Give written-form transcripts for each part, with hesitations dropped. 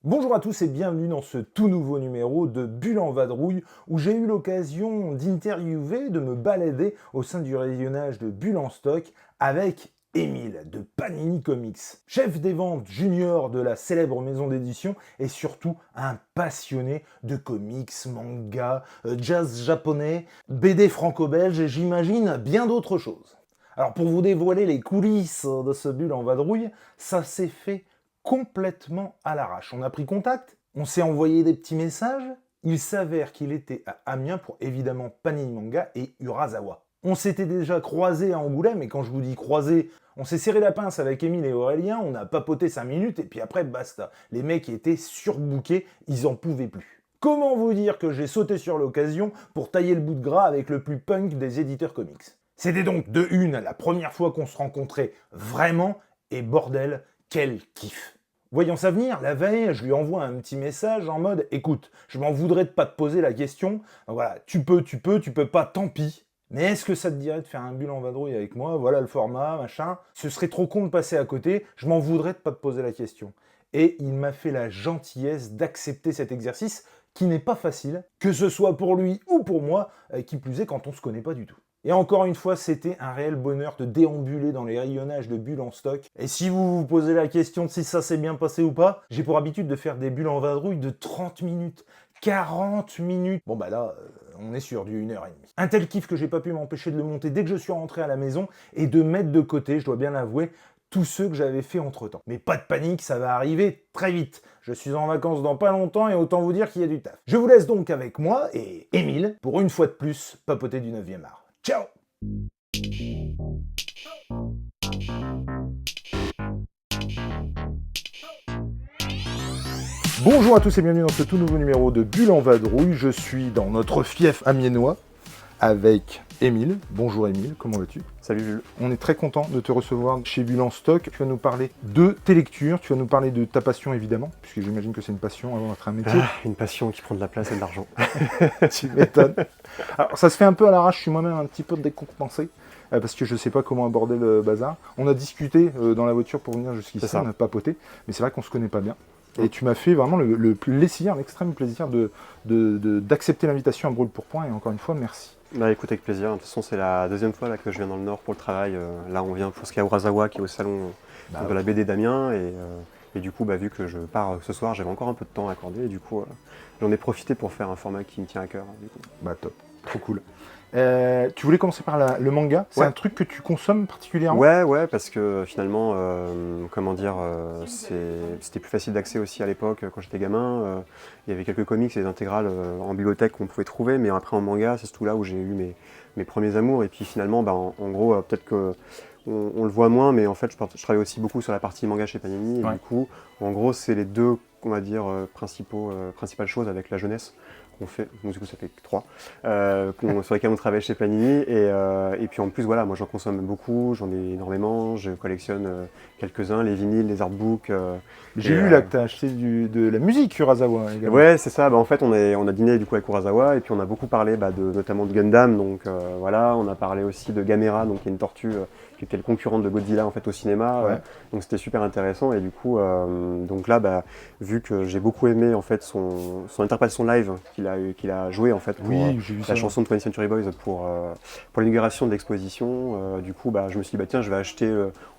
Bonjour à tous et bienvenue dans ce tout nouveau numéro de Bulle en Vadrouille où j'ai eu l'occasion d'interviewer, de me balader au sein du rayonnage de Bulle en Stock avec Émile de Panini Comics, chef des ventes junior de la célèbre maison d'édition et surtout un passionné de comics, manga, jazz japonais, BD franco-belge et j'imagine bien d'autres choses. Alors pour vous dévoiler les coulisses de ce Bulle en Vadrouille, ça s'est fait complètement à l'arrache. On a pris contact, on s'est envoyé des petits messages. Il s'avère qu'il était à Amiens pour évidemment Panini Manga et Urasawa. On s'était déjà croisés à Angoulême, et quand je vous dis croisés, on s'est serré la pince avec Émile et Aurélien, on a papoté 5 minutes et puis après basta. Les mecs étaient surbookés, ils en pouvaient plus. Comment vous dire que j'ai sauté sur l'occasion pour tailler le bout de gras avec le plus punk des éditeurs comics. C'était donc de une la première fois qu'on se rencontrait vraiment, et bordel, quel kiff. Voyant ça venir, la veille, je lui envoie un petit message en mode « Écoute, je m'en voudrais de pas te poser la question. Donc voilà, tu peux pas, tant pis. Mais est-ce que ça te dirait de faire un Bulle en Vadrouille avec moi? Voilà le format, machin. Ce serait trop con de passer à côté. Je m'en voudrais de pas te poser la question. » Et il m'a fait la gentillesse d'accepter cet exercice qui n'est pas facile, que ce soit pour lui ou pour moi, qui plus est quand on se connaît pas du tout. Et encore une fois, c'était un réel bonheur de déambuler dans les rayonnages de Bulle en Stock. Et si vous vous posez la question de si ça s'est bien passé ou pas, j'ai pour habitude de faire des bulles en vadrouille de 30 minutes. 40 minutes. Bon bah là, on est sur du 1h30. Un tel kiff que j'ai pas pu m'empêcher de le monter dès que je suis rentré à la maison et de mettre de côté, je dois bien l'avouer, tous ceux que j'avais fait entre-temps. Mais pas de panique, ça va arriver très vite. Je suis en vacances dans pas longtemps et autant vous dire qu'il y a du taf. Je vous laisse donc avec moi et Émile, pour une fois de plus, papoter du 9e art. Ciao! Bonjour à tous et bienvenue dans ce tout nouveau numéro de Bulle en Vadrouille. Je suis dans notre fief amiénois avec Émile. Bonjour Émile, comment vas-tu? Salut Jules. On est très content de te recevoir chez Bulle en Stock. Tu vas nous parler de tes lectures, tu vas nous parler de ta passion évidemment, puisque j'imagine que c'est une passion avant d'être un métier. Une passion qui prend de la place et de l'argent. Tu m'étonnes. Alors ça se fait un peu à l'arrache, je suis moi-même un petit peu décompensé. Parce que je ne sais pas comment aborder le bazar. On a discuté dans la voiture pour venir jusqu'ici, on a papoté, mais c'est vrai qu'on ne se connaît pas bien. Et tu m'as fait vraiment le plaisir, l'extrême plaisir d'accepter l'invitation à Brûle-Pourpoint, et encore une fois, merci. Bah écoute, avec plaisir. De toute façon, c'est la deuxième fois là, que je viens dans le Nord pour le travail. Là, on vient pour ce qu'il y a Urasawa qui est au salon de la BD d'Amiens. Et du coup, vu que je pars ce soir, j'avais encore un peu de temps à accorder. Et du coup, j'en ai profité pour faire un format qui me tient à cœur. Du coup. Bah top, trop cool. Tu voulais commencer par le manga. C'est un truc que tu consommes particulièrement? Ouais, parce que finalement, c'était plus facile d'accès aussi à l'époque quand j'étais gamin. Il y avait quelques comics et des intégrales en bibliothèque qu'on pouvait trouver, mais après en manga, c'est tout là où j'ai eu mes premiers amours. Et puis finalement, en gros, peut-être que on le voit moins, mais en fait, je travaille aussi beaucoup sur la partie manga chez Panini. Et du coup, en gros, c'est les deux, on va dire, principales choses avec la jeunesse. On fait, donc du coup ça fait 3, sur lesquels on travaille chez Panini, et puis en plus voilà, moi j'en consomme beaucoup, j'en ai énormément, je collectionne quelques-uns, les vinyles, les artbooks. J'ai vu là que tu as acheté de la musique Urasawa également. Ouais, c'est ça, en fait on a dîné du coup avec Urasawa, et puis on a beaucoup parlé notamment de Gundam, donc voilà, on a parlé aussi de Gamera, donc qui est une tortue qui était le concurrent de Godzilla en fait au cinéma, donc c'était super intéressant, et du coup donc là vu que j'ai beaucoup aimé en fait son interprétation live qu'il a joué en fait pour la chanson de 20th Century Boys pour l'inauguration de l'exposition, du coup je me suis dit tiens, je vais acheter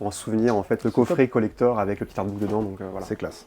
en souvenir en fait le coffret collector avec le petit artbook dedans, donc voilà. C'est classe.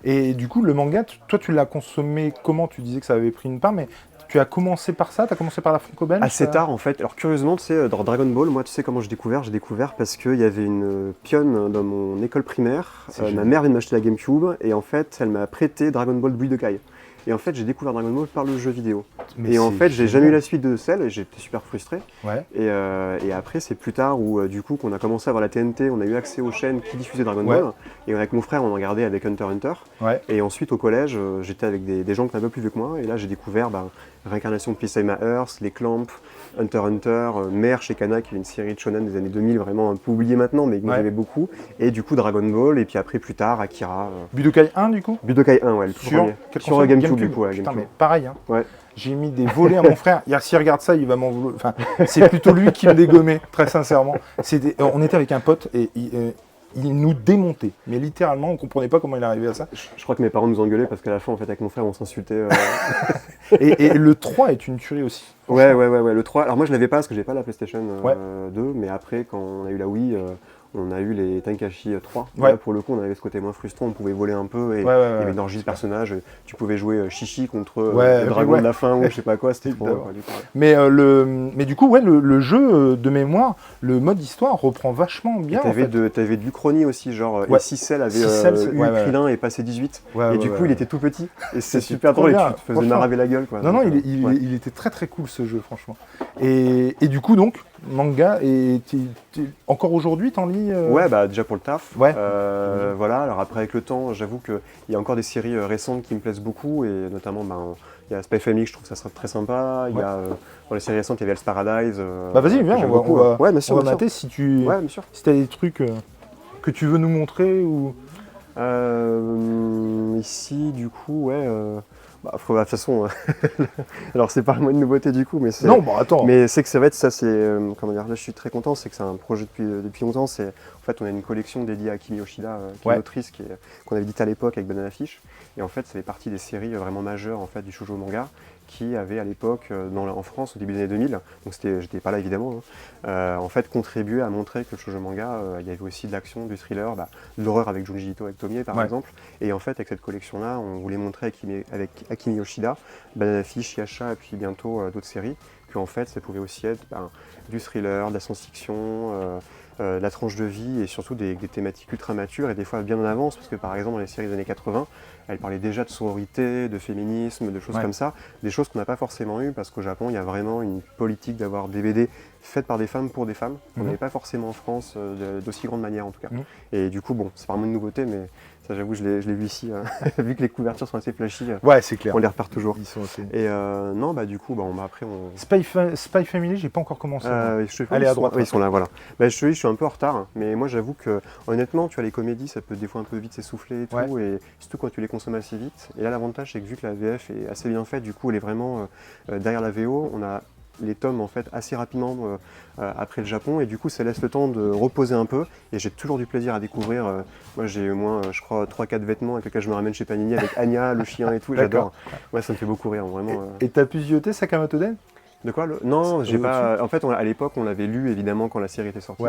Et du coup le manga, toi tu l'as consommé comment? Tu disais que ça avait pris une part, mais tu as commencé par ça? Tu as commencé par la franco-belge? Assez tard en fait. Alors curieusement, tu sais, dans Dragon Ball, moi tu sais comment j'ai découvert? J'ai découvert parce qu'il y avait une pionne dans mon école primaire. Ma mère vient de m'acheter la GameCube et en fait elle m'a prêté Dragon Ball Budokai. Et en fait j'ai découvert Dragon Ball par le jeu vidéo. Mais et en fait j'ai jamais eu la suite de celle et j'étais super frustré. Ouais. Et après c'est plus tard où du coup qu'on a commencé à voir la TNT, on a eu accès aux chaînes qui diffusaient Dragon Ball. Et avec mon frère on en regardait avec Hunter x Hunter. Ouais. Et ensuite au collège j'étais avec des gens qui étaient un peu plus vieux que moi. Et là j'ai découvert Réincarnation de Peace My Earth, Les Clamps, Hunter x Hunter, Mère chez Kana, qui est une série de shonen des années 2000, vraiment un peu oubliée maintenant, mais que j'aimais beaucoup. Et du coup Dragon Ball, et puis après plus tard Akira. Budokai 1 du coup? Budokai 1, ouais, le tout premier. Sur GameCube du coup, Putain, mais pareil, hein. Ouais. J'ai mis des volets à mon frère. S'il regarde ça, il va m'en vouloir. Enfin, c'est plutôt lui qui me dégommait, très sincèrement. On était avec un pote et il nous démontait. Mais littéralement, on comprenait pas comment il arrivait à ça. Je crois que mes parents nous engueulaient parce qu'à la fin, en fait, avec mon frère, on s'insultait. Et le 3 est une tuerie aussi. Ouais, le 3. Alors moi, je l'avais pas parce que j'ai pas la PlayStation 2, mais après, quand on a eu la Wii, on a eu les Tenkaichi 3. Ouais. Là, pour le coup, on avait ce côté moins frustrant, on pouvait voler un peu et il y avait une orgie de personnages. Tu pouvais jouer Chichi contre le dragon de la fin ou je sais pas quoi, c'était trop drôle. Mais du coup, le jeu de mémoire, le mode histoire reprend vachement bien. T'avais du Chronie aussi, genre et Cicel avait eu Krillin et passé 18. Et du coup, il était tout petit. Et c'est super drôle et tu te faisais maraver la gueule. Quoi. Non, il était très très cool ce jeu, franchement. Et du coup, donc, manga, et encore aujourd'hui, t'en lis Ouais, bah déjà pour le taf. Ouais. Voilà, alors après avec le temps, j'avoue qu'il y a encore des séries récentes qui me plaisent beaucoup, et notamment il y a Spy Family, je trouve que ça serait très sympa. Il y a dans les séries récentes, il y avait Hell's Paradise. Bah vas-y, viens, on va mater si tu si t'as des trucs que tu veux nous montrer ou. Ici, du coup, de toute façon, alors c'est pas le mois de nouveauté du coup, mais c'est. Non, bon attends. Mais c'est que ça va être ça, c'est comment dire. Là, je suis très content, c'est que c'est un projet depuis longtemps. C'est en fait, on a une collection dédiée à Kimi Yoshida, qui est une autrice qu'on avait éditée à l'époque avec Banana Fish, et en fait, ça fait partie des séries vraiment majeures en fait du shoujo manga qui avait à l'époque en France au début des années 2000. Donc j'étais pas là évidemment. En fait, contribué à montrer que le shoujo manga, il y avait aussi de l'action, du thriller, de l'horreur avec Junji Ito, avec Tomie par exemple. Et en fait, avec cette collection-là, on voulait montrer avec Akimi Yoshida, Banana Fish, Yasha et puis bientôt d'autres séries, qu'en fait, ça pouvait aussi être du thriller, de la science-fiction, de la tranche de vie et surtout des thématiques ultra matures et des fois bien en avance, parce que par exemple dans les séries des années 80, elle parlait déjà de sororité, de féminisme, de choses comme ça, des choses qu'on n'a pas forcément eues parce qu'au Japon il y a vraiment une politique d'avoir des BD faites par des femmes pour des femmes, qu'on n'avait pas forcément en France d'aussi grande manière en tout cas. Et du coup bon, c'est pas vraiment une nouveauté, mais ça j'avoue je l'ai vu ici, vu que les couvertures sont assez flashy, c'est clair. On les repère toujours. Ils sont assez... Et non du coup après on... Spy Family, j'ai pas encore commencé. Allez à droite. Ils sont là, voilà. Je suis un peu en retard, mais moi j'avoue que honnêtement, tu vois, les comédies, ça peut des fois un peu vite s'essouffler et tout, et surtout quand tu les consommes assez vite. Et là, l'avantage, c'est que vu que la VF est assez bien faite, du coup, elle est vraiment derrière la VO. On a les tomes en fait assez rapidement après le Japon, et du coup, ça laisse le temps de reposer un peu. Et j'ai toujours du plaisir à découvrir. Moi, j'ai au moins, je crois, 3-4 vêtements avec lesquels je me ramène chez Panini avec Anya, le chien et tout. J'adore. Ouais, ça me fait beaucoup rire, vraiment. Et t'as pu zioter Sakamoto Den? De quoi Non, j'ai pas. En fait, à l'époque, on l'avait lu évidemment quand la série était sortie.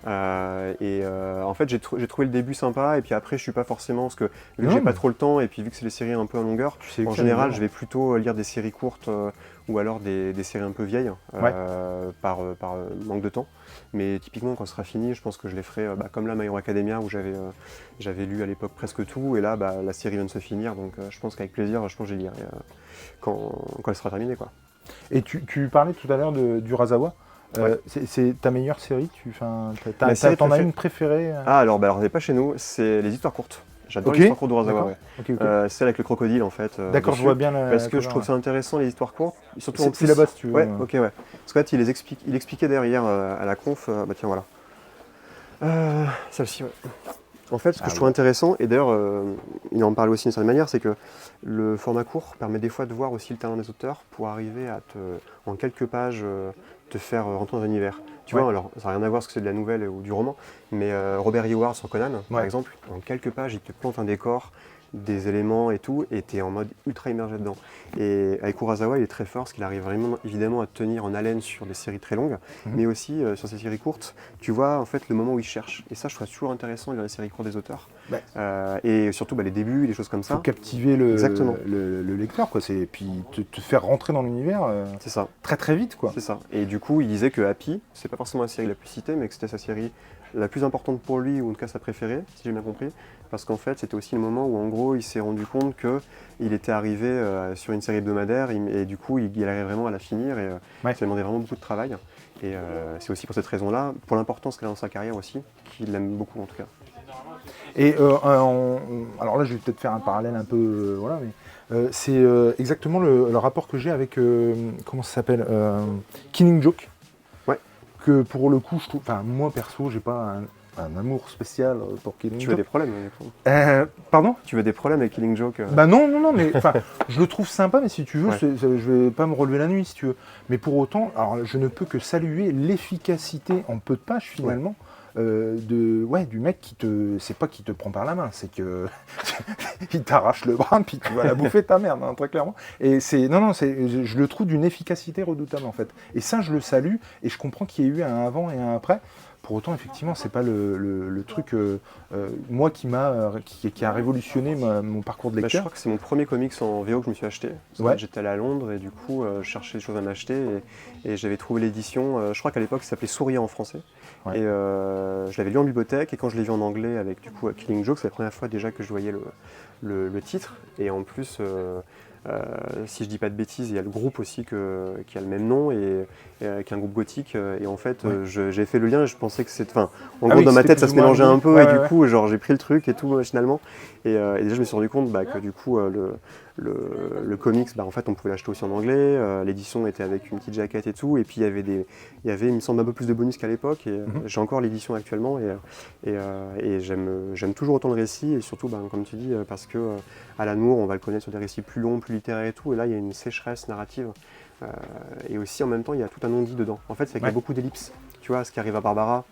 En fait, j'ai trouvé le début sympa, et puis après, je suis pas forcément parce que vu que j'ai pas trop le temps, et puis vu que c'est des séries un peu en longueur, en général, je vais plutôt lire des séries courtes ou alors des séries un peu vieilles par manque de temps. Mais typiquement, quand ce sera fini, je pense que je les ferai comme là, My Hero Academia, où j'avais lu à l'époque presque tout, et là, la série vient de se finir, donc je pense qu'avec plaisir, je pense que je les lirai quand elle sera terminée, quoi. Et tu parlais tout à l'heure d'Urasawa. C'est ta meilleure série? T'en as une préférée? Alors c'est pas chez nous, c'est les histoires courtes. J'adore les histoires courtes d'Urasawa. Celle avec le crocodile en fait. D'accord, je vois bien. Parce que je trouve ça intéressant les histoires courtes. Surtout c'est là-bas si tu veux. Ouais. Parce qu'en fait, il expliquait derrière à la conf. Tiens, voilà. Celle-ci, ouais. En fait, ce que je trouve intéressant, et d'ailleurs, il en parle aussi d'une certaine manière, c'est que le format court permet des fois de voir aussi le talent des auteurs pour arriver à en quelques pages, te faire rentrer dans un univers. Tu vois, alors ça n'a rien à voir ce que c'est de la nouvelle ou du roman, mais Robert Howard sur Conan, par exemple, en quelques pages, il te plante un décor, des éléments et tout, et tu es en mode ultra immergé dedans. Et avec Urasawa, il est très fort, parce qu'il arrive vraiment évidemment à te tenir en haleine sur des séries très longues, mais aussi sur ces séries courtes, tu vois en fait le moment où il cherche. Et ça, je trouve toujours intéressant de lire les séries courtes des auteurs. Et surtout les débuts, les choses comme ça. Pour captiver le lecteur, quoi. Et puis te faire rentrer dans l'univers c'est ça. Très très vite, quoi. C'est ça. Et du coup, il disait que Happy, c'est pas forcément la série la plus citée, mais que c'était sa série la plus importante pour lui, ou en tout cas sa préférée, si j'ai bien compris. Parce qu'en fait, c'était aussi le moment où, en gros, il s'est rendu compte qu'il était arrivé sur une série hebdomadaire, et du coup, il arrivait vraiment à la finir, et ça demandait vraiment beaucoup de travail. Et c'est aussi pour cette raison-là, pour l'importance qu'elle a dans sa carrière aussi, qu'il l'aime beaucoup, en tout cas. Et alors là, je vais peut-être faire un parallèle un peu, c'est exactement le rapport que j'ai avec, comment ça s'appelle, Killing Joke. Que pour le coup, je trouve, moi perso, j'ai pas un amour spécial pour Killing Joke. Tu veux des problèmes avec Pardon? Tu veux des problèmes avec Killing Joke Non, mais je le trouve sympa, mais si tu veux, je vais pas me relever la nuit, si tu veux. Mais pour autant, alors je ne peux que saluer l'efficacité en peu de pages finalement du mec c'est pas qui te prend par la main, c'est que il t'arrache le bras puis tu vas la bouffer ta merde, hein, très clairement. Et je le trouve d'une efficacité redoutable en fait. Et ça, je le salue et je comprends qu'il y ait eu un avant et un après. Pour autant, effectivement, c'est pas le truc moi qui a révolutionné mon parcours de lecteur. Je crois que c'est mon premier comics en VO que je me suis acheté. J'étais allé à Londres et du coup, je cherchais des choses à m'acheter et j'avais trouvé l'édition. Je crois qu'à l'époque, ça s'appelait Souriant en français. Ouais. Et je l'avais lu en bibliothèque et quand je l'ai vu en anglais avec du coup Killing Joke, c'est la première fois déjà que je voyais le titre. Et en plus, si je dis pas de bêtises, il y a le groupe aussi qui a le même nom et qui est un groupe gothique. Et en fait, j'ai fait le lien et je pensais que c'était. En gros, dans ma tête, ça se mélangeait un peu et du coup, genre, j'ai pris le truc et tout finalement. Et déjà, je me suis rendu compte que du coup, le comics, en fait, on pouvait l'acheter aussi en anglais. L'édition était avec une petite jaquette et tout. Et puis, il y avait, il me semble, un peu plus de bonus qu'à l'époque. Et j'ai encore l'édition actuellement. Et j'aime toujours autant le récit. Et surtout, comme tu dis, parce que Alan Moore, on va le connaître sur des récits plus longs, plus littéraires et tout. Et là, il y a une sécheresse narrative. Et aussi, en même temps, il y a tout un non-dit dedans. En fait, c'est qu'il y a beaucoup d'ellipses. Tu vois, ce qui arrive à Barbara,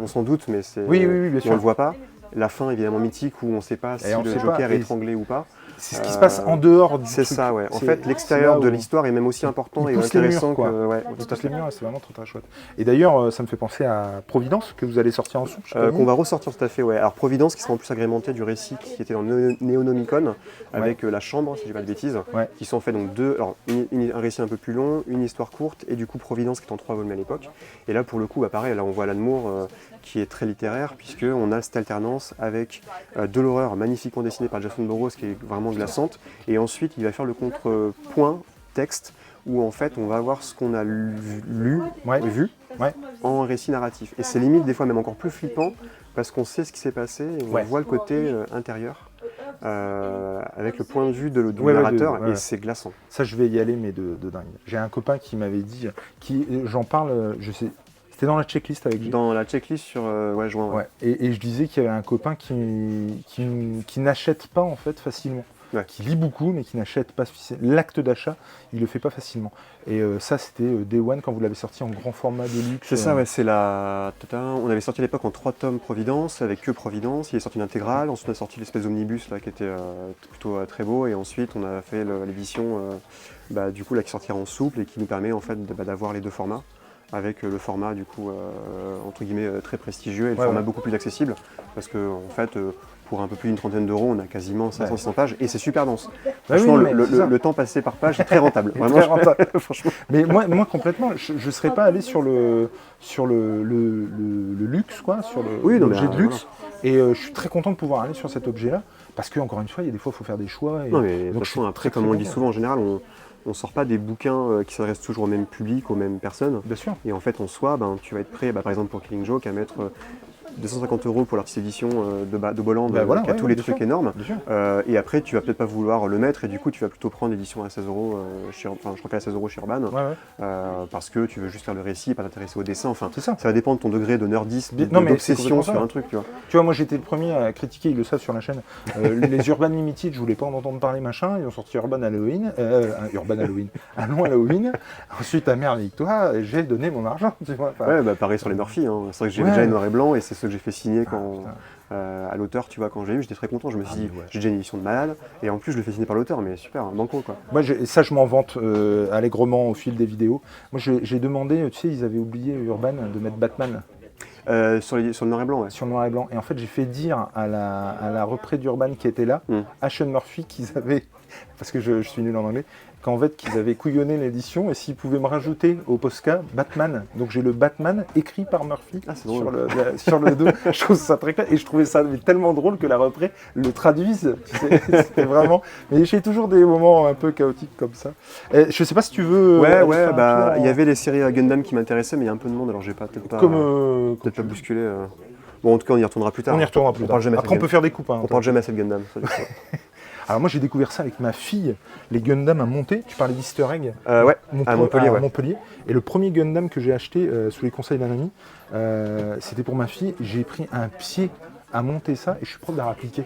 on s'en doute, mais c'est, bien sûr. On ne le voit pas. La fin, évidemment, mythique, où on ne sait pas si le Joker est étranglé ou pas. C'est ce qui se passe en dehors du truc. C'est ça, ouais. En fait, l'extérieur de l'histoire est même aussi important et intéressant que... Il pousse les murs, c'est vraiment très très chouette. Et d'ailleurs, ça me fait penser à Providence, que vous allez sortir en soupe. Qu'on va ressortir tout à fait, ouais. Alors Providence, qui sera en plus agrémenté du récit qui était dans Neonomicon, avec La Chambre, si je dis pas de bêtises, qui sont en fait donc deux... Alors, un récit un peu plus long, une histoire courte, et du coup Providence, qui est en 3 volumes à l'époque. Et là, pour le coup, pareil, là on voit Alan Moore, qui est très littéraire, puisqu'on a cette alternance avec de l'horreur magnifiquement dessinée par Jason Burrows, qui est vraiment glaçante, et ensuite il va faire le contrepoint texte, où en fait on va voir ce qu'on a vu en récit narratif. Et c'est limite des fois même encore plus flippant, parce qu'on sait ce qui s'est passé, et on voit le côté intérieur, avec le point de vue du narrateur, et c'est glaçant. Ça je vais y aller, mais de dingue. J'ai un copain qui m'avait dit, j'en parle, je sais... C'était dans la checklist avec Gilles. Dans la checklist sur juin. Ouais. Et je disais qu'il y avait un copain qui n'achète pas en fait facilement. Qui lit beaucoup mais qui n'achète pas. L'acte d'achat, il le fait pas facilement. Et ça, c'était Day One quand vous l'avez sorti en grand format de luxe. C'est ça, ouais. C'est on avait sorti à l'époque en 3 tomes Providence, avec que Providence. Il est sorti une intégrale. Ensuite, on a sorti l'espèce d'omnibus là, qui était plutôt très beau. Et ensuite, on a fait l'édition du coup là, qui sortira en souple et qui nous permet en fait d'avoir les deux formats, avec le format du coup entre guillemets très prestigieux et le format beaucoup plus accessible, parce que en fait pour un peu plus d'une trentaine d'euros on a quasiment 500-600 pages et c'est super dense. Franchement le temps passé par page est très rentable. Vraiment, très rentable. Franchement. Mais moi complètement, je ne serais pas allé sur le luxe, quoi, sur l'objet de luxe, et je suis très content de pouvoir aller sur cet objet-là, parce que encore une fois, il y a des fois il faut faire des choix. Non mais de toute façon après, comme on le dit souvent, en général on ne sort pas des bouquins qui s'adressent toujours au même public, aux mêmes personnes. Bien sûr. Et en fait, en soi, tu vas être prêt, par exemple pour Killing Joke, à mettre 250 € pour l'artiste édition de Bolland, qui a tous les trucs énormes. Et après, tu vas peut-être pas vouloir le mettre, et du coup, tu vas plutôt prendre l'édition à 16 €, je crois qu'elle est à 16 € chez Urban, parce que tu veux juste faire le récit et pas t'intéresser au dessin. Enfin, ça va dépendre de ton degré de nerdisme, d'obsession sur un truc. Tu vois, moi j'étais le premier à critiquer, ils le savent sur la chaîne, les Urban Limited, je voulais pas en entendre parler, machin. Ils ont sorti Urban Halloween, un long Halloween. Ensuite, à merde avec toi, j'ai donné mon argent. Tu vois, pareil sur les Murphy. Hein. C'est vrai que j'ai déjà une noir et blanc, et c'est ce que j'ai fait signer à l'auteur, tu vois, quand j'ai eu, j'étais très content. Je me suis dit, j'ai déjà une édition de malade, et en plus je le fais signer par l'auteur, mais super, banco quoi. Moi, ça je m'en vante allègrement au fil des vidéos. Moi j'ai demandé, tu sais, ils avaient oublié Urban de mettre Batman. Sur le noir et blanc, Sur le noir et blanc. Et en fait, j'ai fait dire à la repré d'Urban qui était là, à Sean Murphy, qu'ils avaient, parce que je suis nul en anglais, qu'en fait, qu'ils avaient couillonné l'édition et s'ils pouvaient me rajouter au Posca Batman. Donc j'ai le Batman écrit par Murphy sur le dos. Je trouve ça très clair et je trouvais ça tellement drôle que la repré le traduise. C'était vraiment. Mais j'ai toujours des moments un peu chaotiques comme ça. Et je sais pas si tu veux. Il y avait les séries Gundam qui m'intéressaient, mais il y a un peu de monde, alors j'ai peut-être pas bousculé. Bon, en tout cas, on y retournera plus tard. On y retournera plus tard. Après, on peut faire des coupes. On parle jamais assez de Gundam. Alors moi j'ai découvert ça avec ma fille, les Gundam à monter. Tu parlais d'Easter egg. À Montpellier. Et le premier Gundam que j'ai acheté sous les conseils d'un ami, c'était pour ma fille. J'ai pris un pied à monter ça et je suis prof d'art appliqué.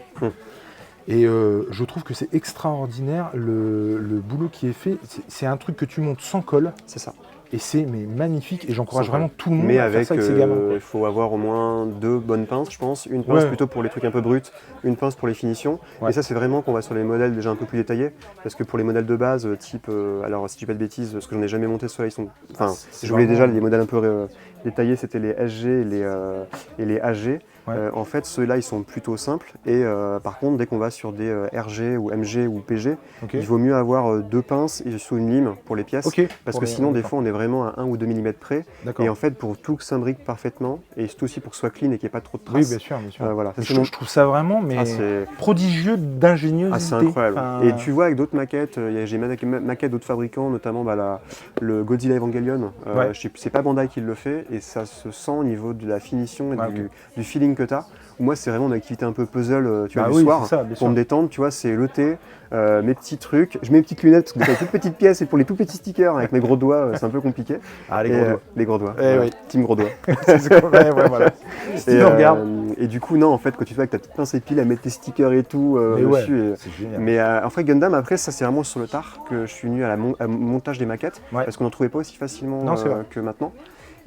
Et je trouve que c'est extraordinaire le boulot qui est fait. C'est un truc que tu montes sans colle. C'est ça. Et c'est magnifique. Et j'encourage Sans vraiment colle. tout le monde Mais à faire ça avec ses gamins. il faut avoir au moins 2 bonnes pinces, je pense. Une pince Ouais. plutôt pour les trucs un peu bruts, une pince pour les finitions. Ouais. Et ça, c'est vraiment qu'on va sur les modèles déjà un peu plus détaillés. Parce que pour les modèles de base, type, alors si je dis pas de bêtises, parce que j'en ai jamais monté ceux-là, ils sont. Enfin, C'est je voulais vraiment- déjà les modèles un peu détaillés, c'était les SG et les AG. Ouais. En fait, ceux-là, ils sont plutôt simples. Et par contre, dès qu'on va sur des RG ou MG ou PG, Ok. il vaut mieux avoir 2 pinces et sous une lime pour les pièces. Ok. Parce Pour que les- sinon, des d'accord. fois, on est vraiment à 1 ou 2 mm près. D'accord. Et en fait, pour tout que s'imbrique parfaitement, et surtout aussi pour que ce soit clean et qu'il n'y ait pas trop de Oui, traces. bien sûr, bien sûr. Voilà. Ça, Je, c'est mon- je trouve ça vraiment c'est prodigieux d'ingéniosité. c'est incroyable. Enfin, Et tu vois, avec d'autres maquettes, j'ai maquettes d'autres fabricants, notamment le Godzilla Evangelion. Ouais. C'est pas Bandai qui le fait, et ça se sent au niveau de la finition et Ouais, du feeling que tu as. Moi, c'est vraiment une activité un peu puzzle, tu vois, Bah du oui, soir, c'est ça, bien pour sûr. me détendre, tu vois, c'est le thé, mes petits trucs, je mets mes petites lunettes, parce que pour les toutes petites pièces et pour les tout petits stickers, avec mes gros doigts, c'est un peu compliqué. Ah, les Et, gros doigts. les gros doigts, Eh voilà. oui. Team gros doigts. C'est ce qu'on fait, ouais, voilà. Si tu nous regardes. Et du coup, non, en fait, quand tu fais avec ta petite pince et pile à mettre tes stickers et tout Mais ouais, dessus. c'est génial. Mais en fait, Gundam, après, ça c'est vraiment sur le tard que je suis venu au montage des maquettes, Ouais. parce qu'on n'en trouvait pas aussi facilement Non, c'est vrai. que maintenant.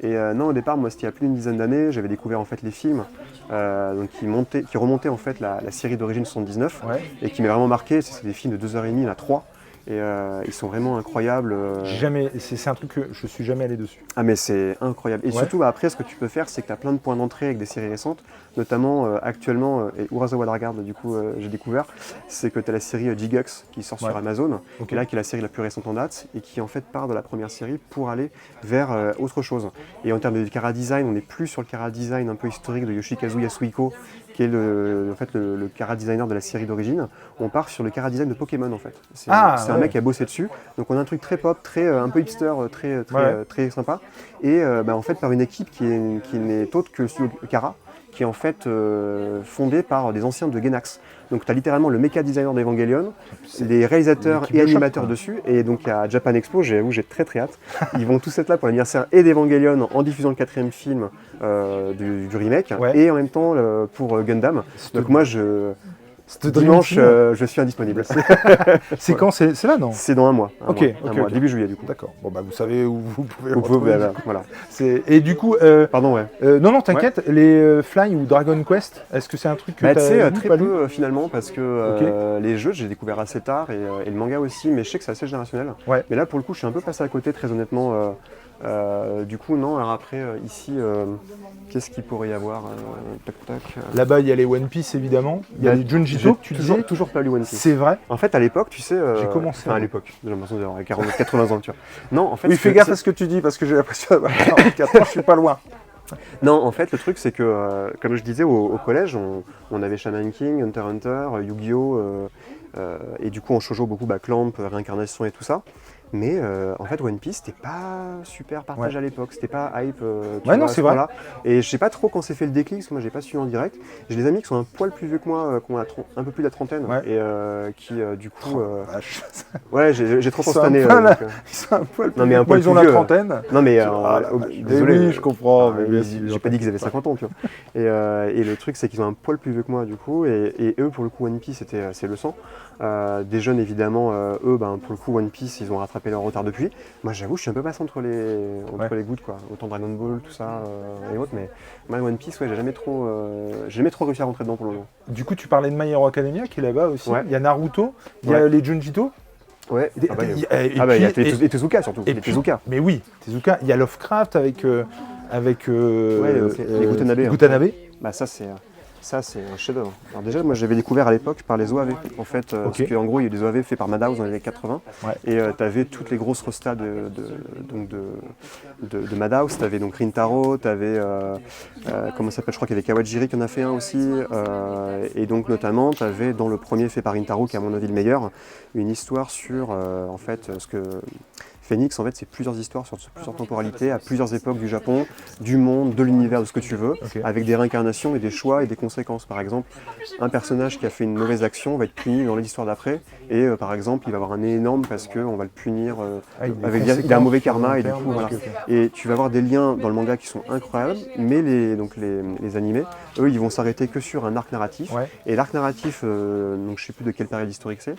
Et non, au départ, moi, c'était il y a plus d'une dizaine d'années, j'avais découvert en fait les films donc qui remontaient en fait la série d'origine 79 Ouais. et qui m'a vraiment marqué. C'est des films de 2h30, il y en a 3. Et ils sont vraiment incroyables. C'est un truc que je suis jamais allé dessus. Ah mais c'est incroyable. Et Ouais. surtout après ce que tu peux faire c'est que tu as plein de points d'entrée avec des séries récentes, notamment actuellement, et Urasawa Dargard du coup j'ai découvert, c'est que tu as la série Gigax qui sort Ouais. sur Amazon, Ok. et là qui est la série la plus récente en date, et qui en fait part de la première série pour aller vers autre chose. Et en termes de chara design, on n'est plus sur le chara design un peu historique de Yoshikazu Yasuhiko, qui est le chara designer de la série d'origine. On part sur le chara design de Pokémon en fait. C'est un ouais. mec qui a bossé dessus, donc on a un truc très pop, très un peu hipster, très sympa. Et en fait par une équipe qui n'est autre que le studio Chara, qui est en fait fondé par des anciens de Gainax. Donc tu as littéralement le méca designer d'Evangelion, les réalisateurs l'équipe et de choc, animateurs quoi. dessus, et donc à Japan Expo, où j'ai très hâte. Ils vont tous être là pour l'anniversaire et d'Evangelion en diffusant le 4e film du remake, Ouais. et en même temps pour Gundam. Donc moi dimanche je suis indisponible. C'est quand? C'est là, non? C'est dans un mois. Ok, Un mois, ok. début juillet du coup. D'accord. Bon, bah, vous savez où vous pouvez Vous pouvez, retrouver. voilà. Et du coup, Pardon, ouais. non, t'inquiète, les Fly ou Dragon Quest, est-ce que c'est un truc que Bah, tu t'as sais, lu, très pas lu? peu finalement, parce que les jeux, j'ai découvert assez tard, et le manga aussi, mais je sais que c'est assez générationnel. Ouais. Mais là, pour le coup, je suis un peu passé à côté, très honnêtement. Du coup, non, alors après, ici, qu'est-ce qu'il pourrait y avoir Tac, tac. Là-bas, il y a les One Piece, évidemment. Il y a Bah, les Junjito, que tu disais. toujours pas lu One Piece. C'est vrai. En fait, à l'époque, tu sais. J'ai commencé, Enfin, à moi. l'époque, j'ai l'impression d'avoir 80 ans, tu vois. Non, en fait. Oui, ce fais que- gaffe c'est- à ce que tu dis, parce que j'ai l'impression d'avoir 44 ans, je suis pas loin. Non, en fait, le truc, c'est que, comme je disais, au collège, on avait Shaman King, Hunter x Hunter, Yu-Gi-Oh! Et du coup, en shoujo, beaucoup Clamp, Réincarnation et tout ça. Mais en fait, One Piece, c'était pas super partagé à l'époque, c'était pas hype. Ouais, non, c'est vrai. vrai. Et je sais pas trop quand s'est fait le déclic, parce que moi, j'ai pas suivi en direct. J'ai des amis qui sont un poil plus vieux que moi, qui ont un peu plus de la trentaine, Ouais. et qui, du coup. Vache. Ouais, j'ai 30 ans C'est cette un année. peu là. donc, Ils sont un poil Non, mais un plus- poil ils ont plus la vieux. trentaine. Non, mais. Ah, la vache. Désolé. Oui, je comprends. Ah, mais bien sûr, j'ai pas dit qu'ils avaient 50 ans, tu vois. Et le truc, c'est qu'ils ont un poil plus vieux que moi, du coup. Et eux, pour le coup, One Piece, c'est le sang. Des jeunes, évidemment, eux, pour le coup, One Piece, ils ont rattrapé leur retard depuis. Moi, j'avoue, je suis un peu passé entre les gouttes, quoi. Autant Dragon Ball, tout ça, et autres. Mais moi, One Piece, ouais, j'ai jamais trop réussi à rentrer dedans pour le moment. Du coup, tu parlais de My Hero Academia qui est là-bas aussi. Ouais. Il y a Naruto, il y a Ouais. les Junjito. Ouais. Et- Ah bah, et- il y et a puis- et Tezuka, surtout. et Les puis- Tezuka. Mais oui, Tezuka. Il y a Lovecraft avec les Gutanabe, hein. Gutanabe. Bah, ça, c'est un chef-d'œuvre. Alors déjà, moi, j'avais découvert à l'époque par les OAV. En fait, Ok. parce qu'en gros, il y a eu des OAV faits par Madhouse dans les années 80. Ouais. Et tu avais toutes les grosses rostas de Madhouse. Tu avais donc Rintaro, tu avais, comment ça s'appelle, je crois qu'il y avait Kawajiri qui en a fait un aussi. Et donc, notamment, tu avais dans le premier fait par Rintaro, qui est à mon avis le meilleur, une histoire sur, en fait, ce que Phoenix, en fait, c'est plusieurs histoires sur plusieurs temporalités, à plusieurs époques du Japon, du monde, de l'univers, de ce que tu veux, avec des réincarnations et des choix et des conséquences. Par exemple, un personnage qui a fait une mauvaise action va être puni dans l'histoire d'après, et par exemple, il va avoir un nez énorme parce qu'on va le punir, il a un mauvais karma, et du coup, voilà. Et tu vas avoir des liens dans le manga qui sont incroyables, mais les animés, eux, ils vont s'arrêter que sur un arc narratif. Et l'arc narratif, donc je sais plus de quelle période historique c'est,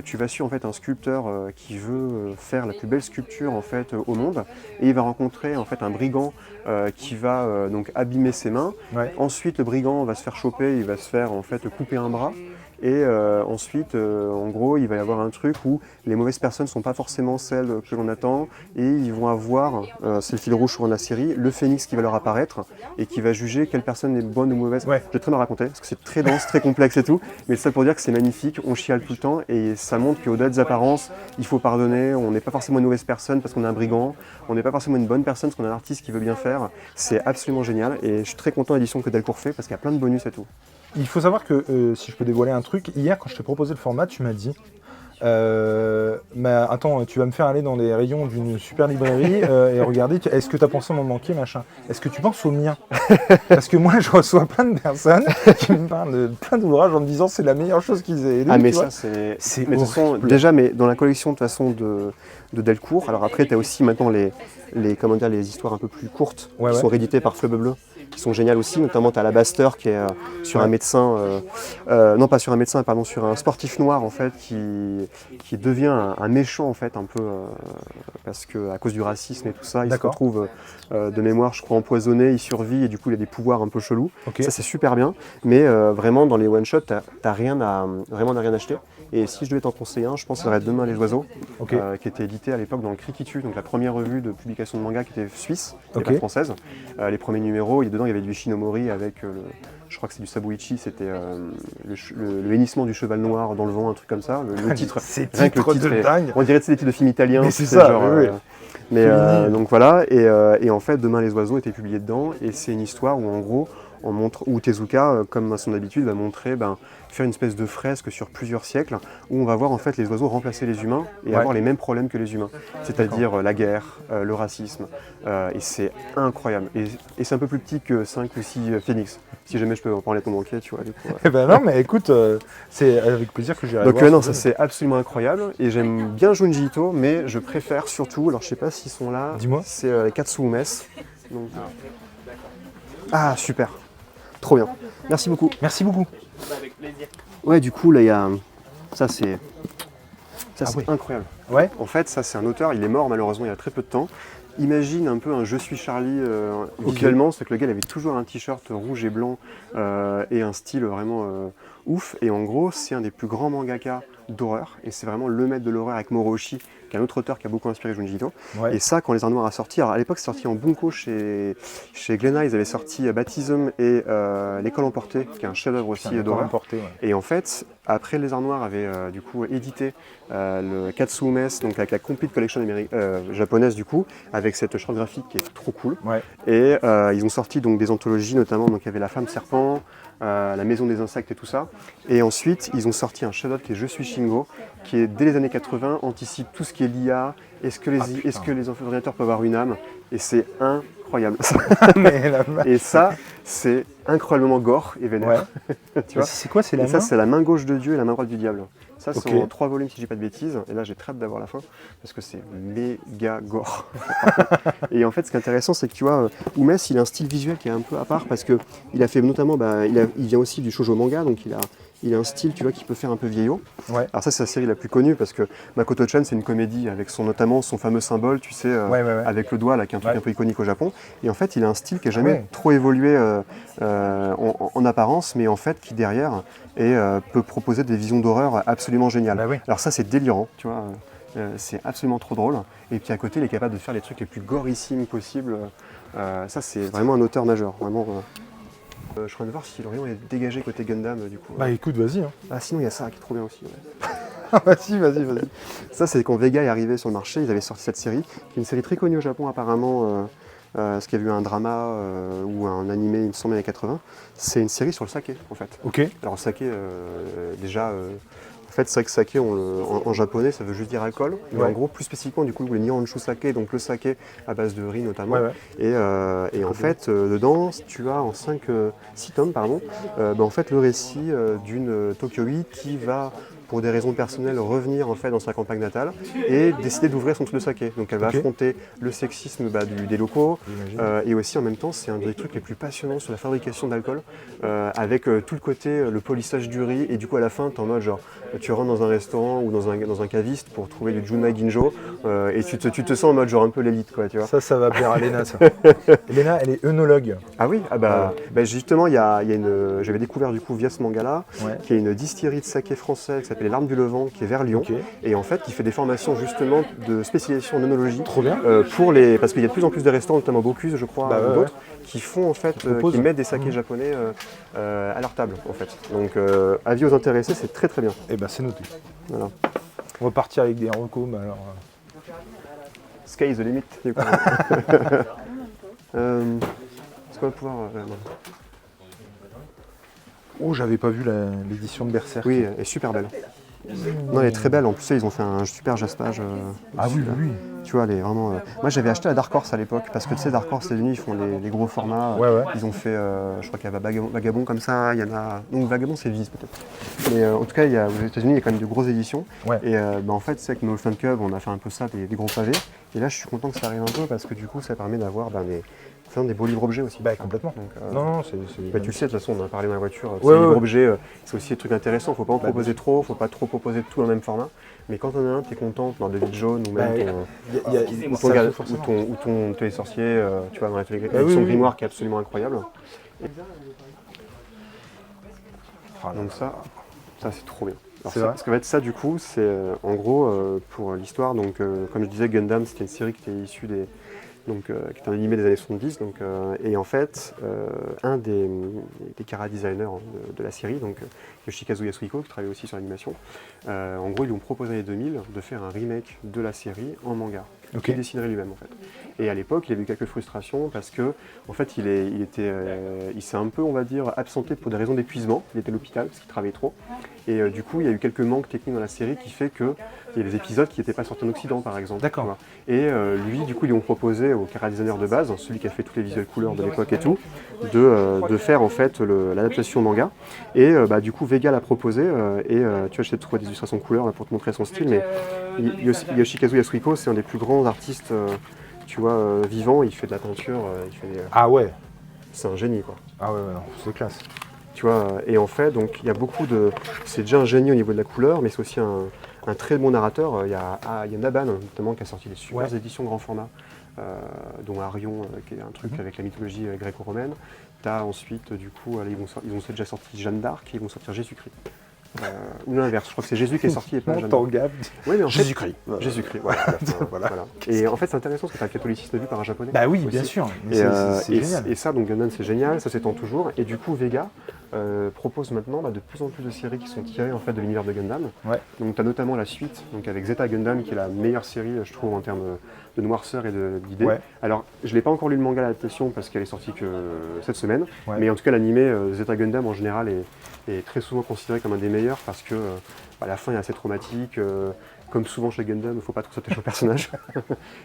tu vas suivre en fait un sculpteur qui veut faire la plus belle sculpture en fait au monde, et il va rencontrer en fait un brigand qui va donc abîmer ses mains. Ensuite, le brigand va se faire choper, il va se faire en fait couper un bras. Et ensuite, en gros, il va y avoir un truc où les mauvaises personnes ne sont pas forcément celles que l'on attend, et ils vont avoir, c'est le fil rouge souvent de la série, le phénix qui va leur apparaître et qui va juger quelle personne est bonne ou mauvaise. Je vais très mal raconter parce que c'est très dense, très complexe et tout, mais c'est ça pour dire que c'est magnifique, on chiale tout le temps et ça montre qu'au-delà des apparences, il faut pardonner, on n'est pas forcément une mauvaise personne parce qu'on est un brigand, on n'est pas forcément une bonne personne parce qu'on est un artiste qui veut bien faire. C'est absolument génial et je suis très content de l'édition que Delcourt fait parce qu'il y a plein de bonus et tout. Il faut savoir que, si je peux dévoiler un truc, hier quand je t'ai proposé le format, tu m'as dit mais attends, tu vas me faire aller dans les rayons d'une super librairie et regarder, est-ce que tu as pensé à m'en manquer, machin. Est-ce que tu penses au mien? Parce que moi, je reçois plein de personnes qui me parlent de plein d'ouvrages en me disant c'est la meilleure chose qu'ils aient lu. Ah, mais ça, c'est. Mais de toute façon, déjà, mais dans la collection de toute façon de Delcourt, alors après, tu as aussi maintenant les histoires un peu plus courtes qui sont rééditées par Fleuve Bleu, qui sont géniales aussi, notamment tu as la Baster qui est sur un médecin, non pas sur un médecin, pardon, sur un sportif noir en fait qui devient un méchant en fait un peu parce que à cause du racisme et tout ça, il se retrouve de mémoire je crois empoisonné, il survit et du coup il a des pouvoirs un peu chelous. Ça c'est super bien, mais vraiment dans les one shot t'as rien à acheter. Et si je devais t'en conseiller un, je pense que ça serait Demain les oiseaux, qui était édité à l'époque dans le Criquitu, donc la première revue de publication de manga qui était suisse, et pas française. Les premiers numéros, dedans il y avait du Shinomori avec, je crois que c'est du Sabuichi, c'était le hennissement du cheval noir dans le vent, un truc comme ça. Le titre, c'est titre de dingue. On dirait que c'est des titres de films italiens. Mais c'est ça, genre, mais donc voilà, et en fait Demain les oiseaux était publié dedans, et c'est une histoire où en gros, où Tezuka, comme à son habitude, va montrer, faire une espèce de fresque sur plusieurs siècles, où on va voir en fait les oiseaux remplacer les humains et avoir les mêmes problèmes que les humains, c'est-à-dire la guerre, le racisme, et c'est incroyable. Et c'est un peu plus petit que 5 ou 6 Phoenix, si jamais je peux en parler à ton banquier, tu vois. Du coup, Eh ben non, mais écoute, c'est avec plaisir que j'irai voir. Donc non, ça c'est absolument incroyable, et j'aime bien Junji Ito, mais je préfère surtout, alors je sais pas s'ils sont là, c'est les Katsuumes. Donc, ah super, trop bien, merci beaucoup. Merci beaucoup. Avec plaisir. Ouais, du coup, là, il y a. Ça, c'est incroyable. En fait, ça, c'est un auteur, il est mort malheureusement il y a très peu de temps. Imagine un peu un Je suis Charlie visuellement, c'est que le gars il avait toujours un t-shirt rouge et blanc et un style vraiment ouf. Et en gros, c'est un des plus grands mangaka d'horreur, et c'est vraiment le maître de l'horreur avec Moroshi, qui est un autre auteur qui a beaucoup inspiré Junji Ito. Et ça, quand Les Arts Noirs a sorti, alors à l'époque c'est sorti en bunko chez Glénat, ils avaient sorti Baptism et L'École Emportée, qui est un chef-d'œuvre aussi d'horreur. Et en fait, après Les Arts Noirs avait du coup édité le Katsuumes, donc avec la Complete Collection japonaise du coup, avec cette charte graphique qui est trop cool. Et ils ont sorti donc des anthologies, notamment donc il y avait La Femme Serpent, La Maison des Insectes et tout ça. Et ensuite, ils ont sorti un chef-d'œuvre qui est Je suis Shingo, qui est dès les années 80, anticipe tout ce qui est l'IA, est-ce que les ordinateurs peuvent avoir une âme, et c'est incroyable. Et ça, c'est incroyablement gore et vénère. Tu vois, c'est quoi, c'est la main? Ça, c'est la main gauche de Dieu et la main droite du diable. Ça, c'est en 3 volumes si je dis pas de bêtises. Et là, j'ai très hâte d'avoir la fin, parce que c'est méga gore. Et en fait, ce qui est intéressant, c'est que tu vois, Umes, il a un style visuel qui est un peu à part, parce qu'il a fait notamment, il vient aussi du shoujo manga, donc il a un style, tu vois, qui peut faire un peu vieillot. Alors ça, c'est la série la plus connue, parce que Makoto-chan, c'est une comédie avec notamment son fameux symbole, tu sais, avec le doigt, là, qui est un truc un peu iconique au Japon. Et en fait, il a un style qui n'a jamais trop évolué en apparence, mais en fait, qui derrière peut proposer des visions d'horreur absolument géniales. Alors ça, c'est délirant, tu vois. C'est absolument trop drôle. Et puis à côté, il est capable de faire les trucs les plus gorissimes possibles. Ça, c'est vraiment un auteur majeur, vraiment. Je suis en train de voir si le rayon est dégagé côté Gundam du coup. Bah écoute, vas-y. Ah sinon il y a ça qui est trop bien aussi. Vas-y. Ça c'est quand Vega est arrivé sur le marché, ils avaient sorti cette série, qui est une série très connue au Japon apparemment, parce qu'il y a eu un drama ou un animé, il me semble, dans les années 80. C'est une série sur le saké en fait. Ok. Alors le saké, déjà, En fait, c'est vrai que saké, en japonais, ça veut juste dire alcool. Mais en gros, plus spécifiquement, du coup, le Nihonshu saké, donc le saké à base de riz notamment. Et en fait, dedans, tu as en 6 tomes, en fait, le récit d'une Tokyo-ii qui va, pour des raisons personnelles, revenir en fait dans sa campagne natale et décider d'ouvrir son truc de saké. Donc elle va affronter le sexisme des locaux et aussi en même temps c'est un des trucs les plus passionnants sur la fabrication d'alcool avec tout le côté, le polissage du riz et du coup à la fin t'es en mode genre tu rentres dans un restaurant ou dans un caviste pour trouver du Junmai Ginjo et tu te sens en mode genre un peu l'élite quoi tu vois. Ça va plaire à Léna ça. Léna elle est œnologue. Ah oui, justement j'avais découvert du coup via ce manga là qui est une distillerie de saké français qui s'appelle Les Larmes du Levant qui est vers Lyon et en fait qui fait des formations justement de spécialisation en œnologie. Trop bien. Parce qu'il y a de plus en plus de restaurants notamment Bocuse je crois ou d'autres qui font en fait qui mettent des sakés japonais à leur table en fait. Donc avis aux intéressés, c'est très très bien. Et c'est noté. Voilà. On va partir avec des recos mais alors Sky is the limit du coup. Est-ce qu'on va pouvoir Oh, j'avais pas vu l'édition de Berserk. Oui, elle est super belle. Non, elle est très belle. En plus, ils ont fait un super jaspage. Oui. Tu vois, elle est vraiment. Moi, j'avais acheté la Dark Horse à l'époque parce que tu sais, Dark Horse, les États-Unis, ils font les gros formats. Ils ont fait, je crois qu'il y a Vagabond comme ça. Il y en a. Donc Vagabond, c'est Viz peut-être. Mais en tout cas, aux États-Unis, il y a quand même de grosses éditions. Et en fait, c'est avec nos Fan Club, on a fait un peu ça, des gros pavés. Et là, je suis content que ça arrive un peu parce que du coup, ça permet d'avoir des beaux livres-objets aussi. Complètement. Donc, non, c'est... tu le sais, de toute façon, on en a parlé dans la voiture. Ces livres-objets, c'est aussi des trucs intéressants. Faut pas en proposer trop, faut pas trop proposer de tout dans le même format. Mais quand on en a un, t'es content, dans David Jones ou même ton télésorcier, tu vois, dans l'édition Grimoire qui est absolument incroyable. Donc ça c'est trop bien. Alors parce qu'en fait, ça, du coup, c'est en gros pour l'histoire. Donc, comme je disais, Gundam, c'était une série qui était issue qui est un animé des années 70. Et en fait, un des chara-designers de la série, Yoshikazu Yasuhiko, qui travaille aussi sur l'animation, en gros, ils lui ont proposé en l'année 2000 de faire un remake de la série en manga. Il dessinerait lui-même en fait. Et à l'époque, il a eu quelques frustrations parce que, en fait, il s'est un peu, on va dire, absenté pour des raisons d'épuisement. Il était à l'hôpital parce qu'il travaillait trop. Et du coup, il y a eu quelques manques techniques dans la série qui fait qu'il y a des épisodes qui n'étaient pas sortis en Occident, par exemple. D'accord. Et lui, du coup, ils lui ont proposé au chara-designer de base, celui qui a fait toutes les visuels couleurs de l'époque et tout, de faire en fait l'adaptation manga. Et du coup, Vega l'a proposé. Tu vois, j'essaie de trouver des illustrations couleurs là, pour te montrer son style, mais Yoshikazu Yasuhiko, c'est un des plus grands artistes, vivants. Il fait de la peinture, Ah ouais. C'est un génie, quoi. Ah ouais, non, c'est classe. Tu vois, et en fait, donc il y a beaucoup de. C'est déjà un génie au niveau de la couleur, mais c'est aussi un très bon narrateur. Il y a Naban, notamment, qui a sorti des super éditions grand format, dont Arion, qui est un truc avec la mythologie gréco-romaine. T'as ensuite, du coup, ils ont déjà sorti Jeanne d'Arc et ils vont sortir Jésus-Christ. Ou l'inverse, je crois que c'est Jésus qui est sorti et pas Jeanne d'Arc. Oui, mais en fait, Jésus-Christ, voilà. Et en fait, c'est intéressant parce que tu as le catholicisme vu par un japonais. Bah oui, bien sûr. C'est génial. Et ça, donc Gundam, c'est génial, ça s'étend toujours. Et du coup, Vega propose maintenant de plus en plus de séries qui sont tirées en fait de l'univers de Gundam. Donc, tu as notamment la suite, donc avec Zeta Gundam, qui est la meilleure série, je trouve, en termes de noirceur et d'idées. Alors, je n'ai pas encore lu le manga l'adaptation parce qu'elle est sortie que cette semaine. Mais en tout cas, l'animé Zeta Gundam en général est très souvent considéré comme un des meilleurs parce que la fin est assez traumatique. Comme souvent chez Gundam, il ne faut pas trop s'attacher au personnage.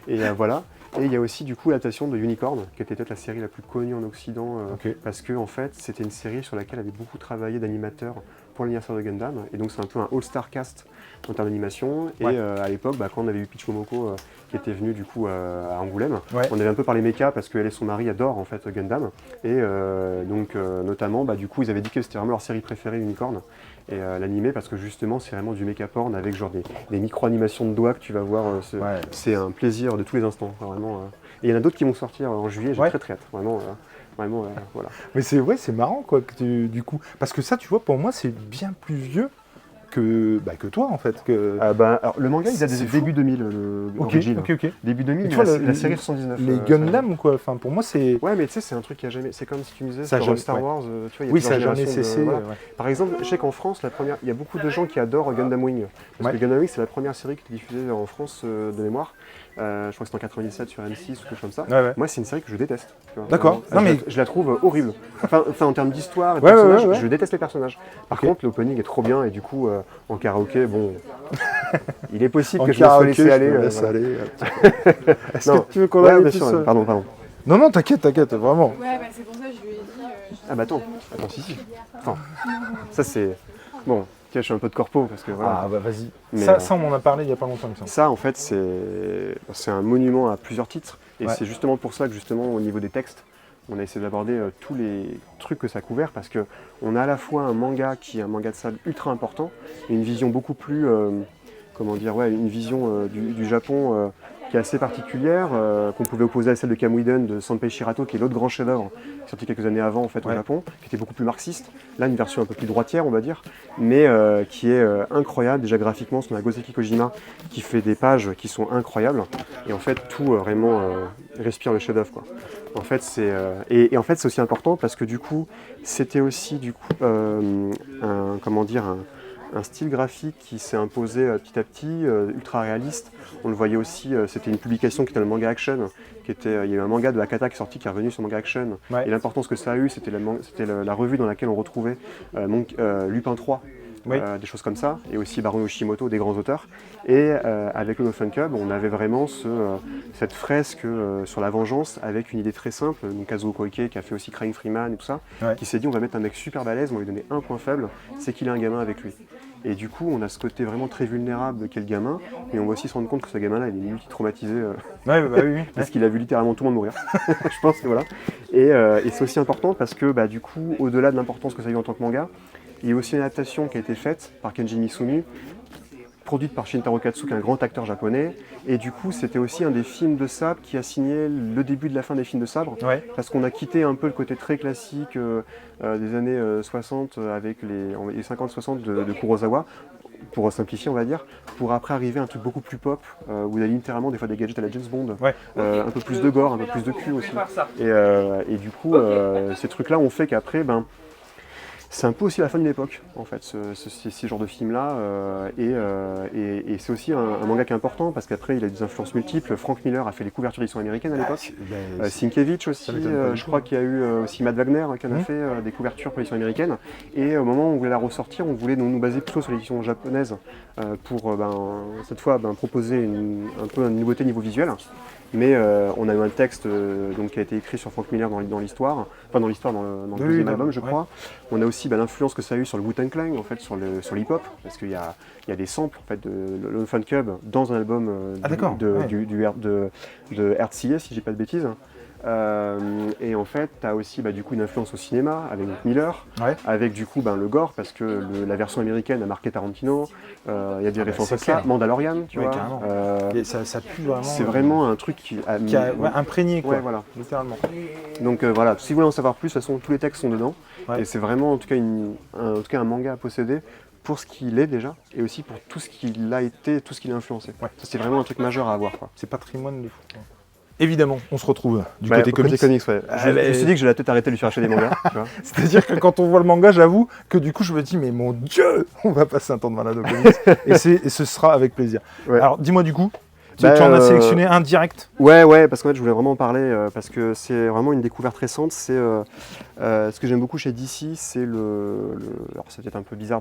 Et voilà. Et il y a aussi du coup l'adaptation de Unicorn, qui était peut-être la série la plus connue en Occident, parce que en fait, c'était une série sur laquelle avait beaucoup travaillé d'animateurs pour l'anniversaire de Gundam. Et donc c'est un peu un all-star cast en termes d'animation. Et à l'époque, quand on avait eu Peach Momoko qui était venue du coup à Angoulême, on avait un peu parlé méca parce qu'elle et son mari adorent en fait Gundam. Et notamment, du coup, ils avaient dit que c'était vraiment leur série préférée, Unicorn. Et l'animé parce que justement c'est vraiment du méca porn avec genre des micro-animations de doigts que tu vas voir, c'est un plaisir de tous les instants, vraiment. Et il y en a d'autres qui vont sortir en juillet, j'ai très hâte, vraiment, voilà. Mais c'est marrant quoi, du coup, parce que ça tu vois pour moi c'est bien plus vieux que toi en fait. Alors, le manga il date des début 2000, l'origine. Début 2000, tu vois, la série 79. Les Gundam quoi, enfin pour moi c'est... Ouais mais tu sais c'est un truc qui a jamais... C'est comme si tu me disais ça sur Star Wars, tu vois, il y a ça a jamais cessé. Par exemple, je sais qu'en France, il y a beaucoup de gens qui adorent Gundam Wing. Parce que Gundam Wing c'est la première série qui était diffusée en France de mémoire. Je crois que c'était en 97 sur M6 ou quelque chose comme ça. Moi c'est une série que je déteste. D'accord. Je la trouve horrible. Enfin en termes d'histoire et de personnages, je déteste les personnages. Par contre l'opening est trop bien et du coup en karaoké, bon, il est possible En que je me sois karaoké, laissé aller. je me laisse voilà. aller. Est-ce Non. que tu veux qu'on Ouais, aille bien plus, sûr, pardon, pardon. Non, t'inquiète, vraiment. Ouais, bah c'est pour ça que je lui ai dit. Ah bah attends, si. Attends, ça c'est... Bon, ok, je suis un peu de corpo parce que voilà. Ah bah vas-y. Mais, Ça, on en a parlé il y a pas longtemps, il me semble. Ça, en fait, c'est un monument à plusieurs titres. Et Ouais. c'est justement pour ça que, justement, au niveau des textes, on a essayé d'aborder tous les trucs que ça a couvert, parce qu'on a à la fois un manga qui est un manga de sable ultra important, et une vision beaucoup plus, une vision du Japon qui est assez particulière, qu'on pouvait opposer à celle de Kamuiden de Sanpei Shirato, qui est l'autre grand chef-d'œuvre, sorti quelques années avant en fait au Japon, qui était beaucoup plus marxiste. Là, une version un peu plus droitière, on va dire, mais qui est incroyable. Déjà graphiquement, on a Goseki Kojima qui fait des pages qui sont incroyables, et en fait tout vraiment respire le chef-d'œuvre, quoi. En fait, et en fait, c'est aussi important parce que du coup, c'était aussi un style graphique qui s'est imposé petit à petit, ultra réaliste. On le voyait aussi, c'était une publication qui était le manga action, il y a eu un manga de Hakata qui est sorti, qui est revenu sur manga action. Ouais. Et l'importance que ça a eu, c'était la revue dans laquelle on retrouvait Lupin 3. Oui. Des choses comme ça, et aussi Baron Yoshimoto, des grands auteurs. Et avec le Fun Club, on avait vraiment cette fresque sur la vengeance avec une idée très simple. Donc Kazuo Koike, qui a fait aussi Crying Freeman et tout ça, qui s'est dit on va mettre un mec super balèze, on va lui donner un point faible, c'est qu'il a un gamin avec lui. Et du coup, on a ce côté vraiment très vulnérable qu'est le gamin, mais on va aussi se rendre compte que ce gamin-là, il est multi-traumatisé Oui. parce qu'il a vu littéralement tout le monde mourir. Je pense que voilà. Et c'est aussi important parce que du coup, au-delà de l'importance que ça a eu en tant que manga, il y a aussi une adaptation qui a été faite par Kenji Misumi, produite par Shintaro Katsu, qui est un grand acteur japonais. Et du coup, c'était aussi un des films de sabre qui a signé le début de la fin des films de sabre. Ouais. Parce qu'on a quitté un peu le côté très classique des années 60 avec les 50-60 de Kurosawa, pour simplifier on va dire, pour après arriver à un truc beaucoup plus pop, où il y a littéralement des fois des gadgets à la James Bond, un peu plus de gore, un peu plus de cul aussi. Et du coup, ces trucs-là ont fait qu'après, c'est un peu aussi la fin d'une époque, en fait, ces genres de films-là. Et c'est aussi un manga qui est important, parce qu'après, il a des influences multiples. Frank Miller a fait les couvertures d'édition américaine à l'époque. Sienkiewicz aussi, je crois qu'il y a eu aussi Matt Wagner qui en a fait des couvertures pour l'édition américaine. Et au moment où on voulait la ressortir, on voulait nous baser plutôt sur l'édition japonaise pour cette fois proposer un peu une nouveauté niveau visuel. Mais on a eu un texte donc, qui a été écrit sur Frank Miller dans l'histoire, enfin dans le deuxième album, je crois. On a aussi l'influence que ça a eu sur le Wu-Tang Clan, en fait, sur l'hip-hop, parce qu'il y a des samples en fait, de le Fun Club dans un album de RCA, si j'ai pas de bêtises. Et en fait, tu as aussi du coup une influence au cinéma avec Miller, avec du coup le gore, parce que la version américaine a marqué Tarantino, il y a des références à ça, Mandalorian, tu vois. Ça pue vraiment. C'est vraiment un truc qui a imprégné, quoi. Ouais, voilà. Littéralement. Donc voilà, si vous voulez en savoir plus, de toute façon, tous les textes sont dedans. Et c'est vraiment en tout cas un manga à posséder pour ce qu'il est déjà, et aussi pour tout ce qu'il a été, tout ce qu'il a influencé. Ça, c'est vraiment un truc majeur à avoir, quoi. C'est patrimoine de fou, quoi. Évidemment, on se retrouve du côté comics. Ouais. Je me suis dit que j'allais peut-être arrêter de lui faire acheter des mangas. Tu vois. C'est-à-dire que quand on voit le manga, j'avoue que du coup, je me dis, mais mon Dieu, on va passer un temps de malade au comics. et ce sera avec plaisir. Ouais. Alors, dis-moi du coup, tu en as sélectionné un direct? Ouais, parce qu'en fait, je voulais vraiment en parler, parce que c'est vraiment une découverte récente. C'est ce que j'aime beaucoup chez DC, c'est alors c'est peut-être un peu bizarre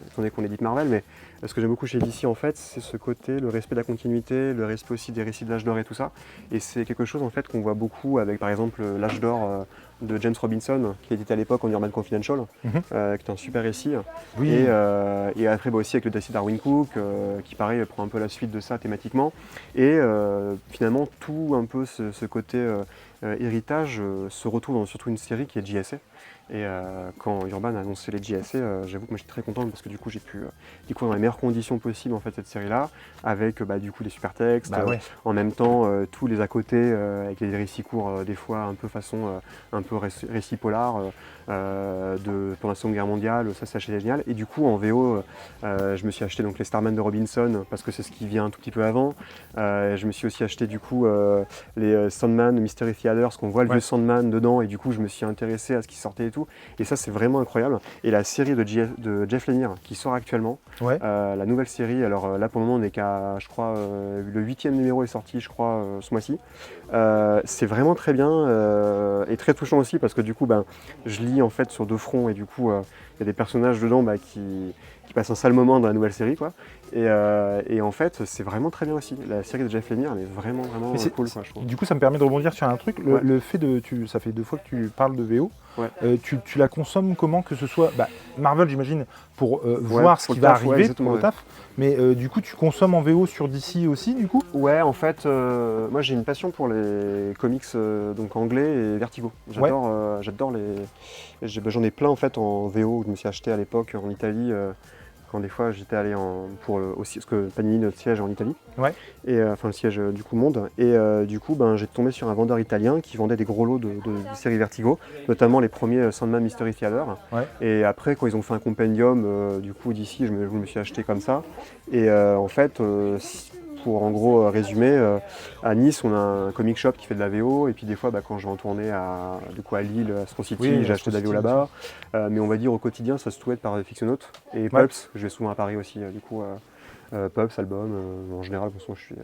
étant donné qu'on édite Marvel, mais ce que j'aime beaucoup chez DC, en fait, c'est ce côté, le respect de la continuité, le respect aussi des récits de l'âge d'or et tout ça. Et c'est quelque chose, en fait, qu'on voit beaucoup avec, par exemple, l'âge d'or de James Robinson, qui était à l'époque en Urban Confidential, qui est un super récit. Oui. Et après, aussi avec le Dacia Darwin Cook, qui pareil prend un peu la suite de ça thématiquement. Et finalement, tout un peu ce côté héritage se retrouve dans surtout une série qui est JSA. Et quand Urban a annoncé les JSA, j'avoue que moi j'étais très content parce que du coup j'ai pu découvrir dans les meilleures conditions possibles en fait cette série-là, avec du coup des super textes, en même temps tous les à côté avec les récits courts des fois un peu façon un peu récit polar pendant la Seconde Guerre mondiale, ça c'est assez génial. Et du coup en VO je me suis acheté donc les Starman de Robinson parce que c'est ce qui vient un tout petit peu avant. Je me suis aussi acheté du coup les Sandman, Mystery Theater, parce qu'on voit le vieux Sandman dedans, et du coup je me suis intéressé à ce qui sortait et tout. Et ça c'est vraiment incroyable. Et la série de Jeff Lemire qui sort actuellement, la nouvelle série, alors là pour le moment on est qu'à, je crois, le 8e numéro est sorti je crois ce mois-ci. C'est vraiment très bien et très touchant aussi parce que du coup je lis en fait sur deux fronts et du coup il y a des personnages dedans qui qui passe un sale moment dans la nouvelle série, quoi. Et en fait, c'est vraiment très bien aussi. La série de Jeff Lemire, elle est vraiment cool, quoi, je trouve. Du coup, ça me permet de rebondir sur un truc. Le fait ça fait 2 fois que tu parles de VO. Ouais. Tu la consommes comment, que ce soit Marvel, j'imagine, pour voir ce qui va arriver pour le taf. Mais du coup, tu consommes en VO sur DC aussi, du coup? Ouais, en fait, moi j'ai une passion pour les comics donc anglais et Vertigo. J'adore les. J'en ai plein en fait en VO que je me suis acheté à l'époque en Italie. Quand des fois j'étais allé aussi parce que Panini notre siège est en Italie, et enfin le siège du coup monde, et du coup j'ai tombé sur un vendeur italien qui vendait des gros lots de séries Vertigo, notamment les premiers Sandman Mystery Theater, et après quand ils ont fait un compendium du coup d'ici, je me suis acheté comme ça, et en fait pour en gros résumer, à Nice on a un comic shop qui fait de la VO, et puis des fois quand je vais en tournée à Lille, à Astro City, j'ai acheté de la VO là-bas, mais on va dire au quotidien ça se doit être par Fictionaute et Pulps, je vais souvent à Paris aussi, du coup Pulps, album, en général de toute façon je suis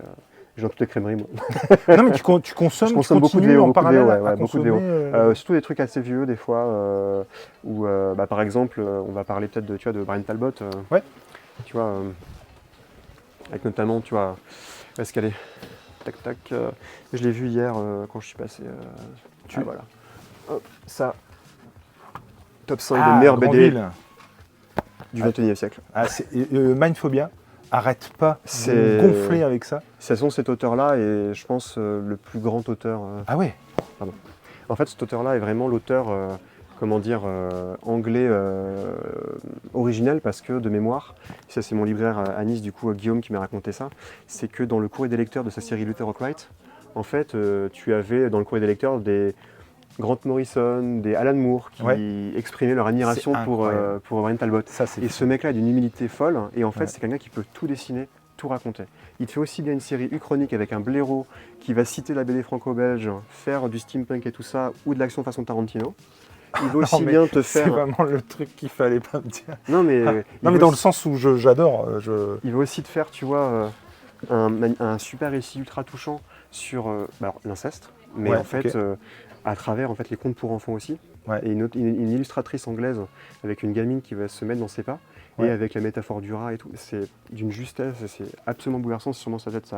dans toutes les crèmeries moi. Non mais tu consommes, je consomme beaucoup de VO, en parallèle beaucoup de VO. Surtout des trucs assez vieux des fois, où par exemple on va parler peut-être de Brian Talbot, tu vois, avec notamment, tu vois, où est-ce qu'elle est? Tac tac. Je l'ai vu hier quand je suis passé. Voilà. Hop, ça. Top 5 des meilleurs BD du 21e siècle. Mindphobia, arrête pas de gonfler avec ça. Ce sont cet auteur-là et je pense le plus grand auteur. Ah ouais. Pardon. En fait, cet auteur-là est vraiment l'auteur. Anglais originel, parce que de mémoire, ça c'est mon libraire à Nice, du coup Guillaume qui m'a raconté ça, c'est que dans le courrier des lecteurs de sa série Luther Wright, en fait tu avais dans le courrier des lecteurs des Grant Morrison, des Alan Moore qui exprimaient leur admiration pour Brian Talbot. Et ce mec-là a d'une humilité folle, et en fait c'est quelqu'un qui peut tout dessiner, tout raconter. Il fait aussi bien une série uchronique avec un blaireau qui va citer la BD franco-belge, faire du steampunk et tout ça, ou de l'action façon Tarantino. Il va aussi bien te faire. C'est vraiment le truc qu'il fallait pas me dire. Non mais, dans le sens où j'adore. Il va aussi te faire, tu vois, un super récit ultra touchant sur l'inceste, mais en fait à travers en fait les contes pour enfants aussi. Et une illustratrice anglaise avec une gamine qui va se mettre dans ses pas. Et avec la métaphore du rat et tout, c'est d'une justesse, c'est absolument bouleversant, c'est sûrement ça peut être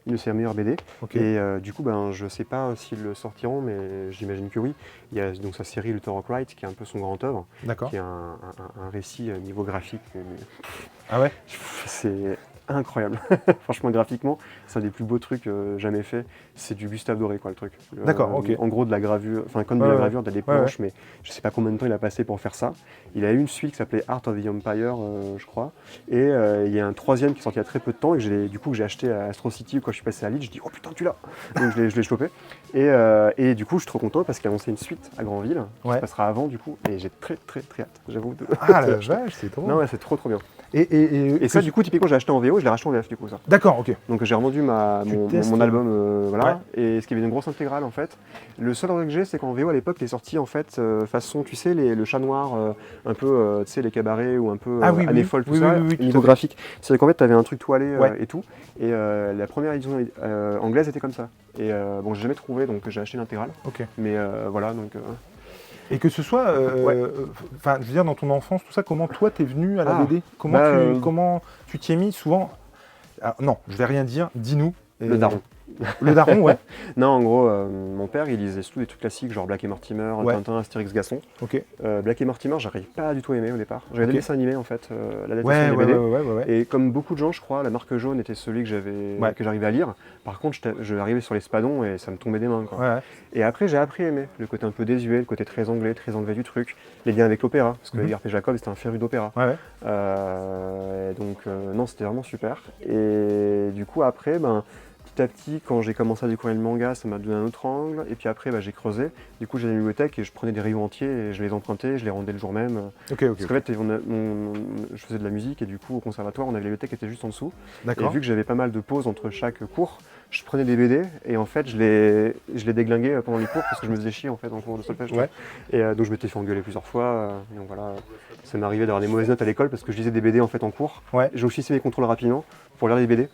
une de ses meilleures BD. Et du coup, je sais pas s'ils le sortiront, mais j'imagine que oui. Il y a donc sa série Luther Wright, qui est un peu son grand œuvre, qui est un récit niveau graphique. Ah ouais. C'est incroyable. Franchement, graphiquement, c'est un des plus beaux trucs jamais faits. C'est du Gustave Doré, quoi, le truc. D'accord, ok. En gros, de la gravure, enfin, comme de la gravure, t'as des planches, mais je sais pas combien de temps il a passé pour faire ça. Il a eu une suite qui s'appelait Art of the Empire, je crois. Et il y a un troisième qui est sorti il y a très peu de temps et que j'ai acheté à Astro City quand je suis passé à Lille. Je dis, oh putain, tu l'as! Donc je l'ai chopé. Et du coup, je suis trop content parce qu'il a annoncé une suite à Granville, qui passera avant, du coup. Et j'ai très hâte, j'avoue. Ah la vache, c'est trop. Non, ouais, c'est trop bien. Et ça, du coup, typiquement, j'ai acheté en VO, je l'ai racheté en VF, du coup, ça. D'accord, ok. Donc j'ai revendu mon album, voilà. Et ce qui avait une grosse intégrale, en fait. Le seul regret que j'ai, c'est qu'en VO, à l'époque, il est sorti, en fait, façon, tu sais, le chat noir, un peu, tu sais, les cabarets, ou un peu années folles, tout ça, niveau graphique. C'est qu'en fait, tu avais un truc toilé et tout. Et la première édition anglaise était comme ça. Et bon, j'ai jamais trouvé, donc j'ai acheté l'intégrale. Mais voilà, donc... Et que ce soit, enfin, je veux dire, dans ton enfance, tout ça, comment toi t'es venu à la BD? Comment tu t'y es mis souvent? Alors, non, je vais rien dire, dis-nous. Le daron. Le daron, ouais. Non, en gros, mon père, il lisait tous des trucs classiques, genre Black et Mortimer, Tintin, Astérix, Gaston. Black et Mortimer, j'arrivais pas du tout à aimer au départ. J'avais des dessins animés, en fait, l'adaptation des BD. Et comme beaucoup de gens, je crois, la marque jaune était celui que j'arrivais à lire. Par contre, je arrivais sur les spadons et ça me tombait des mains, quoi. Et après, j'ai appris à aimer le côté un peu désuet, le côté très anglais, très enlevé du truc, les liens avec l'opéra, parce que R.P. Jacob, c'était un féru d'opéra. Donc, non, c'était vraiment super. Et du coup, après, petit à petit, quand j'ai commencé à découvrir le manga, ça m'a donné un autre angle. Et puis après, j'ai creusé. Du coup, j'allais à la bibliothèque et je prenais des rayons entiers et je les empruntais, je les rendais le jour même. Parce qu'en fait, je faisais de la musique et du coup, au conservatoire, on avait la bibliothèque qui était juste en dessous. Et vu que j'avais pas mal de pauses entre chaque cours, je prenais des BD et en fait, je les déglinguais pendant les cours parce que je me faisais chier en fait en cours de solfège. Et donc, je m'étais fait engueuler plusieurs fois. Donc voilà, ça m'est arrivé d'avoir des mauvaises notes à l'école parce que je lisais des BD en fait en cours. J'ai aussi fait mes contrôles rapidement pour lire les BD.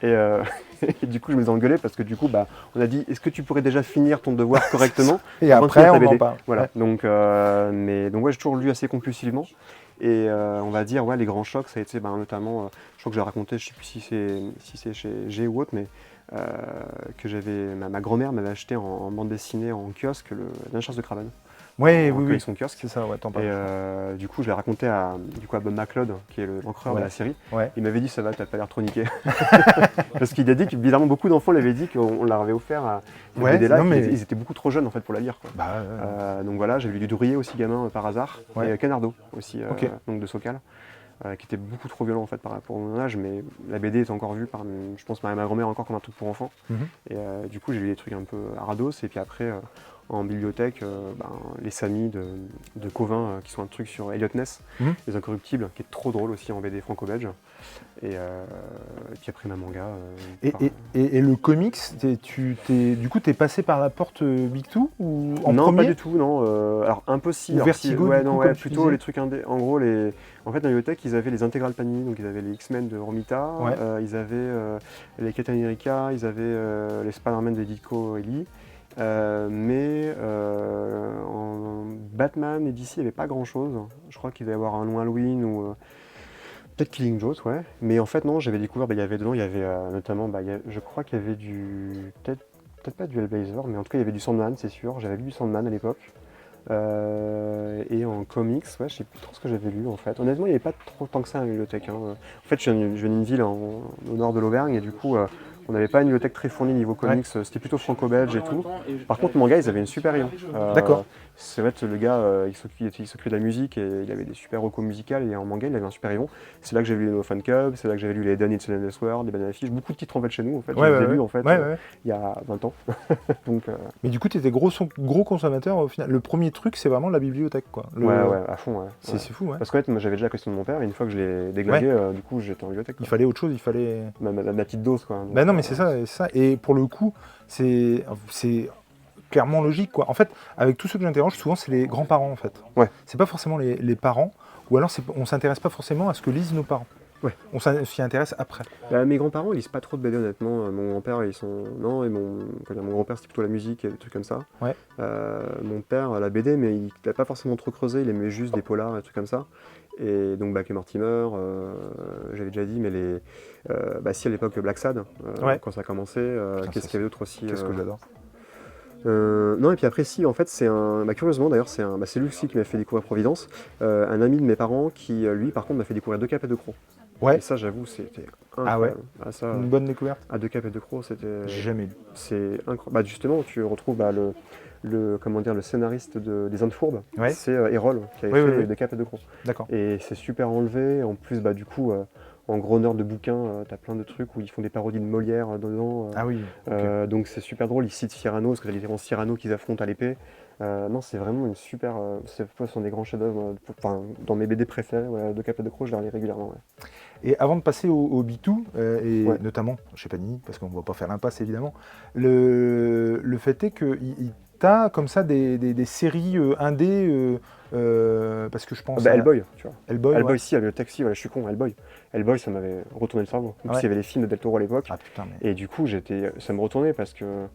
Et du coup, je me suis engueulé parce que du coup, on a dit, est-ce que tu pourrais déjà finir ton devoir correctement et après, on en parle. Voilà. Donc, donc j'ai toujours lu assez compulsivement. Et on va dire, ouais, les grands chocs, ça a été notamment, je crois que j'ai raconté, je sais plus si c'est chez G ou autre, mais que ma grand-mère m'avait acheté en bande dessinée en kiosque La Chasse de Craven. Ouais, En oui, collection kiosque. c'est ça, ouais, t'en parles. Et du coup, je l'ai raconté à Bob McLeod, qui est l'encreur de la série. Ouais. Il m'avait dit, ça va, t'as pas l'air trop niqué. Parce qu'il a dit qu'évidemment, beaucoup d'enfants l'avaient dit qu'on leur avait offert à BD-là, ils étaient beaucoup trop jeunes en fait pour la lire. Quoi. Donc voilà, j'ai lu du Drouillet aussi gamin par hasard, et Canardo aussi, donc de Sokal. Qui était beaucoup trop violent en fait par rapport à mon âge, mais la BD est encore vue par, je pense, ma grand-mère encore comme un truc pour enfants. Et du coup, j'ai lu des trucs un peu à rados, et puis après, en bibliothèque, les Samis de Cauvin, qui sont un truc sur Elliot Ness, Les Incorruptibles, qui est trop drôle aussi en BD franco-belge. Et puis après, ma manga. Et le comics, du coup, t'es passé par la porte Big Two ou en non, premier? Pas du tout, non. Alors un peu si. Ou Vertigo, ouais, du coup, non, comme ouais, tu plutôt disais. les trucs indés. En gros, en fait, dans la bibliothèque, ils avaient les intégrales Panini, donc ils avaient les X-Men de Romita, ils avaient les Captain America, ils avaient les Spider-Man de Ditko et Lee. Mais en Batman et DC, il n'y avait pas grand-chose. Je crois qu'il devait y avoir un long Halloween ou peut-être Killing Joke, ouais. Mais en fait, non, j'avais découvert, il y avait dedans, il y avait notamment, je crois qu'il y avait peut-être pas du Hellblazer, mais en tout cas, il y avait du Sandman, c'est sûr. J'avais lu du Sandman à l'époque. Et en comics, ouais, je sais plus trop ce que j'avais lu en fait. Honnêtement, il n'y avait pas trop tant que ça à la bibliothèque. En fait, je viens d'une ville au nord de l'Auvergne et du coup, on n'avait pas une bibliothèque très fournie niveau comics. C'était plutôt franco-belge et tout. Par contre, mon gars, ils avaient une super rayon. D'accord. C'est vrai que le gars, il s'occupait de la musique et il avait des super recos musicales et en manga, il avait un super rayon. C'est là que j'ai lu les No Fun Cub, c'est là que j'avais lu les Done It's an Endless World, les Banana Fish, beaucoup de titres en fait chez nous en fait. Je les ai lus en fait il y a 20 ans. Donc, mais du coup, tu étais gros consommateur au final. Le premier truc, c'est vraiment la bibliothèque, quoi. Ouais, à fond, ouais. C'est fou, ouais. Parce qu'en fait, moi, j'avais déjà la question de mon père, et une fois que je l'ai déglingué, du coup, j'étais en bibliothèque. Il fallait autre chose, il fallait... Ma petite dose, quoi. Donc, bah non, mais c'est ça. Et pour le coup, c'est clairement logique, quoi. En fait, avec tous ceux que j'interroge, souvent, c'est les grands-parents, en fait. Ouais. C'est pas forcément les parents, ou alors on s'intéresse pas forcément à ce que lisent nos parents. Ouais. On s'y intéresse après. Mes grands-parents, ils lisent pas trop de BD, honnêtement. Mon grand-père, non, et mon grand-père, c'était plutôt la musique et des trucs comme ça. Ouais. Mon père, la BD, mais il n'a pas forcément trop creusé, il aimait juste des polars et des trucs comme ça. Et donc, Back et Mortimer, j'avais déjà dit, mais si à l'époque, Black Sad, quand ça a commencé, qu'est-ce qu'il y avait d'autre aussi Qu'est-ce que j'adore. Non, et puis après, si, en fait, curieusement d'ailleurs, c'est lui aussi qui m'a fait découvrir Providence, un ami de mes parents qui, lui, par contre, m'a fait découvrir Deux Capes et Deux Crocs. Ouais. Et ça, j'avoue, c'était incroyable. Ah ouais. Ça, une bonne découverte. Deux Capes et Deux Crocs, c'était. J'ai jamais lu. C'est incroyable. Justement, tu retrouves le scénariste des Indes Fourbes, c'est Erol qui avait fait Deux Capes et Deux Crocs. D'accord. Et c'est super enlevé. En plus, du coup, en gros nerd de bouquins, t'as plein de trucs où ils font des parodies de Molière dedans. Ah oui. Donc c'est super drôle. Ils citent Cyrano, parce que t'as littéralement Cyrano qu'ils affrontent à l'épée. Non, c'est vraiment une super. Ce sont des grands chefs-d'œuvre. Dans mes BD préférés, Deux Capes et Deux Crocs, je les relis régulièrement. Ouais. Et avant de passer au B2, et notamment chez Panini, parce qu'on ne va pas faire l'impasse évidemment, le fait est que t'as comme ça des séries indées, parce que je pense. Hellboy, tu vois. Hellboy, si, le taxi, je suis con, Hellboy. Hellboy, ça m'avait retourné le cerveau. En plus, il y avait les films de Del Toro à l'époque. Ah putain, mais... Et du coup, ça me retournait parce que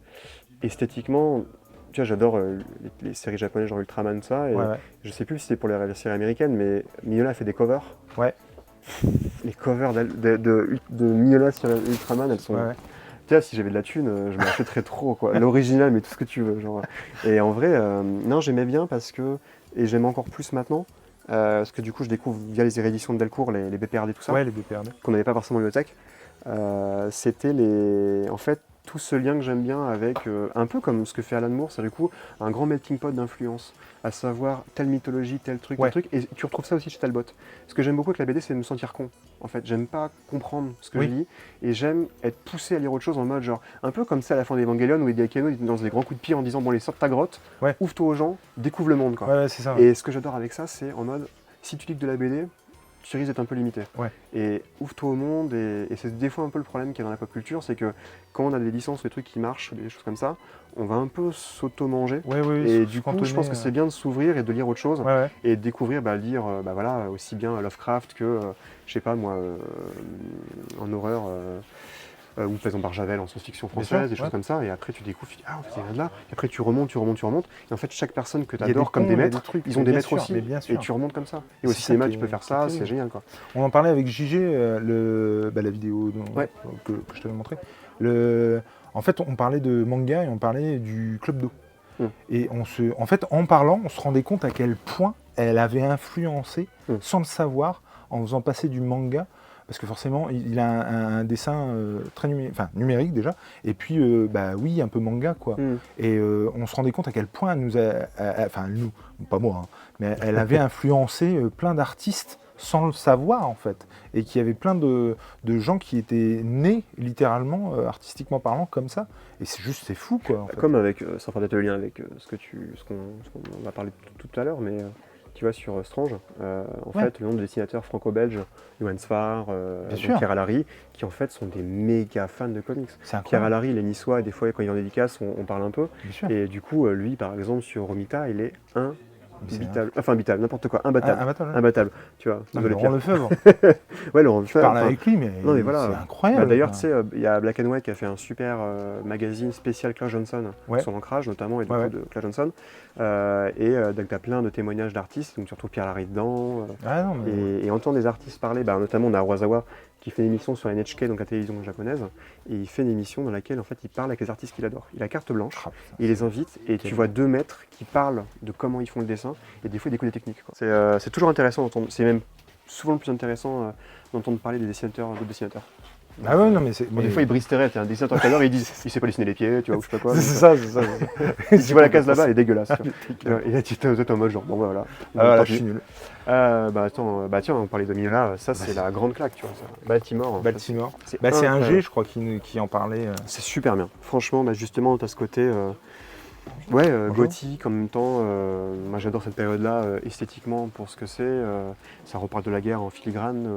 esthétiquement. Tu vois, j'adore les séries japonaises genre Ultraman, ça. Et je sais plus si c'est pour les séries américaines, mais Mignola a fait des covers. Ouais. Les covers de Mignola sur Ultraman, elles sont. Tu vois, si j'avais de la thune, je m'achèterais trop, quoi. L'original, mais tout ce que tu veux. Genre. Et en vrai, non, j'aimais bien parce que. Et j'aime encore plus maintenant. Parce que du coup, je découvre via les rééditions de Delcourt, les BPRD, tout ça. Ouais, les BPRD. Qu'on n'avait pas forcément en bibliothèque. C'était en fait, tout ce lien que j'aime bien avec, un peu comme ce que fait Alan Moore, c'est du coup un grand melting pot d'influence, à savoir telle mythologie, tel truc, et tu retrouves ça aussi chez Talbot. Ce que j'aime beaucoup avec la BD, c'est de me sentir con. En fait, j'aime pas comprendre ce que je lis, et j'aime être poussé à lire autre chose en mode genre, un peu comme ça à la fin d'Evangelion, où Hideaki Anno était dans des grands coups de pied en disant bon, allez, sors de ta grotte, ouvre-toi aux gens, découvre le monde, quoi. Ouais, c'est ça. Et ce que j'adore avec ça, c'est en mode, si tu lis que de la BD, tu risques d'être un peu limité. Et ouvre-toi au monde, et c'est des fois un peu le problème qu'il y a dans la pop culture, c'est que quand on a des licences ou des trucs qui marchent, des choses comme ça, on va un peu s'auto-manger. Et du coup, je pense que c'est bien de s'ouvrir et de lire autre chose, et de découvrir, lire aussi bien Lovecraft que, je sais pas moi, en horreur, ou par exemple Barjavel en science-fiction française, des choses comme ça, et après tu découvres, tu dis, ah en fait il vient de là, et après tu remontes, et en fait chaque personne que tu adores comme des maîtres, ils ont des maîtres aussi, et tu remontes comme ça. Et au cinéma tu peux faire ça, c'est génial quoi. On en parlait avec JG, la vidéo que je t'avais montré. En fait, on parlait de manga et on parlait du Club d'eau. Et en fait, en parlant, on se rendait compte à quel point elle avait influencé, sans le savoir, en faisant passer du manga. Parce que forcément, il a un dessin très numérique déjà, et puis un peu manga quoi. Et on se rendait compte à quel point elle nous nous, pas moi, hein, mais elle avait influencé plein d'artistes sans le savoir en fait, et qu'il y avait plein de gens qui étaient nés littéralement, artistiquement parlant, comme ça. Et c'est fou quoi. En fait. Comme avec, sans faire de lien avec ce qu'on va parler tout à l'heure, mais tu vois sur Strange, en fait, le nom de dessinateurs franco-belges, Johan Sfar, Pierre Allary, qui en fait sont des méga fans de comics. Pierre Allary, il est niçois, et des fois quand il est en dédicace, on parle un peu. Et du coup, lui, par exemple, sur Romita, il est imbattable, tu vois. Laurent Lefebvre. Ouais, Laurent Lefebvre. Je parle avec lui, mais voilà. C'est incroyable. D'ailleurs, tu sais, il y a Black and White qui a fait un super magazine spécial Clark Johnson, sur l'ancrage notamment, et du coup de Clark Johnson. Donc tu as plein de témoignages d'artistes, donc tu retrouves Pierre Allary dedans. Et entendre des artistes parler, notamment on a Awazawa qui fait une émission sur NHK, donc la télévision japonaise, et il fait une émission dans laquelle en fait il parle avec les artistes qu'il adore. Il a carte blanche, il les invite, et tu vois 2 maîtres qui parlent de comment ils font le dessin, et des fois ils découvrent des techniques. C'est toujours intéressant d'entendre, c'est même souvent le plus intéressant d'entendre parler des dessinateurs, d'autres dessinateurs. Ah ouais, non, mais c'est. Des fois, ils brisent tes rêves, t'es un dessinateur tout à l'heure, ils disent il sait pas dessiner les pieds, tu vois, ou je sais pas quoi. C'est ça. Tu vois la case là-bas, elle est dégueulasse. Et là, tu es en mode genre, bon, voilà. Voilà, je suis nul. Tiens, on parlait de Mira, ça, c'est la grande claque, tu vois. Ça. Baltimore. C'est un G, je crois, qui en parlait. C'est super bien. Franchement, justement, tu as ce côté. Gothique en même temps, moi j'adore cette période-là esthétiquement pour ce que c'est, ça reparle de la guerre en filigrane,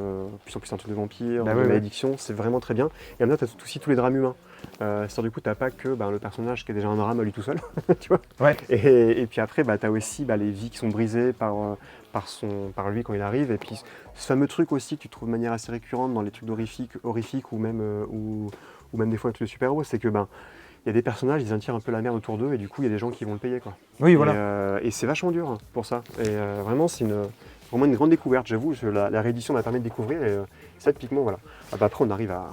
plus en plus un truc de vampire, de malédiction, c'est vraiment très bien. Et en même temps tu as aussi tous les drames humains, c'est-à-dire du coup tu n'as pas que le personnage qui est déjà un drame à lui tout seul, tu vois. Et puis après tu as aussi les vies qui sont brisées par lui quand il arrive, et puis ce fameux truc aussi que tu trouves de manière assez récurrente dans les trucs horrifiques ou même des fois les trucs de super-héros, c'est que il y a des personnages, ils en tirent un peu la merde autour d'eux, et du coup, il y a des gens qui vont le payer, quoi. Oui, voilà. Et c'est vachement dur pour ça. Et vraiment, c'est vraiment une grande découverte, j'avoue. La réédition m'a permis de découvrir, et ça, typiquement, voilà. Après, on arrive à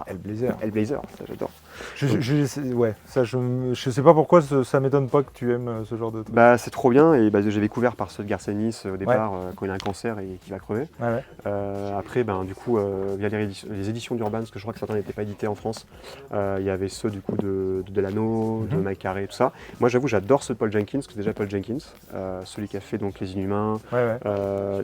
Hellblazer, ça j'adore. Je sais pas pourquoi ça m'étonne pas que tu aimes ce genre de truc. C'est trop bien, et j'ai découvert par ceux de Garcenis au départ, quand il a un cancer et qu'il va crever. Après, du coup, via les éditions d'Urban, parce que je crois que certains n'étaient pas édités en France, il y avait ceux du coup de Delano, de Mike Carey, tout ça. Moi j'avoue, j'adore ceux de Paul Jenkins, que déjà Paul Jenkins, celui qui a fait donc Les Inhumains.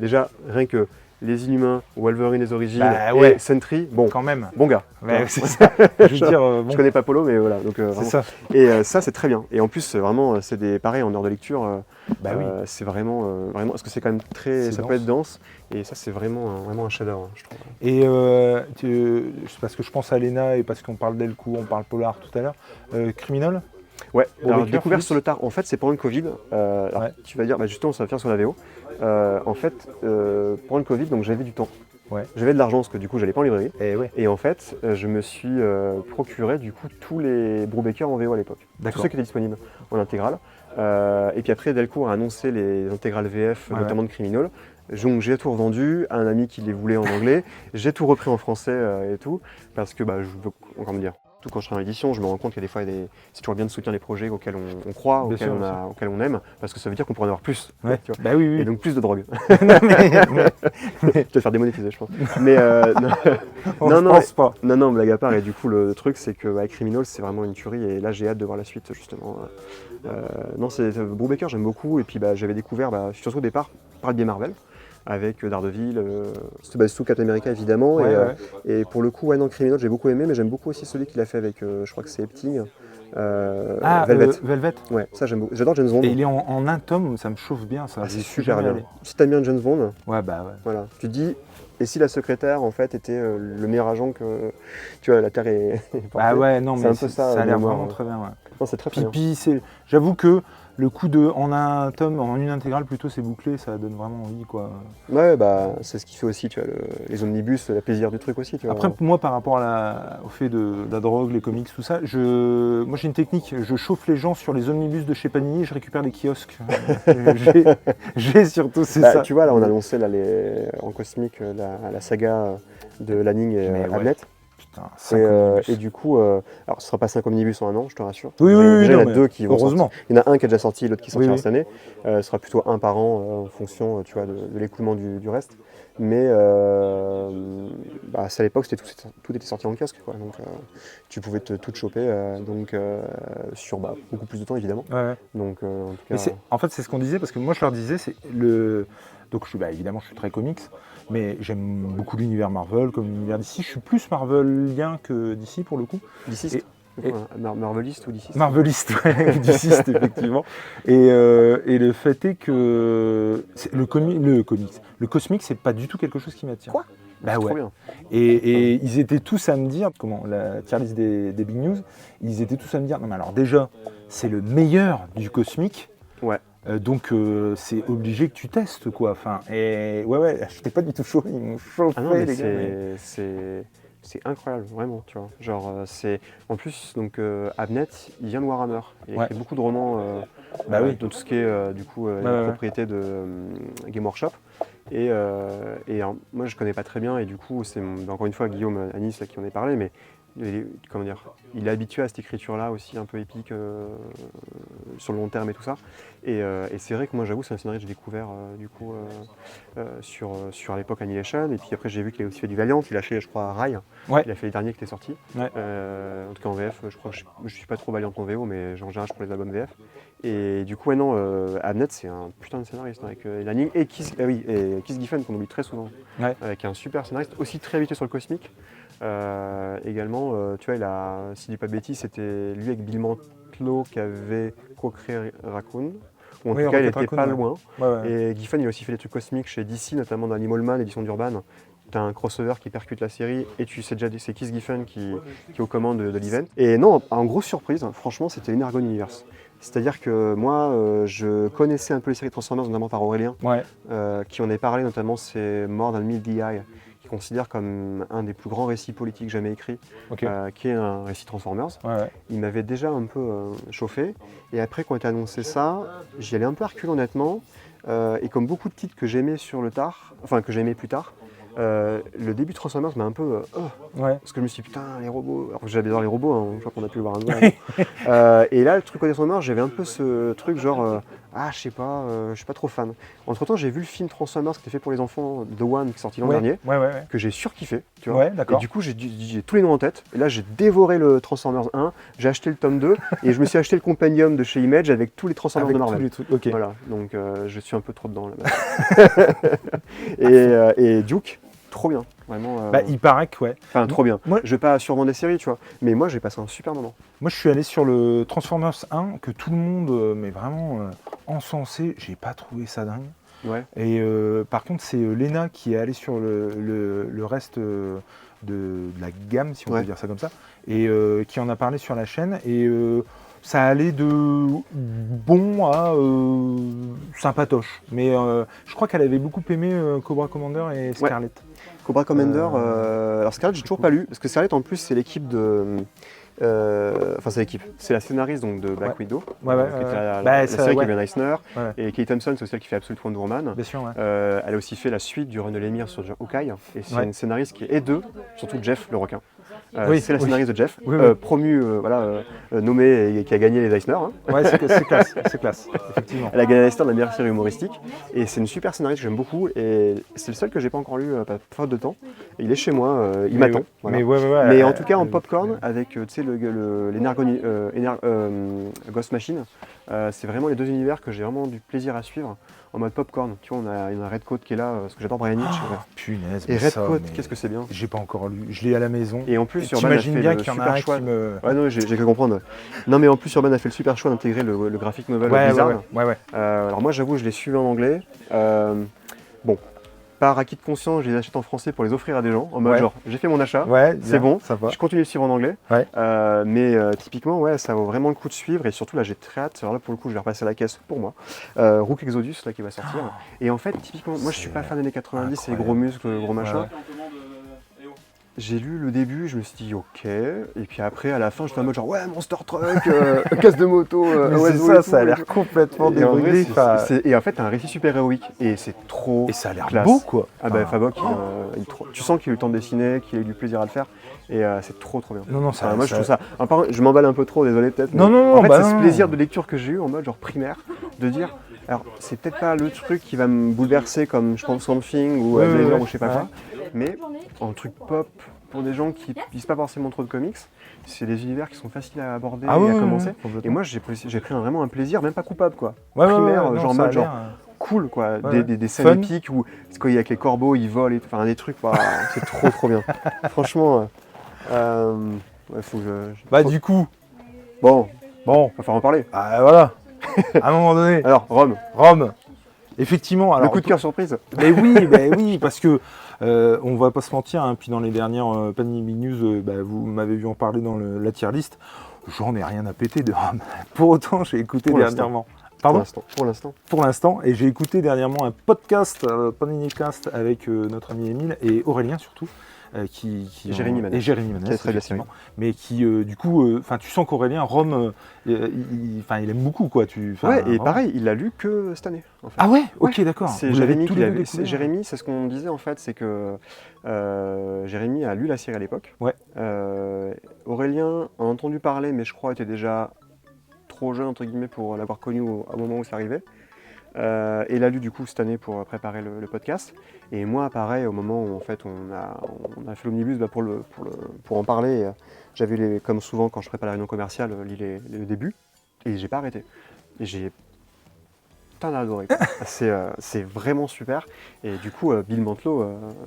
Déjà, rien que Les Inhumains, Wolverine des origines et Sentry, quand même. Bon gars. C'est ça. Je veux dire, je connais pas Polo, mais voilà. Donc, c'est ça. Et ça, c'est très bien. Et en plus, vraiment, c'est pareil en heure de lecture. C'est vraiment, parce que c'est quand même ça peut être dense. Et ça, c'est vraiment un chef-d'œuvre, je trouve. Et parce que je pense à Lena et parce qu'on parle d'Elcou, on parle polar tout à l'heure. Criminal. Ouais, alors découvert sur le tard. En fait, c'est pendant le Covid. Tu vas dire, justement, ça va faire sur la VO. En fait, pendant le Covid, donc j'avais du temps. J'avais de l'argent parce que du coup, j'allais pas en librairie. Et en fait, je me suis procuré du coup tous les Brubaker en VO à l'époque. Tous ceux qui étaient disponibles en intégrale. Et puis après, Delcourt a annoncé les intégrales VF, notamment de Criminal. Donc j'ai tout revendu à un ami qui les voulait en anglais. J'ai tout repris en français et tout. Parce que je veux encore me dire. Tout quand je travaille en édition, je me rends compte que des fois, c'est toujours bien de soutenir les projets auxquels on croit, auxquels on aime, parce que ça veut dire qu'on pourrait en avoir plus. Tu vois. Oui. Et donc plus de drogue. Je vais te faire démonétiser, je pense. Mais je pense pas. Non, blague à part. Et du coup, le truc, c'est que Criminal, c'est vraiment une tuerie. Et là, j'ai hâte de voir la suite, justement. C'est Brubaker, j'aime beaucoup. Et puis, j'avais découvert, surtout au départ, par le biais Marvel. Avec Daredevil, sous Captain America évidemment, et pour le coup, Criminal j'ai beaucoup aimé, mais j'aime beaucoup aussi celui qu'il a fait avec, je crois que c'est Epting, Velvet. Ouais, ça j'aime beaucoup, j'adore James Bond. Et il est en un tome, ça me chauffe bien ça. C'est super bien. Si t'aimes bien James Bond, voilà, tu te dis, et si la secrétaire en fait était le meilleur agent que, tu vois, la Terre est portée. Non, mais c'est un peu ça. Ça a l'air vraiment très bien, Non, c'est très bien. Puis j'avoue que le coup de en un tome, en une intégrale plutôt, c'est bouclé, ça donne vraiment envie, quoi. Ouais, bah c'est ce qui fait aussi, tu vois, les omnibus, le plaisir du truc aussi, tu vois. Après, moi, par rapport au fait de la drogue, les comics, tout ça, moi j'ai une technique, je chauffe les gens sur les omnibus de chez Panini, je récupère les kiosques. J'ai surtout, c'est ça. Tu vois, là, on a annoncé là, en cosmique la saga de Lanning et Abnett. Putain, 5 omnibus. Et du coup, alors ce sera pas 5 omnibus en un an, je te rassure. Oui, Déjà, non, il y en a 2 qui vont heureusement. sortir. Il y en a un qui est déjà sorti, l'autre qui sortira Oui. cette année. Ce sera plutôt un par an en fonction, tu vois, de l'écoulement du reste. Mais à l'époque, tout était sorti en kiosque, quoi. Donc tu pouvais tout choper sur beaucoup plus de temps, évidemment. Ouais. Donc en tout cas, en fait, c'est ce qu'on disait, parce que moi je leur disais, donc évidemment je suis très comics, mais j'aime beaucoup l'univers Marvel comme l'univers DC. Je suis plus Marvelien que DC pour le coup. DCiste Marveliste ou DCiste Marveliste, ouais, DCiste effectivement. Et le fait est que le cosmique, c'est pas du tout quelque chose qui m'attire. Quoi? Bah ouais. Trop bien. Et ils étaient tous à me dire, la tier list des Big News, ils étaient tous à me dire, non mais alors déjà, c'est le meilleur du cosmique. Ouais. Donc c'est obligé que tu testes, quoi. Enfin, et ouais, j'étais pas du tout chaud, ils m'ont chauffé, Ah non, mais les gars. c'est incroyable, vraiment, tu vois. Genre, en plus, donc, Abnett, il vient de Warhammer. Il a écrit beaucoup de romans oui. de tout ce qui est, du coup, la propriété de Game Workshop. Et alors, moi, je connais pas très bien, et du coup, c'est encore une fois Guillaume Anis là, qui en est parlé, mais comment dire, il est habitué à cette écriture-là aussi, un peu épique, sur le long terme et tout ça. Et c'est vrai que moi, j'avoue, c'est un scénario que j'ai découvert sur à l'époque Annihilation. Et puis après, j'ai vu qu'il a aussi fait du Valiant. Il a fait, je crois, Rai. Ouais. Il a fait les derniers qui étaient sortis. Ouais. En tout cas en VF, je crois que je suis pas trop Valiant en VO, mais en général, je prends les albums VF. Et du coup, Abnett, c'est un putain de scénariste avec Lanning et Keith Giffen, qu'on oublie très souvent, qui est un super scénariste, aussi très habitué sur le cosmique. Également, tu vois, si je dis pas de bêtises, c'était lui avec Bill Mantlo qui avait co-créé Raccoon. Ou en tout cas, il était pas loin. Et Giffen, il a aussi fait des trucs cosmiques chez DC, notamment dans Animal Man, édition d'Urban. Tu as un crossover qui percute la série et tu sais déjà, c'est Keith Giffen qui est aux commandes de l'event. Et non, en grosse surprise, franchement, c'était Energon Universe. C'est-à-dire que moi, je connaissais un peu les séries Transformers, notamment par Aurélien, qui en est parlé, notamment c'est More Than Meets the Eye, qui considère comme un des plus grands récits politiques jamais écrits, qui est un récit Transformers. Il m'avait déjà un peu chauffé, et après quand il a annoncé ça, j'y allais un peu à recul honnêtement, et comme beaucoup de titres que j'aimais sur le tard, enfin que j'aimais plus tard, le début de Transformers m'a un peu... Parce que je me suis dit, putain, les robots... Alors que j'adore les robots, hein, je crois qu'on a pu le voir un peu. Et là, le truc de Transformers, j'avais un peu ce truc genre... je sais pas, je suis pas trop fan. Entre temps, j'ai vu le film Transformers qui était fait pour les enfants, The One, qui est sorti l'an dernier, que j'ai surkiffé, tu vois. Et du coup, j'ai tous les noms en tête. Et là, j'ai dévoré le Transformers 1, j'ai acheté le tome 2, et je me suis acheté le Compendium de chez Image avec tous les Transformers de Marvel. Tous les trucs. Voilà, donc je suis un peu trop dedans là-bas. Et Duke, trop bien, vraiment. Il paraît que Enfin, trop bien. Moi, je vais pas survendre des séries, tu vois, mais moi, j'ai passé un super moment. Moi, je suis allé sur le Transformers 1, que tout le monde, mais vraiment encensé. J'ai pas trouvé ça dingue. Ouais. Et par contre, c'est Léna qui est allée sur le reste de la gamme, si on peut dire ça comme ça, et qui en a parlé sur la chaîne. Et ça allait de bon à sympatoche. Mais je crois qu'elle avait beaucoup aimé Cobra Commander et Scarlet. Cobra Commander, alors Scarlet, j'ai toujours pas lu, parce que Scarlet, en plus, c'est l'équipe de... Enfin, c'est l'équipe, c'est la scénariste donc, de Black Widow, qui était la série qui vient Eisner, et Kate Thompson, c'est celle qui fait Absolute Wonder Woman. Bien sûr, elle a aussi fait la suite du run de l'émir sur Hawkeye, et c'est une scénariste qui est surtout Jeff le requin. C'est la scénariste de Jeff, promu, nommé et qui a gagné les Eisner. C'est classe, effectivement. Elle a gagné l'Eisner de la meilleure série humoristique, et c'est une super scénariste que j'aime beaucoup, et c'est le seul que j'ai pas encore lu, pas faute de temps. Il est chez moi, il m'attend. Mais en tout cas en popcorn, avec Ghost Machine, c'est vraiment les deux univers que j'ai vraiment du plaisir à suivre en mode popcorn. Tu vois, on a une Redcoat qui est là, parce que j'adore Brian Hitch. Punaise. Et Redcoat, qu'est-ce que c'est bien. J'ai pas encore lu, je l'ai à la maison. Et en plus, Urban a fait bien le qu'il y en super a un choix. qui me... Ouais, non, j'ai cru comprendre. Non, mais en plus, Urban a fait le super choix d'intégrer le graphic novel Blizzard. Ouais. Alors moi, j'avoue, je l'ai suivi en anglais. Bon, par acquis de conscience, je les achète en français pour les offrir à des gens, en mode genre, j'ai fait mon achat, c'est bon, ça va. je continue de suivre en anglais. Ouais. Mais typiquement, ouais, ça vaut vraiment le coup de suivre. Et surtout, là, j'ai très hâte. Alors là, pour le coup, je vais repasser à la caisse pour moi. Rook Exodus, là, qui va sortir. Et en fait, typiquement, moi, je suis pas fan des années 90, c'est gros muscles, gros machin. J'ai lu le début, je me suis dit ok, et puis après à la fin j'étais en mode genre ouais Monster Truck, casse de moto, c'est ça, ça a l'air complètement débridé. Et en fait t'as un récit super héroïque et c'est trop et ça a l'air classe. Beau quoi. Ah bah Fabok, tu sens qu'il a eu le temps de dessiner, qu'il a eu du plaisir à le faire et c'est trop bien. Non, ça, moi je trouve ça, je m'emballe un peu trop, désolé peut-être. Non, en fait c'est ce plaisir de lecture que j'ai eu en mode genre primaire, de dire alors c'est peut-être pas le truc qui va me bouleverser comme je pense Swamp Thing ou Blazer ou je sais pas quoi, mais en truc pop. Pour des gens qui lisent pas forcément trop de comics, c'est des univers qui sont faciles à aborder et à commencer. Et moi, j'ai pris vraiment un plaisir, même pas coupable, quoi. Primaire, genre en mode genre cool, quoi. Des scènes épiques où il y a avec les corbeaux, ils volent, enfin des trucs, c'est trop bien. Franchement, faut que je... du coup, bon, va falloir en parler. Ah voilà. À un moment donné. Alors Rome. Effectivement. Alors, le coup de cœur surprise. Mais oui, parce que on va pas se mentir, hein, puis dans les dernières Panini Big News, vous m'avez vu en parler dans la tier list, j'en ai rien à péter de Rome. Pour autant, j'ai écouté dernièrement. Pardon ? Pour l'instant, et j'ai écouté dernièrement un podcast, Paninicast, avec notre ami Émile et Aurélien surtout. Jérémy Manès, effectivement, mais qui du coup, tu sens qu'Aurélien, Rome, il aime beaucoup quoi. Pareil, il l'a lu que cette année. En fait. Ah ouais, ok, d'accord. C'est Jérémy qui l'a lu. Jérémy, c'est ce qu'on disait en fait, c'est que Jérémy a lu la série à l'époque. Ouais. Aurélien en a entendu parler, mais je crois était déjà trop jeune entre guillemets pour l'avoir connu au moment où ça arrivait. Et l'a lu du coup cette année pour préparer le podcast. Et moi pareil au moment où en fait on a fait l'omnibus pour en parler, j'avais comme souvent quand je prépare la réunion commerciale, le début et j'ai pas arrêté. Et j'ai adoré. C'est vraiment super. Et du coup, Bill Mantlo,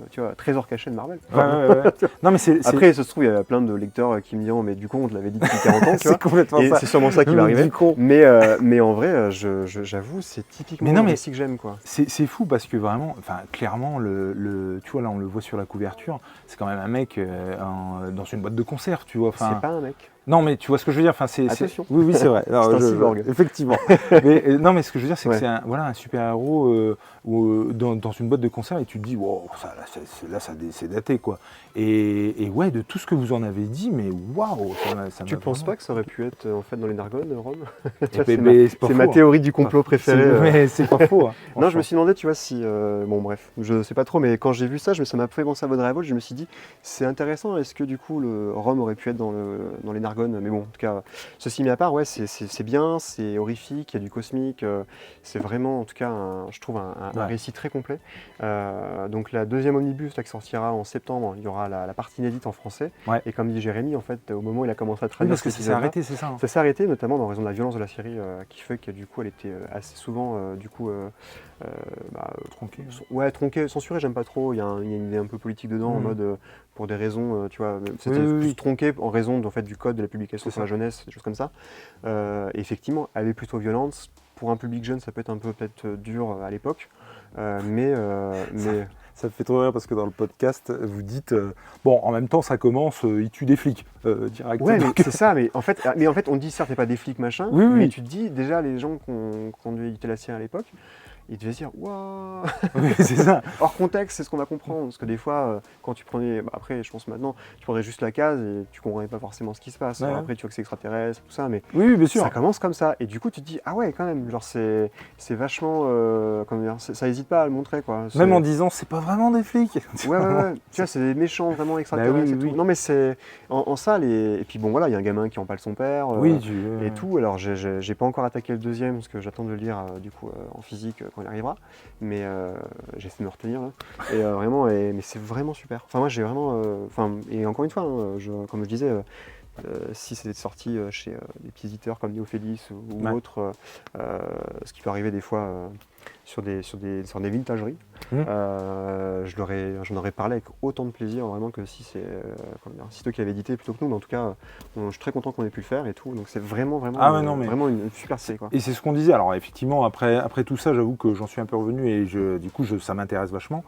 tu vois, trésor caché de Marvel. Ouais. Non, mais Après, ça se trouve, il y a plein de lecteurs qui me diront, mais du coup, on te l'avait dit depuis 40 ans, tu vois. C'est complètement ça. C'est sûrement ça qui va arriver. Mais en vrai, j'avoue, c'est typiquement le récit que j'aime, quoi. C'est fou parce que vraiment, clairement, tu vois, là, on le voit sur la couverture, c'est quand même un mec dans une boîte de concert, tu vois. C'est pas un mec. Non, mais tu vois ce que je veux dire. Attention. Oui, c'est vrai. C'est un cyborg. Effectivement. Mais non, mais ce que je veux dire, c'est que c'est un super-héros dans une boîte de concert et tu te dis, wow, c'est daté, quoi. Et ouais, de tout ce que vous en avez dit, mais waouh, ça Tu penses pas que ça aurait pu être en fait dans les Nargones, Rome? C'est ma théorie du complot préférée. Mais c'est pas faux. Non, je me suis demandé, tu vois, si bon, bref, je sais pas trop, mais quand j'ai vu ça, ça m'a fait penser à Blood Revolt. Je me suis dit, c'est intéressant. Est-ce que du coup, le Rome aurait pu être dans les Nargones? Mais bon, en tout cas, ceci mis à part, ouais, c'est bien, c'est horrifique, il y a du cosmique, c'est vraiment, en tout cas, je trouve un récit très complet. Donc la deuxième omnibus là, qui sortira en septembre, il y aura la partie inédite en français. Ouais. Et comme dit Jérémy, en fait, au moment où il a commencé à traduire, parce que ça s'est arrêté, c'est ça. Ça s'est arrêté, notamment en raison de la violence de la série, qui fait que du coup, elle était assez souvent, tronquée. Ouais, tronquée, censurée, j'aime pas trop. Il y a une idée un peu politique dedans, en mode pour des raisons, tu vois, c'était plus tronqué en raison en fait du code de la publication sur la jeunesse, des choses comme ça. Et effectivement, elle est plutôt violente. Pour un public jeune, ça peut être un peu peut-être dur à l'époque, mais ça me fait trop rire parce que dans le podcast, vous dites bon, en même temps, ça commence, ils tuent des flics directement. Ouais, mais c'est ça. Mais en fait, on dit certes, il n'y a pas des flics machin, mais tu te dis déjà les gens qui ont dû éditer la série à l'époque. Ils devaient se dire waouh. Oui, c'est ça. Hors contexte, c'est ce qu'on va comprendre. Parce que des fois, quand tu prenais. Après, je pense maintenant, tu prendrais juste la case et tu ne comprenais pas forcément ce qui se passe. Ouais. Après, tu vois que c'est extraterrestre, tout ça. Mais oui, bien sûr. Ça commence comme ça. Et du coup, tu te dis ah ouais, quand même. Genre, c'est vachement. Comment dire, ça n'hésite pas à le montrer, quoi. Même en disant, c'est pas vraiment des flics. Ouais. Tu vois, c'est des méchants vraiment extraterrestres. Oui. Non, mais c'est. En ça, et puis bon, voilà, il y a un gamin qui empale son père. Et tout. Alors, j'ai pas encore attaqué le deuxième parce que j'attends de le lire, du coup, en physique quand il arrivera. Mais j'essaie de me retenir là. Et vraiment, mais c'est vraiment super. Enfin moi j'ai vraiment, et encore une fois, comme je disais, si c'était sorti chez des petits éditeurs comme Néophélis ou autres, ce qui peut arriver des fois sur des vintageries. J'en aurais parlé avec autant de plaisir vraiment que si c'est toi qui l'avais édité plutôt que nous, mais en tout cas je suis très content qu'on ait pu le faire et tout, donc c'est vraiment vraiment une super série, quoi. Et c'est ce qu'on disait, alors effectivement après tout ça j'avoue que j'en suis un peu revenu et du coup ça m'intéresse vachement.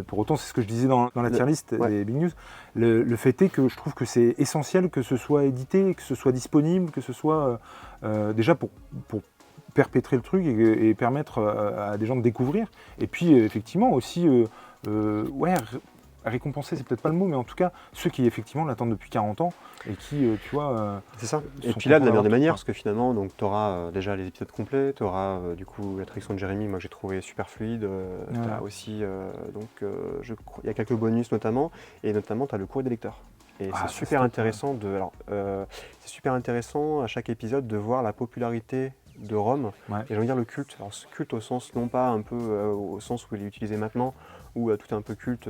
Pour autant c'est ce que je disais dans la tier list des Big News, le fait est que je trouve que c'est essentiel que ce soit édité, que ce soit disponible, que ce soit déjà pour perpétrer le truc et permettre à des gens de découvrir. Et puis effectivement aussi, récompenser, c'est peut-être pas le mot, mais en tout cas ceux qui effectivement l'attendent depuis 40 ans et qui, tu vois... c'est ça. Et puis là, de la meilleure des manières, parce que finalement, tu auras déjà les épisodes complets, tu auras du coup la traduction de Jérémy, moi que j'ai trouvé super fluide. Tu as aussi, il y a quelques bonus notamment, et notamment tu as le courrier des lecteurs. Et c'est super intéressant c'est super intéressant à chaque épisode de voir la popularité de Rome, et j'ai envie de dire le culte. Alors ce culte au sens, non pas un peu au sens où il est utilisé maintenant, où tout est un peu culte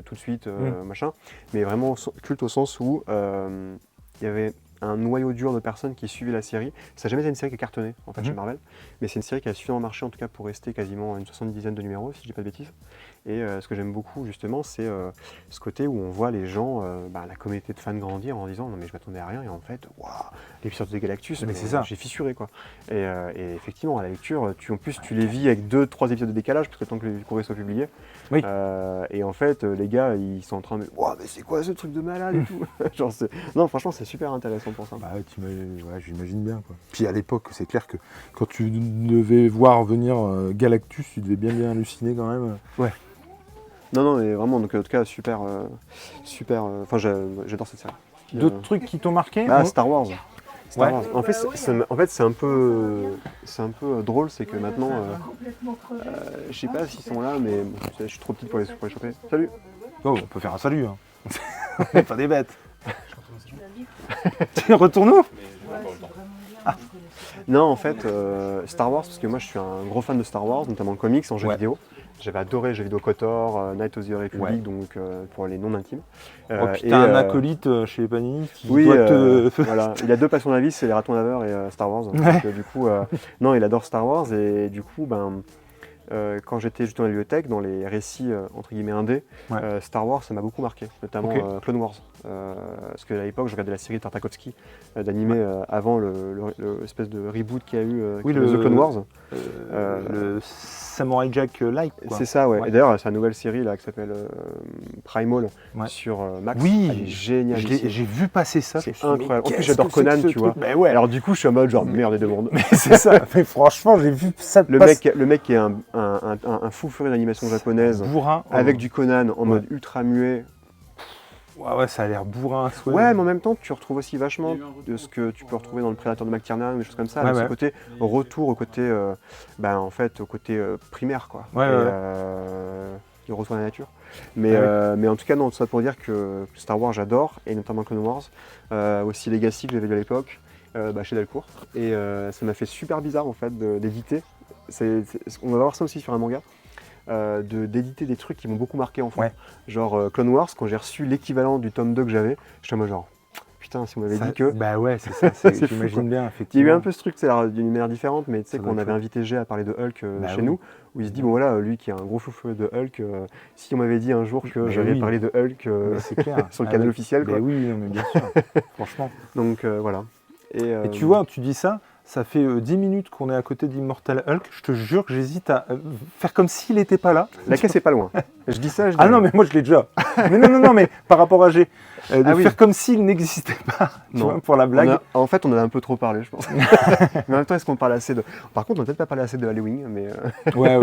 tout de suite, machin, mais vraiment culte au sens où il y avait un noyau dur de personnes qui suivaient la série. Ça n'a jamais été une série qui a cartonné en fait chez Marvel, mais c'est une série qui a suffisamment marché en tout cas pour rester quasiment une 70aine de numéros, si je dis pas de bêtises. Et ce que j'aime beaucoup justement, c'est ce côté où on voit les gens, la communauté de fans grandir en disant non mais je m'attendais à rien, et en fait, waouh, l'épisode de Galactus, mais c'est ça. J'ai fissuré, quoi. Et effectivement à la lecture, en plus tu les vis avec 2-3 épisodes de décalage, parce que tant que le courrier soit publié. Oui. Et en fait les gars ils sont en train de waouh, mais c'est quoi ce truc de malade et tout. Non, franchement c'est super intéressant pour ça. J'imagine bien, quoi. Puis à l'époque c'est clair que quand tu devais voir venir Galactus, tu devais bien halluciner quand même. Ouais. Non, mais vraiment, donc en tout cas, super. Enfin, j'adore cette série. D'autres trucs qui t'ont marqué? Star Wars. Wars. En fait, c'est un peu drôle, c'est que maintenant, je sais pas s'ils sont là, mais je suis trop petite pour les choper. Salut. Oh, on peut faire un salut, hein. On n'est pas des bêtes. Retourne-nous. Non, en fait, Star Wars, parce que moi je suis un gros fan de Star Wars, notamment en comics, en jeux vidéo. J'avais adoré les jeux vidéo KOTOR, Knights of the Republic, donc pour les non-intimes. Puis t'as un acolyte chez Panini qui doit voilà. Il a 2 passions de la vie, c'est les ratons laveurs et Star Wars. Donc, du coup, non, il adore Star Wars, et du coup, quand j'étais justement à la bibliothèque, dans les récits entre guillemets indés, Star Wars, ça m'a beaucoup marqué, notamment Clone Wars. Parce qu'à l'époque, je regardais la série Tartakovsky d'animé avant l'espèce de reboot qu'il y a eu, The Clone Wars. Le Samurai Jack-like. C'est ça, ouais. Et d'ailleurs, c'est une nouvelle série là qui s'appelle Primal sur Max. Oui, elle est géniale. J'ai vu passer ça. C'est incroyable. En plus, j'adore Conan, tu vois. Mais ouais. Alors du coup, je suis en mode genre merde des deux mondes. Mais c'est ça. Mais franchement, j'ai vu ça. Le mec qui est un fou furieux d'animation japonaise, bourrin, avec du Conan en mode ultra muet. Ouais, ça a l'air bourrin. Ouais, mais en même temps, tu retrouves aussi vachement de ce que tu peux retrouver dans le Prédateur de McTiernan, des choses comme ça, avec ce côté retour au côté, en fait, au côté primaire, quoi. Il retourne à la nature. Mais en tout cas, non, tout ça pour dire que Star Wars, j'adore, et notamment Clone Wars, aussi Legacy que j'avais lu à l'époque, chez Delcourt. Et ça m'a fait super bizarre, en fait, d'éditer. On va voir ça aussi sur un manga. D'éditer des trucs qui m'ont beaucoup marqué enfant. Genre Clone Wars, quand j'ai reçu l'équivalent du tome 2 que j'avais, j'étais en mode genre putain, si on m'avait dit que... Bah ouais, c'est ça, j'imagine bien, effectivement. Il y a eu un peu ce truc, c'est d'une manière différente, mais tu sais qu'on avait invité G à parler de Hulk chez nous, où il se dit, bon voilà, lui qui est un gros fou de Hulk, si on m'avait dit un jour que j'allais parler de Hulk sur le canal officiel, quoi. Oui, non, mais bien sûr, franchement. Donc voilà. Et tu vois, tu dis ça, ça fait 10 minutes qu'on est à côté d'Immortal Hulk. Je te jure que j'hésite à faire comme s'il n'était pas là. La caisse est pas loin. Je dis ça, non, mais moi je l'ai déjà. Mais non, mais par rapport à G. Faire comme s'il n'existait pas, tu vois, pour la blague. En fait, on en a un peu trop parlé, je pense. Mais en même temps, est-ce qu'on parle assez de... Par contre, on n'a peut-être pas parlé assez de Halloween, mais... Ouais.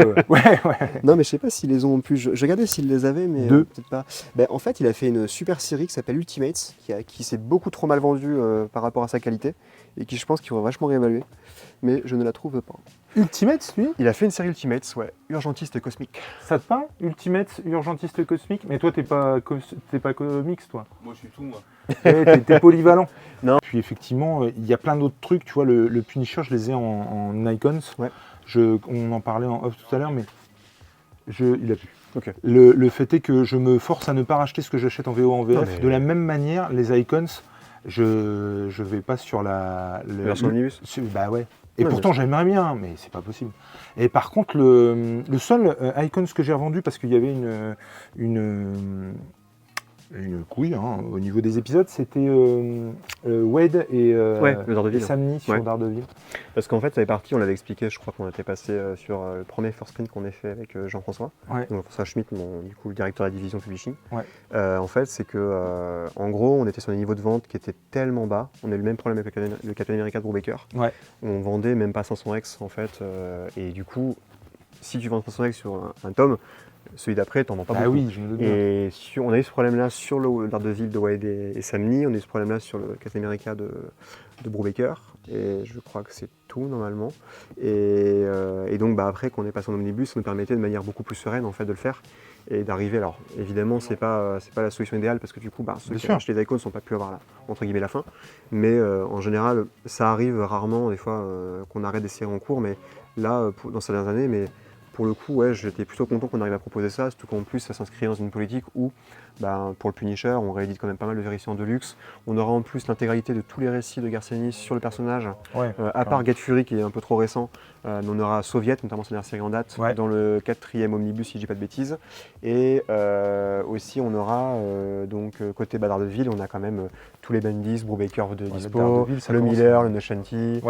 Non, mais je sais pas s'ils les ont pu... Je regardais s'ils les avaient, mais peut-être pas. En fait, il a fait une super série qui s'appelle Ultimates, qui s'est beaucoup trop mal vendue par rapport à sa qualité, et qui, je pense, qu'il faudrait vachement réévaluer. Mais je ne la trouve pas. Ultimates, lui ? Il a fait une série Ultimates, ouais. Urgentiste cosmique. Ça te parle, Ultimates, Urgentiste cosmique ? Mais toi, t'es pas comics, toi ? Moi, je suis tout, moi. T'es polyvalent. Non. Puis effectivement, il y a plein d'autres trucs. Tu vois, le Punisher, je les ai en icons. Ouais. On en parlait en off tout à l'heure, mais il a pu. Okay. Le fait est que je me force à ne pas racheter ce que j'achète en VO en VF. Non, mais... De la même manière, les icons, je vais pas sur la version omnibus. Bah ouais. Et Ouais, pourtant, j'aimerais bien, mais c'est pas possible. Et par contre, le seul Icons que j'ai revendu, parce qu'il y avait une couille au niveau des épisodes, c'était Wade le et Daredevil. Samney sur Ouais. Daredevil. Parce qu'en fait, ça est parti, on l'avait expliqué, je crois qu'on était passé sur le premier first screen qu'on ait fait avec Jean-François. Ouais. Donc Jean-François Schmitt, du coup, le directeur de la division publishing. Ouais. En fait, c'est que, en gros, on était sur des niveaux de vente qui étaient tellement bas. On a eu le même problème avec le Captain America de Brubaker. Ouais. On vendait même pas 500X, en fait. Et du coup, si tu vends 500X sur un tome, celui d'après, t'en vends pas Bah beaucoup. oui, je me doute bien. Et on a eu ce problème-là sur le Daredevil de Wade et Samney, on a eu ce problème-là sur le Captain America de Brubaker, et je crois que c'est tout normalement. Et donc après, quand on est passé en omnibus, ça nous permettait de manière beaucoup plus sereine en fait de le faire et d'arriver. Alors évidemment, c'est pas la solution idéale parce que du coup, ceux qui ont acheté des icônes n'ont pas pu avoir entre guillemets la fin. Mais en général, ça arrive rarement des fois qu'on arrête des séries en cours, mais là, dans ces dernières années, mais pour le coup, ouais, j'étais plutôt content qu'on arrive à proposer ça, surtout qu'en plus ça s'inscrit dans une politique où, pour le Punisher, on réédite quand même pas mal de vérifiants de luxe. On aura en plus l'intégralité de tous les récits de Garcinis sur le personnage, Ouais, à part Get Fury qui est un peu trop récent. On aura Soviet, notamment sa dernière série en date, dans le 4e omnibus si je dis pas de bêtises. Et aussi on aura, côté Daredevil, on a quand même tous les Bendis, Brubaker de dispo, le Miller, le Nushanti,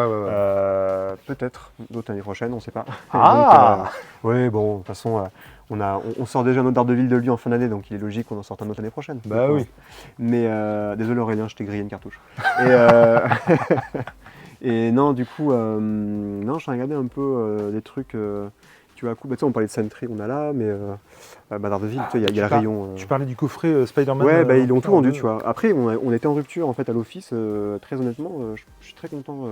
peut-être d'autres l'année prochaine, on ne sait pas. Ah ouais, bon, de toute façon, on sort déjà notre Daredevil de lui en fin d'année, donc il est logique qu'on en sorte un autre l'année prochaine. Bah donc, oui. Mais désolé Aurélien, je t'ai grillé une cartouche. Et non, du coup, non, je regardé un peu des trucs. Tu vois, on parlait de Sentry, on a là, mais Daredevil, il y a le rayon. Tu parlais du coffret Spider-Man. Ouais, ils l'ont tout vendu, tu vois. Après, on était en rupture en fait à l'office, très honnêtement, je suis très content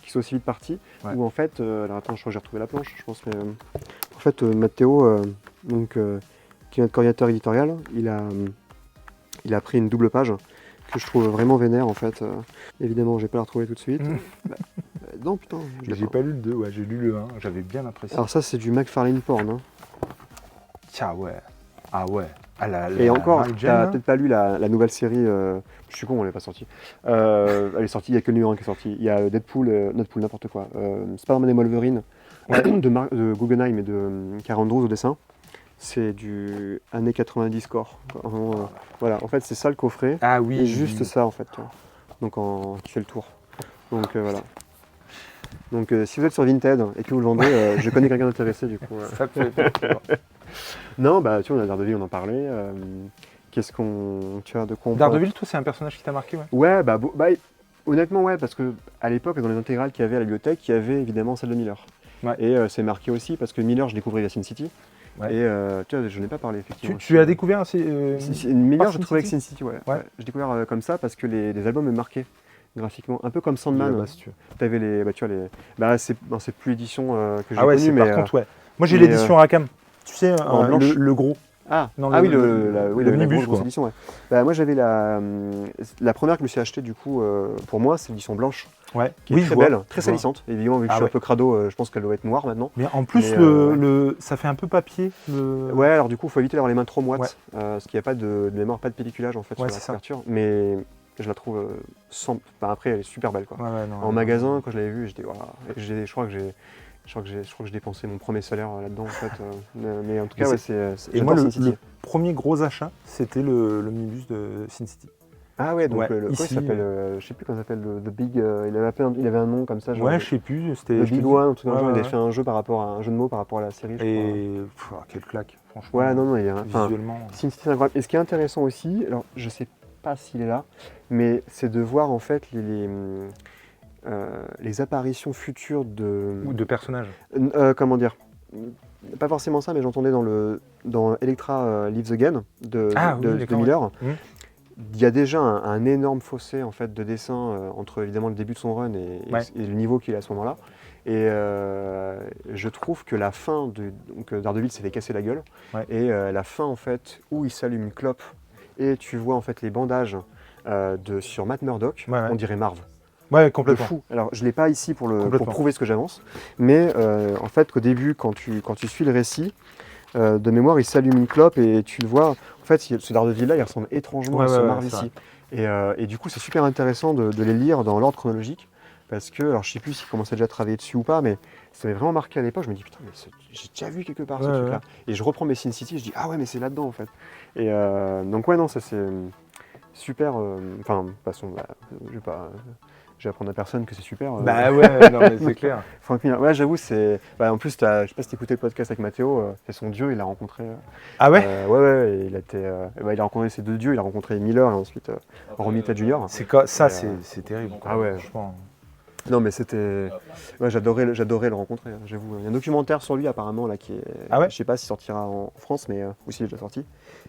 qu'ils soient aussi vite partis. Où en fait, alors attends, je crois que j'ai retrouvé la planche, je pense, mais en fait, Matteo, qui est notre coordinateur éditorial, il a pris une double page que je trouve vraiment vénère en fait. Évidemment, j'ai pas la retrouver tout de suite. Non, putain. J'ai pas lu le 2, ouais, j'ai lu le 1, j'avais bien apprécié. Alors ça, c'est du McFarlane Porn. Hein. Tiens, ouais. Ah ouais. Et encore, t'as peut-être pas lu la nouvelle série, je suis con, elle n'est pas sortie. Elle est sortie, il n'y a que le numéro 1 qui est sorti. Il y a Deadpool, n'importe quoi. Spider-Man et Wolverine de Guggenheim et de Carandrews au dessin. C'est du années 90 score. Voilà, en fait, c'est ça le coffret. Ah oui. Et juste ça, en fait. Donc, qui fait le tour. Donc, voilà. Donc, si vous êtes sur Vinted et que vous le vendez, je connais quelqu'un d'intéressé, du coup. Ça fait Non, tu vois, on a Daredevil, on en parlait. Qu'est-ce qu'on. Tu vois, de quoi on Daredevil, toi, c'est un personnage qui t'a marqué, ouais? Ouais, honnêtement, ouais, parce que à l'époque, dans les intégrales qu'il y avait à la bibliothèque, il y avait évidemment celle de Miller. Ouais. Et c'est marqué aussi parce que Miller, je découvrais via Sin City. Ouais. Et tu vois, je n'ai pas parlé, effectivement. Tu as découvert Miller, je trouvais avec Sin City, ouais. J'ai découvert comme ça parce que les albums me marquaient graphiquement, un peu comme Sandman. Si tu veux. T'avais c'est plus l'édition que j'ai connue, mais par contre, ouais. Moi, j'ai l'édition Rackham. Tu sais, le gros. Oui, la grosse édition, ouais. Moi, j'avais la première que je me suis achetée, du coup, pour moi, c'est l'édition blanche. Ouais. Qui est très belle, très salissante. Évidemment, vu que je suis un peu crado, je pense qu'elle doit être noire maintenant. Mais en plus, ça fait un peu papier. Ouais, alors du coup, il faut éviter d'avoir les mains trop moites, parce qu'il n'y a pas de mémoire, pas de pelliculage en fait sur la couverture. Mais je la trouve après, elle est super belle, quoi. En magasin, quand je l'avais vue, j'étais je crois que j'ai dépensé mon premier salaire là-dedans, en fait. Mais en tout cas, c'est. Et moi, le premier gros achat, c'était l'omnibus de Sin City. Ah ouais, donc il s'appelle, je sais plus comment ça s'appelle, The Big, il avait un nom comme ça. Genre, ouais, je sais plus, c'était... The Big One, il avait fait un jeu de mots par rapport à la série, je crois. Quelle claque, franchement. Ouais, non, il y a visuellement. Sin City, c'est incroyable. Et ce qui est intéressant aussi, alors je sais pas s'il est là, mais c'est de voir en fait les apparitions futures ou de personnages. Comment dire, pas forcément ça, mais j'entendais dans Elektra Lives Again de Miller. Il y a déjà un énorme fossé en fait de dessin entre évidemment le début de son run et le niveau qu'il a à ce moment-là. Et je trouve que la fin donc Daredevil s'est fait casser la gueule et la fin en fait où il s'allume une clope et tu vois en fait les bandages sur Matt Murdock, on dirait Marv. Ouais, complètement. Fou. Alors je l'ai pas ici pour prouver ce que j'avance, mais en fait qu'au début quand tu suis le récit. De mémoire, il s'allume une clope et tu le vois. En fait, ce Daredevil-là, il ressemble étrangement à ce Marv ici. Et du coup, c'est super intéressant de les lire dans l'ordre chronologique parce que, alors je sais plus s'il commençait déjà à travailler dessus ou pas, mais ça m'avait vraiment marqué à l'époque. Je me dis putain, mais j'ai déjà vu quelque part ce truc-là. Et je reprends mes Sin City, je dis ah ouais, mais c'est là-dedans en fait. Et donc ouais, non, ça c'est super. Enfin, de toute façon, bah, je vais apprendre à personne que c'est super. Bah ouais, non mais c'est clair. Frank Miller, ouais, j'avoue, c'est. Bah, en plus, je sais pas si t'écoutais le podcast avec Mathéo, c'est son dieu, il l'a rencontré. Ah ouais. Ouais, il a rencontré ses deux dieux, il a rencontré Miller et ensuite Romita Junior. Ça, c'est terrible. Ah ouais, franchement. Non, mais c'était. Ouais, j'adorais le rencontrer, j'avoue. Il y a un documentaire sur lui, apparemment, là, qui est. Ah ouais. Je sais pas s'il sortira en France, mais aussi il est déjà sorti.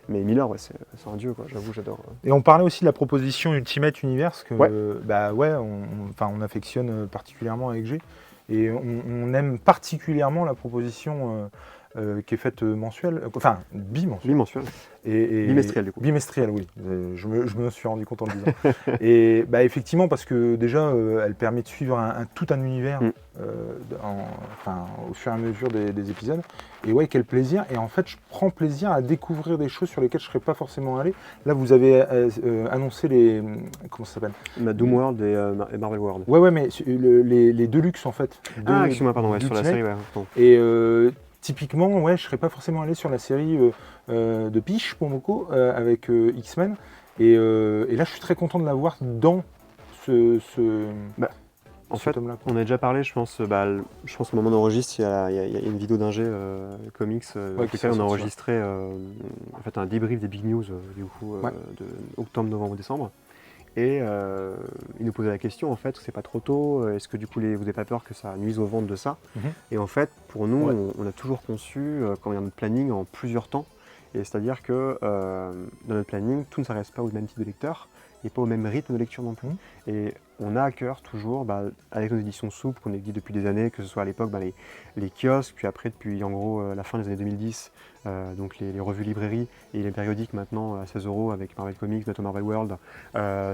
Mais Miller, ouais, c'est un dieu, quoi, j'avoue, j'adore. Et on parlait aussi de la proposition Ultimate Universe que, Ouais. bah ouais, on affectionne particulièrement avec G. Et on aime particulièrement la proposition qui est faite mensuelle, enfin bimensuelle. Bimensuel. Bimestriel, du coup. Bimestriel, oui. Je me suis rendu compte en le disant. Et bah, effectivement, parce que déjà, elle permet de suivre tout un univers au fur et à mesure des épisodes. Et ouais, quel plaisir. Et en fait, je prends plaisir à découvrir des choses sur lesquelles je ne serais pas forcément allé. Là, vous avez annoncé les... Comment ça s'appelle ? Doom World et Marvel World. Ouais, mais les Deluxe, en fait. Excuse-moi, pardon, ouais, sur la série, ouais. Bon. Et typiquement, ouais, je serais pas forcément allé sur la série de Peach pour Moko avec X-Men. Et là, je suis très content de la voir dans En fait, tome-là. on a déjà parlé, je pense au moment d'enregistre, il y a une vidéo d'ingé comics avec laquelle on a enregistré en fait, un débrief des big news de octobre, novembre, décembre. Et il nous posait la question, en fait, c'est pas trop tôt, est-ce que du coup vous n'avez pas peur que ça nuise aux ventes de ça ? Et en fait, pour nous, on a toujours conçu, quand il y a notre planning, en plusieurs temps. Et c'est-à-dire que dans notre planning, tout ne s'arrête pas au même type de lecteur et pas au même rythme de lecture non plus. Et on a à cœur toujours, avec nos éditions souples qu'on édite depuis des années, que ce soit à l'époque les kiosques, puis après depuis en gros la fin des années 2010, donc les revues librairies et les périodiques maintenant à 16 € avec Marvel Comics, bientôt Marvel World,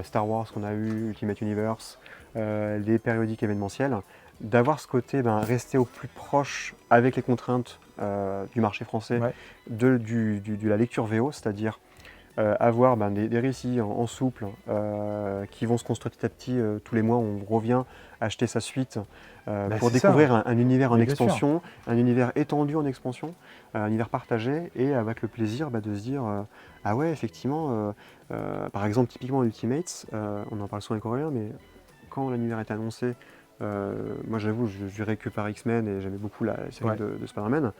Star Wars qu'on a eu, Ultimate Universe, les périodiques événementiels, d'avoir ce côté rester au plus proche avec les contraintes du marché français, de la lecture VO, c'est-à-dire avoir des récits en souple qui vont se construire petit à petit. Tous les mois, on revient acheter sa suite pour découvrir un univers en expansion, un univers étendu en expansion, un univers partagé, et avec le plaisir de se dire ah ouais, effectivement, par exemple, typiquement Ultimates, on en parle souvent avec Aurélien, mais quand l'univers est annoncé, moi j'avoue, je jurais que par X-Men et j'aimais beaucoup la série de Spider-Man.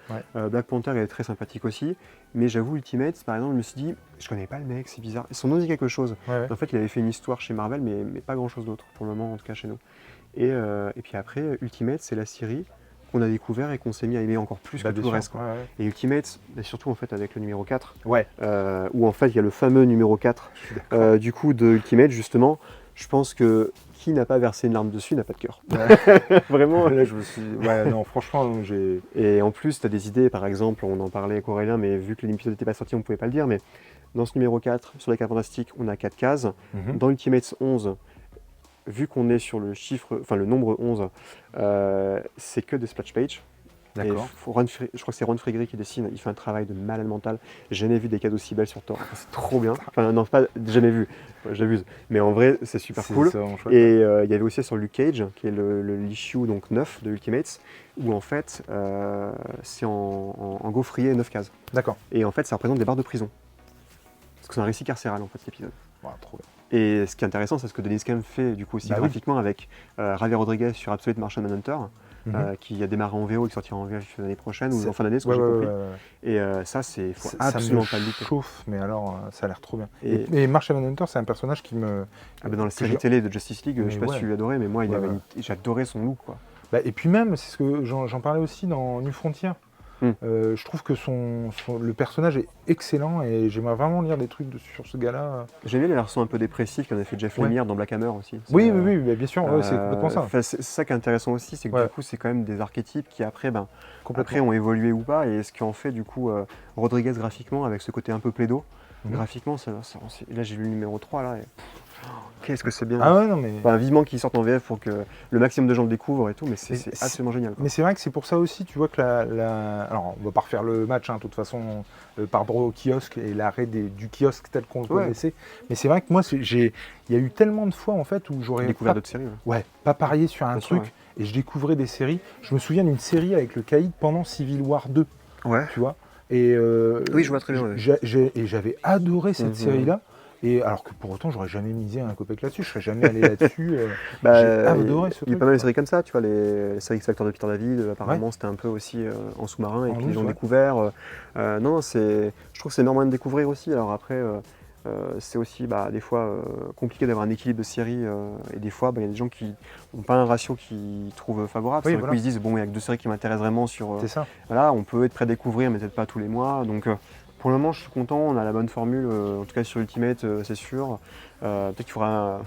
Black Panther est très sympathique aussi, mais j'avoue Ultimates, par exemple, je me suis dit, je connais pas le mec, c'est bizarre. Son nom dit quelque chose. En fait, il avait fait une histoire chez Marvel, mais pas grand chose d'autre, pour le moment en tout cas chez nous. Et puis après, Ultimates, c'est la série qu'on a découvert et qu'on s'est mis à aimer encore plus que tout le reste. Et Ultimates, surtout en fait avec le numéro 4, où en fait il y a le fameux numéro 4 du coup de Ultimates, justement. Je pense que qui n'a pas versé une larme dessus n'a pas de cœur. Vraiment. Là, je me suis... Ouais, non, franchement, j'ai... Et en plus, tu as des idées, par exemple, on en parlait avec Aurélien, mais vu que l'épisode n'était pas sorti, on ne pouvait pas le dire, mais dans ce numéro 4, sur les cas fantastiques, on a 4 cases. Dans Ultimates 11, vu qu'on est sur le chiffre, enfin le nombre 11, c'est que des splash pages. D'accord. Je crois que c'est Ron Frédéric qui dessine, il fait un travail de malade mental. J'ai jamais vu des cadeaux si belles sur Thor, c'est trop bien. Enfin non, pas jamais vu, j'abuse. Mais en vrai, c'est super cool. Et il y avait aussi sur Luke Cage, qui est l'issue donc 9 de Ultimates, où en fait c'est en gaufrier 9 cases. D'accord. Et en fait ça représente des barres de prison. Parce que c'est un récit carcéral en fait cet épisode. Trop bien. Et ce qui est intéressant, c'est ce que Dennis Cam fait du coup aussi graphiquement avec Javier Rodriguez sur Absolute Martian Manhunter. Qui a démarré en VO et qui sortira en VF l'année prochaine ou en fin d'année, ce que j'ai compris. Et ça, faut absolument pas le louper. Ça me chauffe, mais alors, ça a l'air trop bien. Et Martian Manhunter, c'est un personnage qui me... dans la série télé de Justice League, je sais pas si tu l'adorais, mais moi, j'adorais son look, quoi. Et puis même, c'est ce que j'en parlais aussi dans New Frontier. Je trouve que le personnage est excellent et j'aimerais vraiment lire des trucs sur ce gars-là. J'aime bien les versions un peu dépressives qu'en a fait Jeff Lemire dans Black Hammer aussi. Oui, bien sûr, c'est complètement ça. C'est ça qui est intéressant aussi, c'est que du coup, c'est quand même des archétypes qui après ont évolué ou pas, et ce qui en fait du coup Rodriguez graphiquement avec ce côté un peu plaido. Graphiquement, là j'ai lu le numéro 3 là. Qu'est-ce que c'est bien. Ah ouais, non, mais. Enfin, vivement qu'ils sortent en VF pour que le maximum de gens le découvrent et tout, mais c'est Mais absolument génial. Quoi. Mais c'est vrai que c'est pour ça aussi, tu vois que Alors, on va pas refaire le match, hein, de toute façon, par rapport au kiosque et l'arrêt du kiosque tel qu'on le Ouais. connaissait. Mais c'est vrai que moi, il y a eu tellement de fois, en fait, où j'aurais Découvert d'autres séries. ouais, pas parié sur un Bien sûr, truc et je découvrais des séries. Je me souviens d'une série avec le caïd pendant Civil War 2, Ouais. tu vois. Et Oui, je vois très bien. Ouais. et j'avais adoré cette Mhm. série-là. Et alors que pour autant, j'aurais jamais misé un copec là-dessus, je serais jamais allé là-dessus. Bah, J'ai adoré ce truc. il y a pas mal de quoi. séries comme ça, tu vois, les séries X-Factor de Peter David, apparemment c'était un peu aussi en sous-marin et En puis loose, ils l'ont ouais. découvert. Non, je trouve que c'est énormément de découvrir aussi. Alors après, c'est aussi des fois compliqué d'avoir un équilibre de séries et des fois, il y a des gens qui n'ont pas un ratio qu'ils trouvent favorable. Oui, C'est vrai voilà. qu'ils se disent, bon, il n'y a que deux séries qui m'intéressent vraiment sur. C'est ça. Voilà, on peut être prêt à découvrir, mais peut-être pas tous les mois. Donc pour le moment, je suis content, on a la bonne formule, en tout cas sur Ultimate, c'est sûr. Peut-être qu'il faudra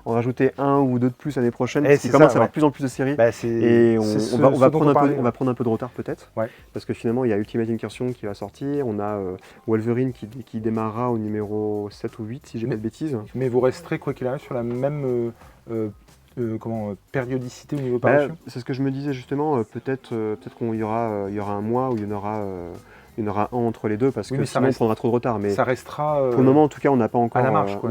en rajouter un ou deux de plus l'année prochaine, parce qu'il commence à y avoir de plus en plus de séries. Bah, Et on va prendre un peu de retard peut-être, Ouais. parce que finalement il y a Ultimate Incursion qui va sortir, on a Wolverine qui démarrera au numéro 7 ou 8 si j'ai pas de bêtises. Mais vous resterez, quoi qu'il arrive, sur la même périodicité au niveau parution. C'est ce que je me disais justement, peut-être qu'il y aura un mois où il y en aura un entre les deux, parce que sinon on prendra trop de retard. Mais ça restera pour le moment en tout cas on n'a pas encore à la marge. Quoi,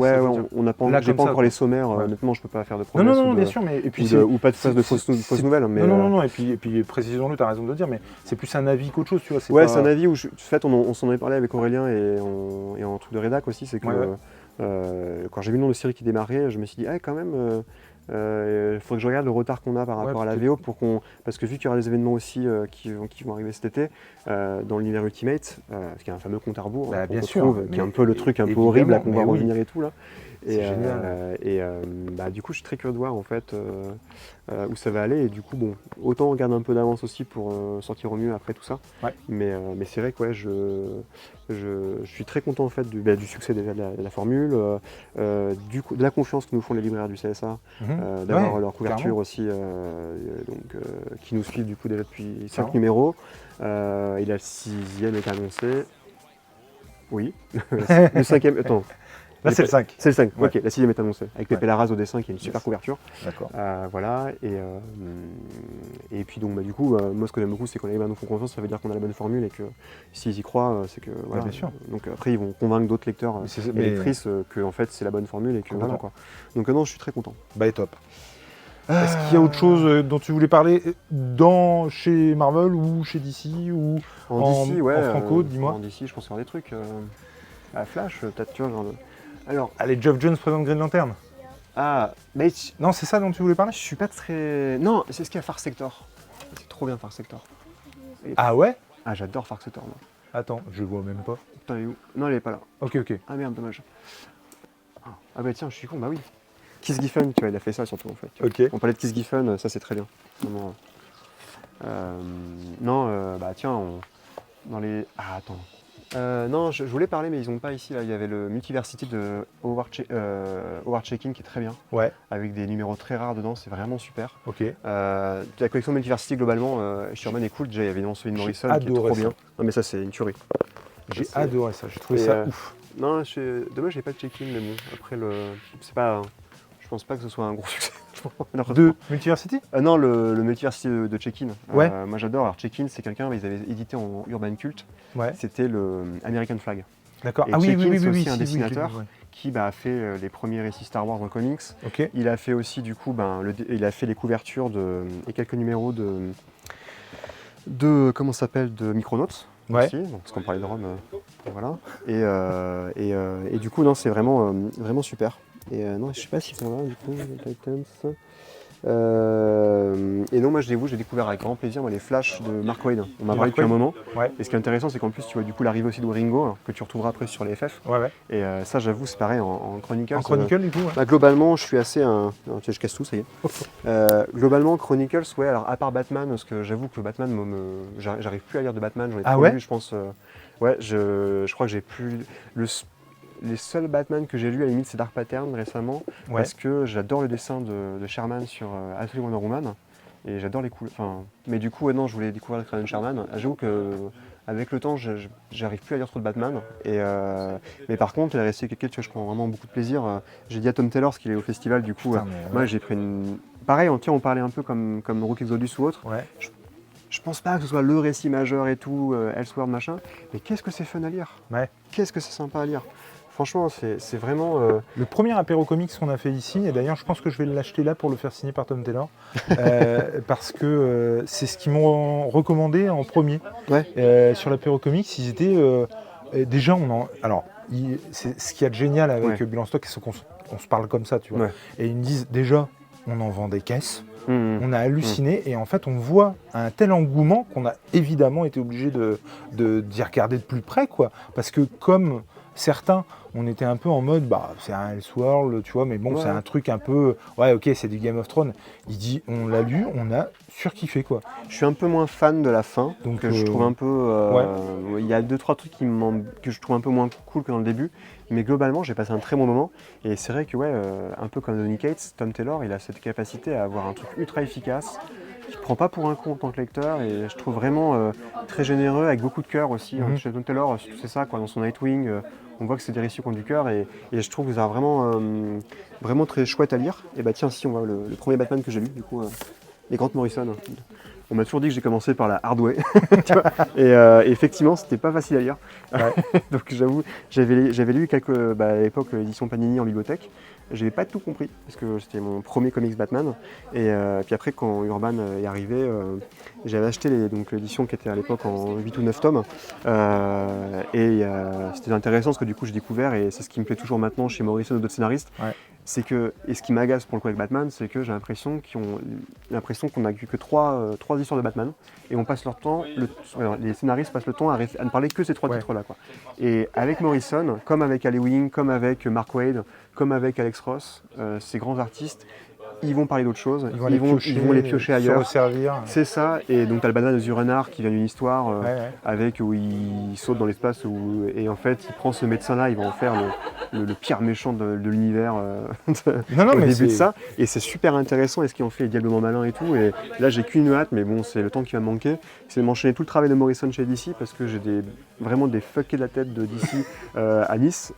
on n'a pas, j'ai pas encore les sommaires, honnêtement je peux pas faire de promesses. Non, bien sûr, mais et puis ou pas de phase de fausses nouvelles. Mais non, et puis précisons-le, tu as raison de le dire, mais c'est plus un avis qu'autre chose, tu vois. C'est un avis où, en fait, on s'en est parlé avec Aurélien et en truc de rédac aussi, c'est que quand j'ai vu le nombre de séries qui démarraient, je me suis dit, quand même, il faudrait que je regarde le retard qu'on a par rapport à la VO, parce que vu qu'il y aura des événements aussi qui vont arriver cet été, dans l'univers Ultimate, parce qu'il y a un fameux compte à rebours qu'on retrouve, qui est un peu le truc un peu horrible à qu'on va revenir et tout là. C'est génial. Du coup, je suis très curieux de voir en fait où ça va aller. Et du coup, bon, autant on garde un peu d'avance aussi pour sortir au mieux après tout ça. Ouais. Mais c'est vrai que je suis très content en fait du succès déjà de la formule, de la confiance que nous font les libraires du CSA, d'avoir leur couverture clairement. aussi, qui nous suivent du coup déjà depuis 5 numéros. Et la 6e est annoncée. Oui. Le 5e. Attends. Là, c'est le 5. C'est le 5, Ouais. ok, la 6e est annoncée, avec Pépé Larraz au dessin qui est une super couverture. D'accord. Voilà, et puis donc du coup, moi ce que j'aime beaucoup c'est quand les libraires nous font confiance, ça veut dire qu'on a la bonne formule et que s'ils y croient, c'est que voilà. Bien sûr. Donc après ils vont convaincre d'autres lecteurs et lectrices que en fait c'est la bonne formule et que voilà quoi. Donc non, je suis très content. Bah, top. Est-ce qu'il y a autre chose dont tu voulais parler chez Marvel ou chez DC ou en DC, ouais, en Franco, dis-moi. En DC, je pense avoir des trucs. À Flash, peut-être, tu vois, genre. Alors. Allez, Geoff Jones présente Green Lantern. Ah, mais. Non, c'est ça dont tu voulais parler? Je suis pas très. Non, c'est ce qu'il y a Far Sector. C'est trop bien Far Sector. Ah ouais? Ah, j'adore Far Sector, moi. Attends, je vois même pas. Putain, elle est où? Non, elle est pas là. Ok. Ah merde, dommage. Ah bah tiens, je suis con, bah oui. Kiss Giffen, tu vois, il a fait ça surtout en fait. Ok. On parlait de Kiss Giffen, ça c'est très bien. Vraiment. Non, bah tiens, dans les. Ah, attends. Non, je voulais parler, mais ils n'ont pas ici. Là. Il y avait le Multiversity de Howard Chaykin qui est très bien. Ouais. Avec des numéros très rares dedans, c'est vraiment super. Ok. La collection Multiversity, globalement, Sherman est cool. Déjà, il y avait évidemment celui de Morrison qui est trop bien. Non, mais ça, c'est une tuerie. J'ai adoré ça, j'ai trouvé ça ouf. Non, dommage, j'ai pas de Chaykin, mais bon, après, c'est pas. Je pense pas que ce soit un gros succès. De Multiversity? Non, le Multiversity de Chaykin. Ouais. Moi j'adore. Alors Chaykin, c'est quelqu'un, ils avaient édité en Urban Cult. Ouais. C'était le American Flag. D'accord. Et Ah oui, Chaykin, c'est oui, aussi un dessinateur ouais. qui a fait les premiers récits Star Wars en comics. Ok. Il a fait aussi du coup, il a fait les couvertures et quelques numéros de comment ça s'appelle, de Micronauts. Ouais. Aussi, donc, parce qu'on parlait de Rome, voilà. Et du coup, non, c'est vraiment, vraiment super. Et non, je sais pas s'ils sont là du coup, les Titans. Et non, moi j'ai découvert avec grand plaisir les Flash de Mark Waid. On m'a parlé depuis un moment. Ouais. Et ce qui est intéressant, c'est qu'en plus tu vois du coup l'arrivée aussi de Ringo, hein, que tu retrouveras après sur les FF. Ouais. Et ça, j'avoue, c'est pareil en Chronicles. En Chronicle du coup, ouais. Globalement, je suis assez non, je casse tout, ça y est. Globalement, Chronicles, ouais, alors à part Batman, parce que j'avoue que Batman, j'arrive plus à lire de Batman, j'en ai trop lu, je pense. Ouais, je crois que j'ai plus. Les seuls Batman que j'ai lus à la limite c'est Dark Pattern récemment, parce que j'adore le dessin de Sherman sur Absolute Wonder Woman et j'adore les couleurs. Mais du coup non, je voulais découvrir le Sherman. J'avoue que avec le temps, j'arrive plus à lire trop de Batman. Mais par contre, les récits avec lesquels je prends vraiment beaucoup de plaisir. J'ai dit à Tom Taylor, parce qu'il est au festival, du coup, moi j'ai pris une. Pareil, on parlait un peu comme Rook Exodus ou autre. Ouais. Je pense pas que ce soit le récit majeur et tout, Elseworld machin, mais qu'est-ce que c'est fun à lire. Ouais. Qu'est-ce que c'est sympa à lire. Franchement, c'est vraiment... Le premier apéro comics qu'on a fait ici, et d'ailleurs je pense que je vais l'acheter là pour le faire signer par Tom Taylor, parce que c'est ce qu'ils m'ont recommandé en premier. Ouais. Sur l'apéro comics, ils étaient... déjà, c'est ce qu'il y a de génial avec Bulle en Stock, c'est qu'on se parle comme ça, tu vois. Ouais. Et ils me disent, déjà, on en vend des caisses, on a halluciné, et en fait, on voit un tel engouement qu'on a évidemment été obligé d'y regarder de plus près, quoi. Parce que comme... Certains, on était un peu en mode, c'est un Elseworld, tu vois, mais bon, c'est un truc un peu, ouais, ok, c'est du Game of Thrones. Il dit, on l'a lu, on a surkiffé, quoi. Je suis un peu moins fan de la fin, donc je trouve un peu, il y a 2-3 trucs que je trouve un peu moins cool que dans le début, mais globalement, j'ai passé un très bon moment. Et c'est vrai que, un peu comme Donny Cates, Tom Taylor, il a cette capacité à avoir un truc ultra efficace. Je ne prends pas pour un con en tant que lecteur et je trouve vraiment très généreux, avec beaucoup de cœur aussi. Chez Tom Taylor, c'est ça, quoi, dans son Nightwing, on voit que c'est des récits qui ont du cœur et je trouve que c'est vraiment très chouette à lire. Et tiens, si on voit le premier Batman que j'ai lu, du coup, les Grant Morrison. On m'a toujours dit que j'ai commencé par la hard way. Et effectivement, c'était pas facile à lire. Ouais. Donc j'avoue, j'avais lu à l'époque l'édition Panini en bibliothèque. J'avais pas tout compris parce que c'était mon premier comics Batman. Et puis après, quand Urban est arrivé, j'avais acheté l'édition qui était à l'époque en 8 ou 9 tomes. C'était intéressant parce que du coup, j'ai découvert, et c'est ce qui me plaît toujours maintenant chez Morrison ou d'autres scénaristes. Ouais. C'est que, et ce qui m'agace pour le coup avec Batman, c'est que j'ai l'impression qu'on n'a vu que trois histoires de Batman, et on passe leur temps, les scénaristes passent le temps à ne parler que ces 3 titres-là, quoi. Et avec Morrison, comme avec Ali Wing, comme avec Mark Waid, comme avec Alex Ross, ces grands artistes, ils vont parler d'autre chose, ils vont les piocher ailleurs. C'est ça, et donc tu as le Batman de Zurenard qui vient d'une histoire avec où il saute dans l'espace et en fait il prend ce médecin-là, il va en faire le pire méchant de l'univers au début de ça, et c'est super intéressant, et ce qu'ils ont fait est diablement malin et tout, et là j'ai qu'une hâte, mais bon c'est le temps qui va me manquer, c'est de m'enchaîner tout le travail de Morrison chez DC, parce que j'ai vraiment des fuckés de la tête de DC à Nice,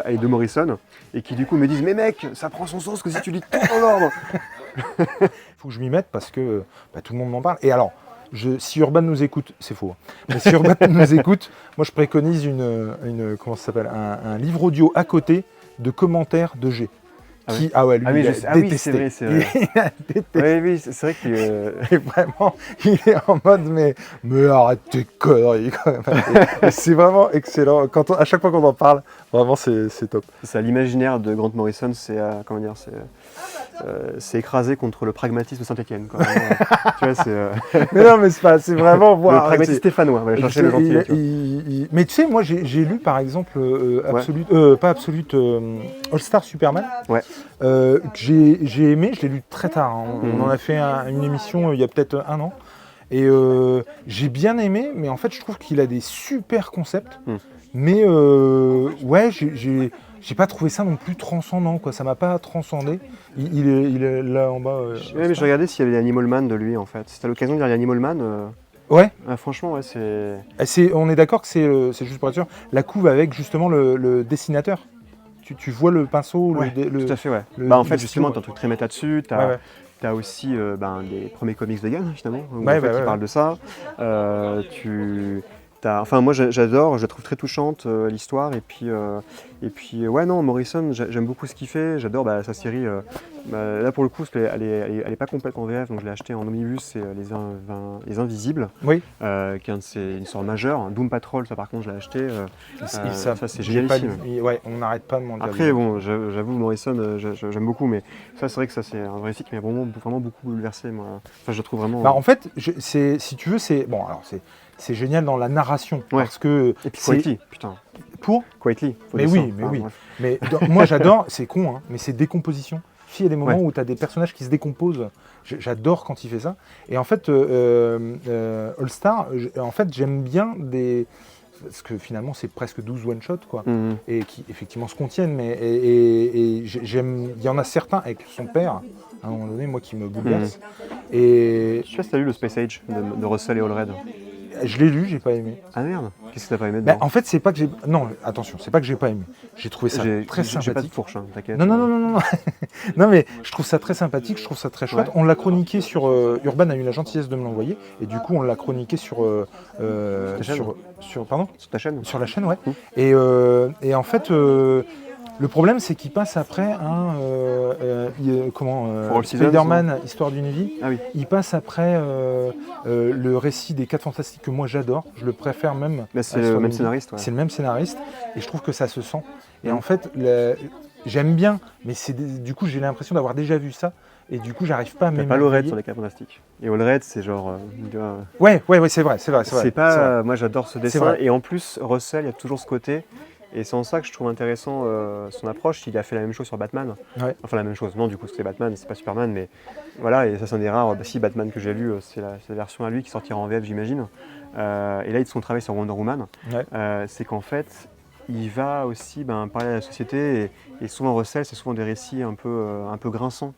et de Morrison, et qui du coup me disent mais mec, ça prend son sens que si tu lis tout en ordre. Faut que je m'y mette parce que tout le monde m'en parle. Et alors, si Urban nous écoute, c'est faux, hein. Mais si Urban nous écoute, moi je préconise comment ça s'appelle, un livre audio à côté de commentaires de G. Lui, il a détesté. Oui, c'est vrai. Il a détesté. Oui, c'est vrai qu'il Et vraiment, il est en mode, mais arrête tes conneries, quand même. Et c'est vraiment excellent. À chaque fois qu'on en parle, vraiment, c'est top. C'est ça, l'imaginaire de Grant Morrison, c'est écrasé contre le pragmatisme de Saint-Étienne. Tu vois, Mais non, mais c'est vraiment... Le pragmatisme stéphanois, on va chercher le gentil. Mais tu sais, moi, j'ai lu, par exemple, All Star Superman. Ouais. Que j'ai aimé, je l'ai lu très tard. Hein. On en a fait une émission il y a peut-être 1 an. Et j'ai bien aimé, mais en fait, je trouve qu'il a des super concepts. Mais j'ai pas trouvé ça non plus transcendant, quoi. Ça m'a pas transcendé. Il est là en bas. Mais je regardais s'il y avait des Animal Man de lui, en fait. Si t'as l'occasion de lire Animal Man. Ouais. Franchement, on est d'accord que c'est juste pour être sûr. La couve avec justement le dessinateur. Tu vois le pinceau, tout à fait, ouais. En fait, justement, t'as un truc très méta dessus. T'as aussi des premiers comics de Gann, finalement, où qui parlent de ça. Moi j'adore, je la trouve très touchante l'histoire, et puis Morrison, j'aime beaucoup ce qu'il fait, j'adore sa série, là pour le coup elle est pas complète en VF, donc je l'ai acheté en omnibus, c'est les Invisibles, qui est une histoire majeure. Doom Patrol, ça par contre je l'ai acheté, ça c'est génial. On n'arrête pas de m'en dire. Après bon, j'avoue Morrison, j'aime beaucoup, mais ça c'est vrai que ça c'est un vrai cycle qui m'a vraiment beaucoup bouleversé, moi. Enfin je le trouve vraiment... en fait, si tu veux, c'est génial dans la narration, parce que... Et puis Quietly, putain. Pour Quietly. Mais oui. Mais moi j'adore, c'est con, hein, mais c'est décomposition. Il y a des moments où tu as des personnages qui se décomposent. J'adore quand il fait ça. Et en fait, All Star, j'aime bien parce que finalement c'est presque 12 one-shots, quoi, et qui effectivement se contiennent, mais j'aime, il y en a certains avec son père, à un moment donné, moi qui me bouleverse. Et je sais pas si t'as lu le Space Age de Russell et Allred. Je l'ai lu, j'ai pas aimé. Ah merde, qu'est-ce que t'as pas aimé Bah, dedans? en fait, c'est pas que j'ai. Non, attention, c'est pas que j'ai pas aimé. J'ai trouvé ça très J'ai pas de sympathique. fourche, hein, t'inquiète. Non. Non, mais je trouve ça très sympathique, je trouve ça très chouette. Ouais. On l'a chroniqué sur. Urban a eu la gentillesse de me l'envoyer, et du coup, on l'a chroniqué sur. ta chaîne Pardon? Sur ta chaîne? Sur la chaîne, ouais. Mmh. Et en fait, le problème, c'est qu'il passe après For All Seasons, Spider-Man, Histoire d'une vie. Ah oui. Il passe après le récit des 4 Fantastiques que moi j'adore. Je le préfère même. Bah, à c'est le Histoire même d'une vie. scénariste, ouais. C'est le même scénariste, et je trouve que ça se sent. Et Mm. en fait, j'aime bien, mais du coup, j'ai l'impression d'avoir déjà vu ça. Et du coup, j'arrive pas à T'as m'émerveiller. pas Allred sur les 4 Fantastiques. Et Allred, c'est genre. Ouais, c'est vrai. C'est pas. c'est vrai. Moi, j'adore ce C'est dessin. vrai. Et en plus, Russell, il y a toujours ce côté. Et c'est en ça que je trouve intéressant son approche. Il a fait la même chose sur Batman. Ouais. Enfin, la même chose. Non, du coup, c'est Batman, c'est pas Superman. Mais voilà, et ça, c'est un des rares. Si Batman que j'ai lu, c'est la version à lui qui sortira en VF, j'imagine. Et là, son travail sur Wonder Woman, Ouais. c'est qu'en fait, il va aussi parler à la société. Et souvent, Russell, c'est souvent des récits un peu grinçants.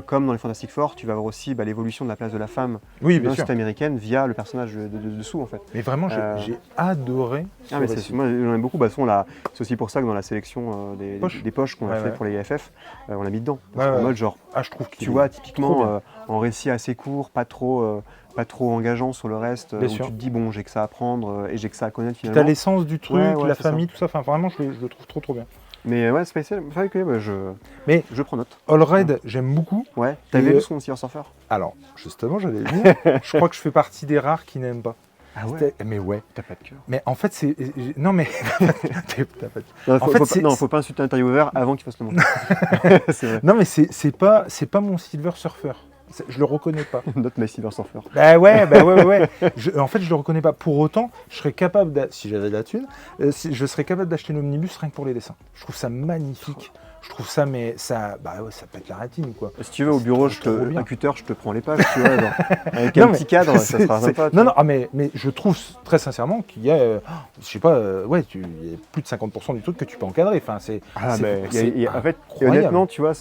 Comme dans les Fantastic Four, tu vas avoir aussi l'évolution de la place de la femme Oui, dans bien la sûr. société américaine via le personnage de dessous, en fait. Mais vraiment, j'ai adoré. Ah, mais moi j'en aime beaucoup. De toute façon, c'est aussi pour ça que dans la sélection des poches qu'on a fait pour les FF, on l'a mis dedans. En mode genre, je trouve tu vois, typiquement en récit assez court, pas trop engageant sur le reste, où sûr. tu te dis bon, j'ai que ça à apprendre et j'ai que ça à connaître finalement. T'as l'essence du truc, Ouais, la c'est famille, tout ça. Enfin, vraiment, je le trouve trop bien. Mais ouais, Spatial, je prends note. Allred, j'aime beaucoup. Ouais, t'as vu son Silver Surfer? Alors, justement, j'allais dire, je crois que je fais partie des rares qui n'aiment pas. Ah ouais? Mais ouais. T'as pas de cœur. Mais en fait, c'est. Non, mais. T'as pas de... Non, faut pas insulter un intervieweur avant qu'il fasse le monde. C'est vrai. Non, mais c'est pas mon Silver Surfer. Je le reconnais pas. Note my Silver Surfer. Bah ouais. En fait, je le reconnais pas. Pour autant, je serais capable, si j'avais de la thune, je serais capable d'acheter l'omnibus rien que pour les dessins. Je trouve ça magnifique. Je trouve ça, mais ça pète la rétine, quoi. Si tu veux, au bureau, un cutter, je te prends les pages, tu vois, genre, avec Non, un petit cadre, ça sera sympa. Non, mais je trouve très sincèrement qu'il y a, je sais pas, il y a plus de 50% du truc que tu peux encadrer. Enfin, en fait, honnêtement, tu vois,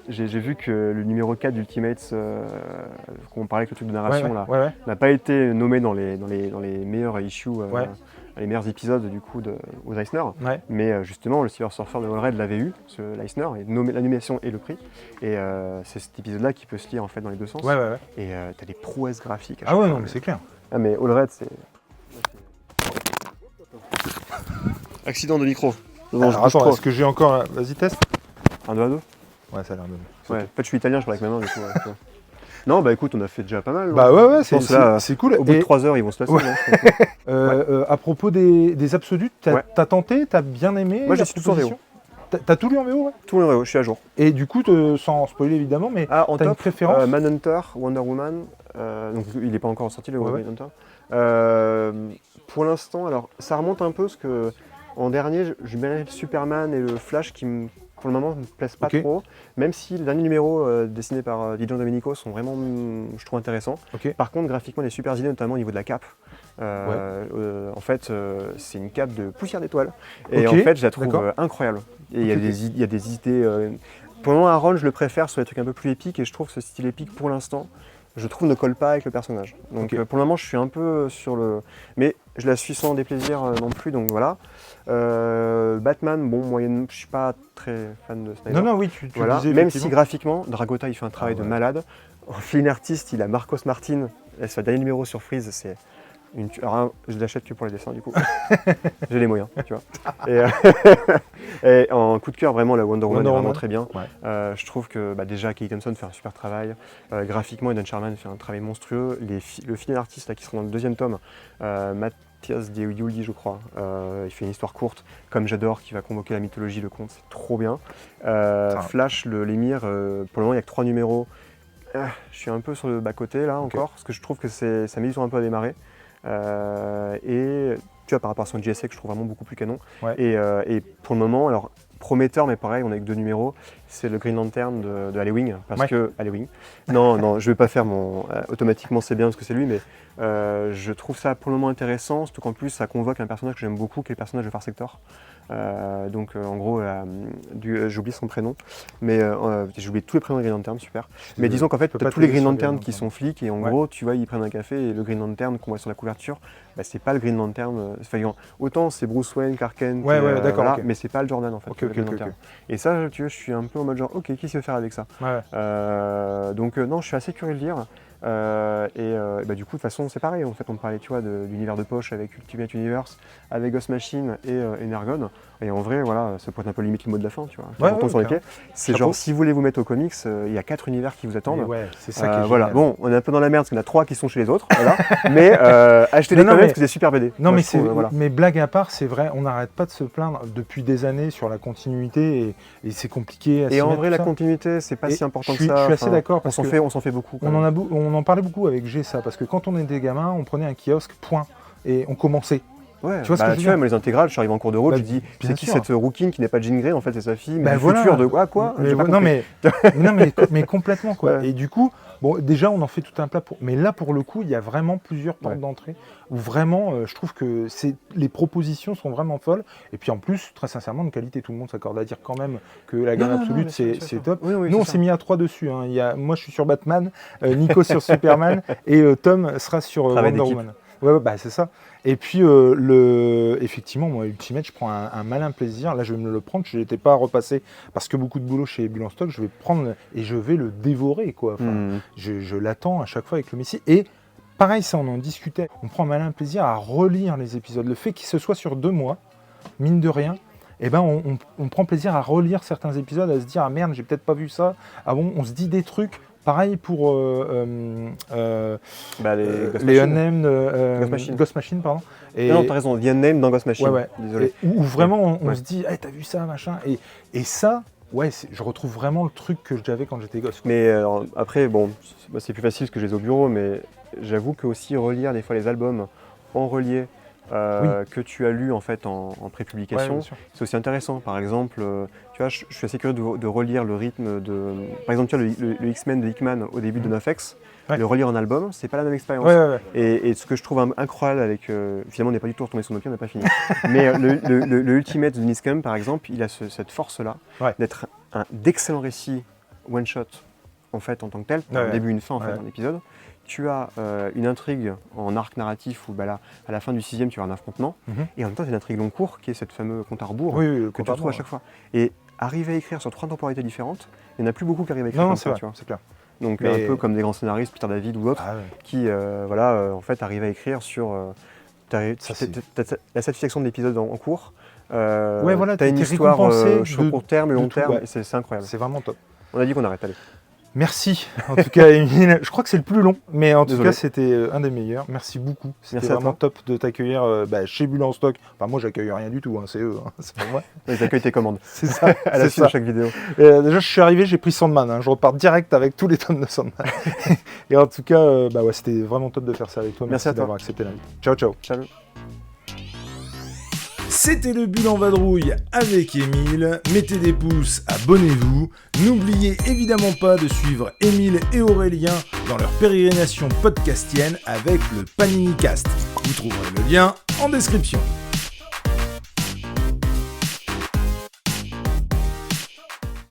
j'ai vu que le numéro 4 d'Ultimates, qu'on parlait avec le truc de narration, n'a pas été nommé dans les meilleurs issues. Les meilleurs épisodes du coup aux Eisner, mais justement le Silver Surfer de Allred l'avait eu, l'Eisner, et l'animation et le prix, et c'est cet épisode-là qui peut se lire en fait dans les deux sens, et t'as des prouesses graphiques. Ah ouais, non mais c'est clair. Ah mais Allred c'est... Accident de micro. Alors, attends, est-ce que j'ai encore... Vas-y, teste. 1, 2 à 2. Ouais, ça a l'air de... Ouais, en fait je suis italien, je parle avec ma main du coup. Non, bah écoute, on a fait déjà pas mal. Bah ouais, c'est cool. Au bout de 3 heures, ils vont se passer. À propos des absolus, t'as tenté, t'as bien aimé? Moi, j'ai tout en VO. T'as tout lu en VO? Tout en VO, je suis à jour. Et du coup, sans spoiler évidemment, mais t'as une préférence? Manhunter, Wonder Woman, donc il n'est pas encore sorti le Manhunter. Pour l'instant, alors ça remonte un peu parce que en dernier, j'ai bien aimé le Superman et le Flash qui pour le moment, ne me plaisent pas trop, même si les derniers numéros dessinés par Di Giandomenico sont vraiment, je trouve, intéressants. Par contre, graphiquement, il y a des super idées, notamment au niveau de la cape. En fait, c'est une cape de poussière d'étoiles. Et en fait, je la trouve incroyable. Et il y a des idées... Pour le moment, Aaron, je le préfère sur les trucs un peu plus épiques, et je trouve que ce style épique, pour l'instant, je trouve ne colle pas avec le personnage. Donc pour le moment, je suis un peu sur le... Mais je la suis sans déplaisir non plus, donc voilà. Batman, bon, moyenne, je suis pas très fan de Snyder. Non, oui, tu disais, même si graphiquement, Dragota, il fait un travail de malade. En film artiste, il a Marcos Martin, c'est le dernier numéro sur Freeze, c'est une... Alors, je l'achète que pour les dessins, du coup. J'ai les moyens, tu vois. Et en coup de cœur, vraiment, la Wonder Woman est vraiment très bien. Je trouve que déjà, Kelly Thompson fait un super travail. Graphiquement, Eden Sherman fait un travail monstrueux. Le film artiste là, qui sera dans le deuxième tome, Mathias De Yuli, je crois, il fait une histoire courte, comme j'adore, qui va convoquer la mythologie, le conte, c'est trop bien. Flash, l'émir, pour le moment, il n'y a que 3 numéros. Je suis un peu sur le bas-côté, là, encore, parce que je trouve que ça met du temps un peu à démarrer. Et tu vois, par rapport à son GSA que je trouve vraiment beaucoup plus canon. Et pour le moment, alors prometteur, mais pareil, on a que 2 numéros, c'est le Green Lantern de Halloween, parce que Halloween. Non, je vais pas faire automatiquement c'est bien parce que c'est lui, mais je trouve ça pour le moment intéressant, surtout qu'en plus ça convoque un personnage que j'aime beaucoup, qui est le personnage de Far Sector. En gros, j'ai oublié son prénom, mais j'ai oublié tous les prénoms de Green Lantern, super. Mais disons qu'en fait, tu as tous les Green Lantern qui sont flics, et en gros, tu vois, ils prennent un café, et le Green Lantern qu'on voit sur la couverture, c'est pas le Green Lantern. Autant c'est Bruce Wayne, Clark Kent, d'accord, mais c'est pas le Jordan en fait. Okay. Et ça, tu vois, je suis un peu en mode genre, ok, qu'est-ce qu'il veut faire avec ça? Non, je suis assez curieux de lire. Du coup, de toute façon, c'est pareil. En fait, on parlait, tu vois, de l'univers de poche avec Ultimate Universe, avec Ghost Machine et Energon. Et en vrai, voilà, ça pourrait être un peu limite le mot de la fin, tu vois. Sur les pieds. C'est genre, si vous voulez vous mettre au comics, il y a 4 univers qui vous attendent. C'est ça qui est voilà. génial. Bon, on est un peu dans la merde parce qu'il y en a 3 qui sont chez les autres. Voilà. Mais achetez des comics parce que c'est super BD. Non, mais blague à part, c'est vrai, on n'arrête pas de se plaindre depuis des années sur la continuité et c'est compliqué. Et en vrai, la continuité, c'est pas si important que ça. Je suis assez d'accord parce on s'en fait beaucoup. On en parlait beaucoup avec G, ça, parce que quand on était gamin, on prenait un kiosque, point, et on commençait. Ouais, tu vois ce que je veux dire, moi, les intégrales, je suis arrivé en cours de route, je dis, c'est qui cette rouquine qui n'est pas Jean Grey, en fait, c'est sa fille, mais futur de quoi mais complètement, quoi. Ouais. Et du coup, bon, déjà, on en fait tout un plat mais là, pour le coup, il y a vraiment plusieurs portes d'entrée où vraiment, je trouve que les propositions sont vraiment folles. Et puis en plus, très sincèrement, de qualité, tout le monde s'accorde à dire quand même que la gamme absolue, c'est top. Oui, nous, on s'est mis à 3 dessus. Hein. Moi, je suis sur Batman, Nico sur Superman et Tom sera sur Wonder Woman. Ouais, c'est ça. Et puis, effectivement, moi, Ultimate, je prends un malin plaisir. Là, je vais me le prendre. Je n'étais pas repassé parce que beaucoup de boulot chez Bulle en stock. Je vais prendre et je vais le dévorer, quoi. Enfin, je l'attends à chaque fois avec le Messie. Et pareil, ça, on en discutait. On prend un malin plaisir à relire les épisodes. Le fait qu'il se soit sur 2 mois, mine de rien, on prend plaisir à relire certains épisodes, à se dire « Ah merde, j'ai peut-être pas vu ça. » Ah bon, on se dit des trucs. Pareil pour les Unnamed Ghost Machine, pardon. Non, t'as raison, The Unnamed dans Ghost Machine. Désolé. Où vraiment on se dit hey, t'as vu ça, machin. Et ça, je retrouve vraiment le truc que j'avais quand j'étais gosse. Mais après, bon, c'est plus facile parce que je les ai au bureau, mais j'avoue que aussi relire des fois les albums en relié. Que tu as lu en fait en prépublication, c'est aussi intéressant. Par exemple, tu vois, je suis assez curieux de relire le rythme de. Par exemple, tu vois, le X-Men de Hickman au début de 9X, le relire en album, c'est pas la même expérience. Et ce que je trouve incroyable avec. Finalement, on n'est pas du tout retombé sur nos pieds, on n'a pas fini. Mais le Ultimate de Dennis Cam, par exemple, il a cette force-là d'être d'excellents récits one-shot en fait en tant que tel, un début, une fin en fait, d'un épisode. Tu as une intrigue en arc narratif où là, à la fin du 6e, tu as un affrontement. Et en même temps, tu as une intrigue long cours qui est cette fameuse compte à rebours que tu retrouves à chaque fois. Et arriver à écrire sur 3 temporalités différentes, il n'y en a plus beaucoup qui arrivent à écrire comme ça. C'est clair. Donc un peu comme des grands scénaristes, Peter David ou d'autres, qui en fait, arrivent à écrire sur la satisfaction de l'épisode en cours. Tu as une histoire sur court terme et long terme, et c'est incroyable. C'est vraiment top. On a dit qu'on arrête, allez. Merci, en tout cas, Émile. Je crois que c'est le plus long, mais en tout cas, c'était un des meilleurs. Merci beaucoup. C'était vraiment top de t'accueillir chez Bulle en stock. Enfin, moi, j'accueille rien du tout, c'est eux, c'est pas moi. Ils accueillent tes commandes. C'est ça. À la suite de chaque vidéo. Déjà, je suis arrivé, j'ai pris Sandman. Je repars direct avec tous les tomes de Sandman. Et en tout cas, c'était vraiment top de faire ça avec toi. Merci à toi d'avoir accepté l'invite. Ciao, ciao. Ciao. C'était le Bulle en vadrouille avec Émile. Mettez des pouces, abonnez-vous. N'oubliez évidemment pas de suivre Émile et Aurélien dans leur pérégrination podcastienne avec le Panini Cast. Vous trouverez le lien en description.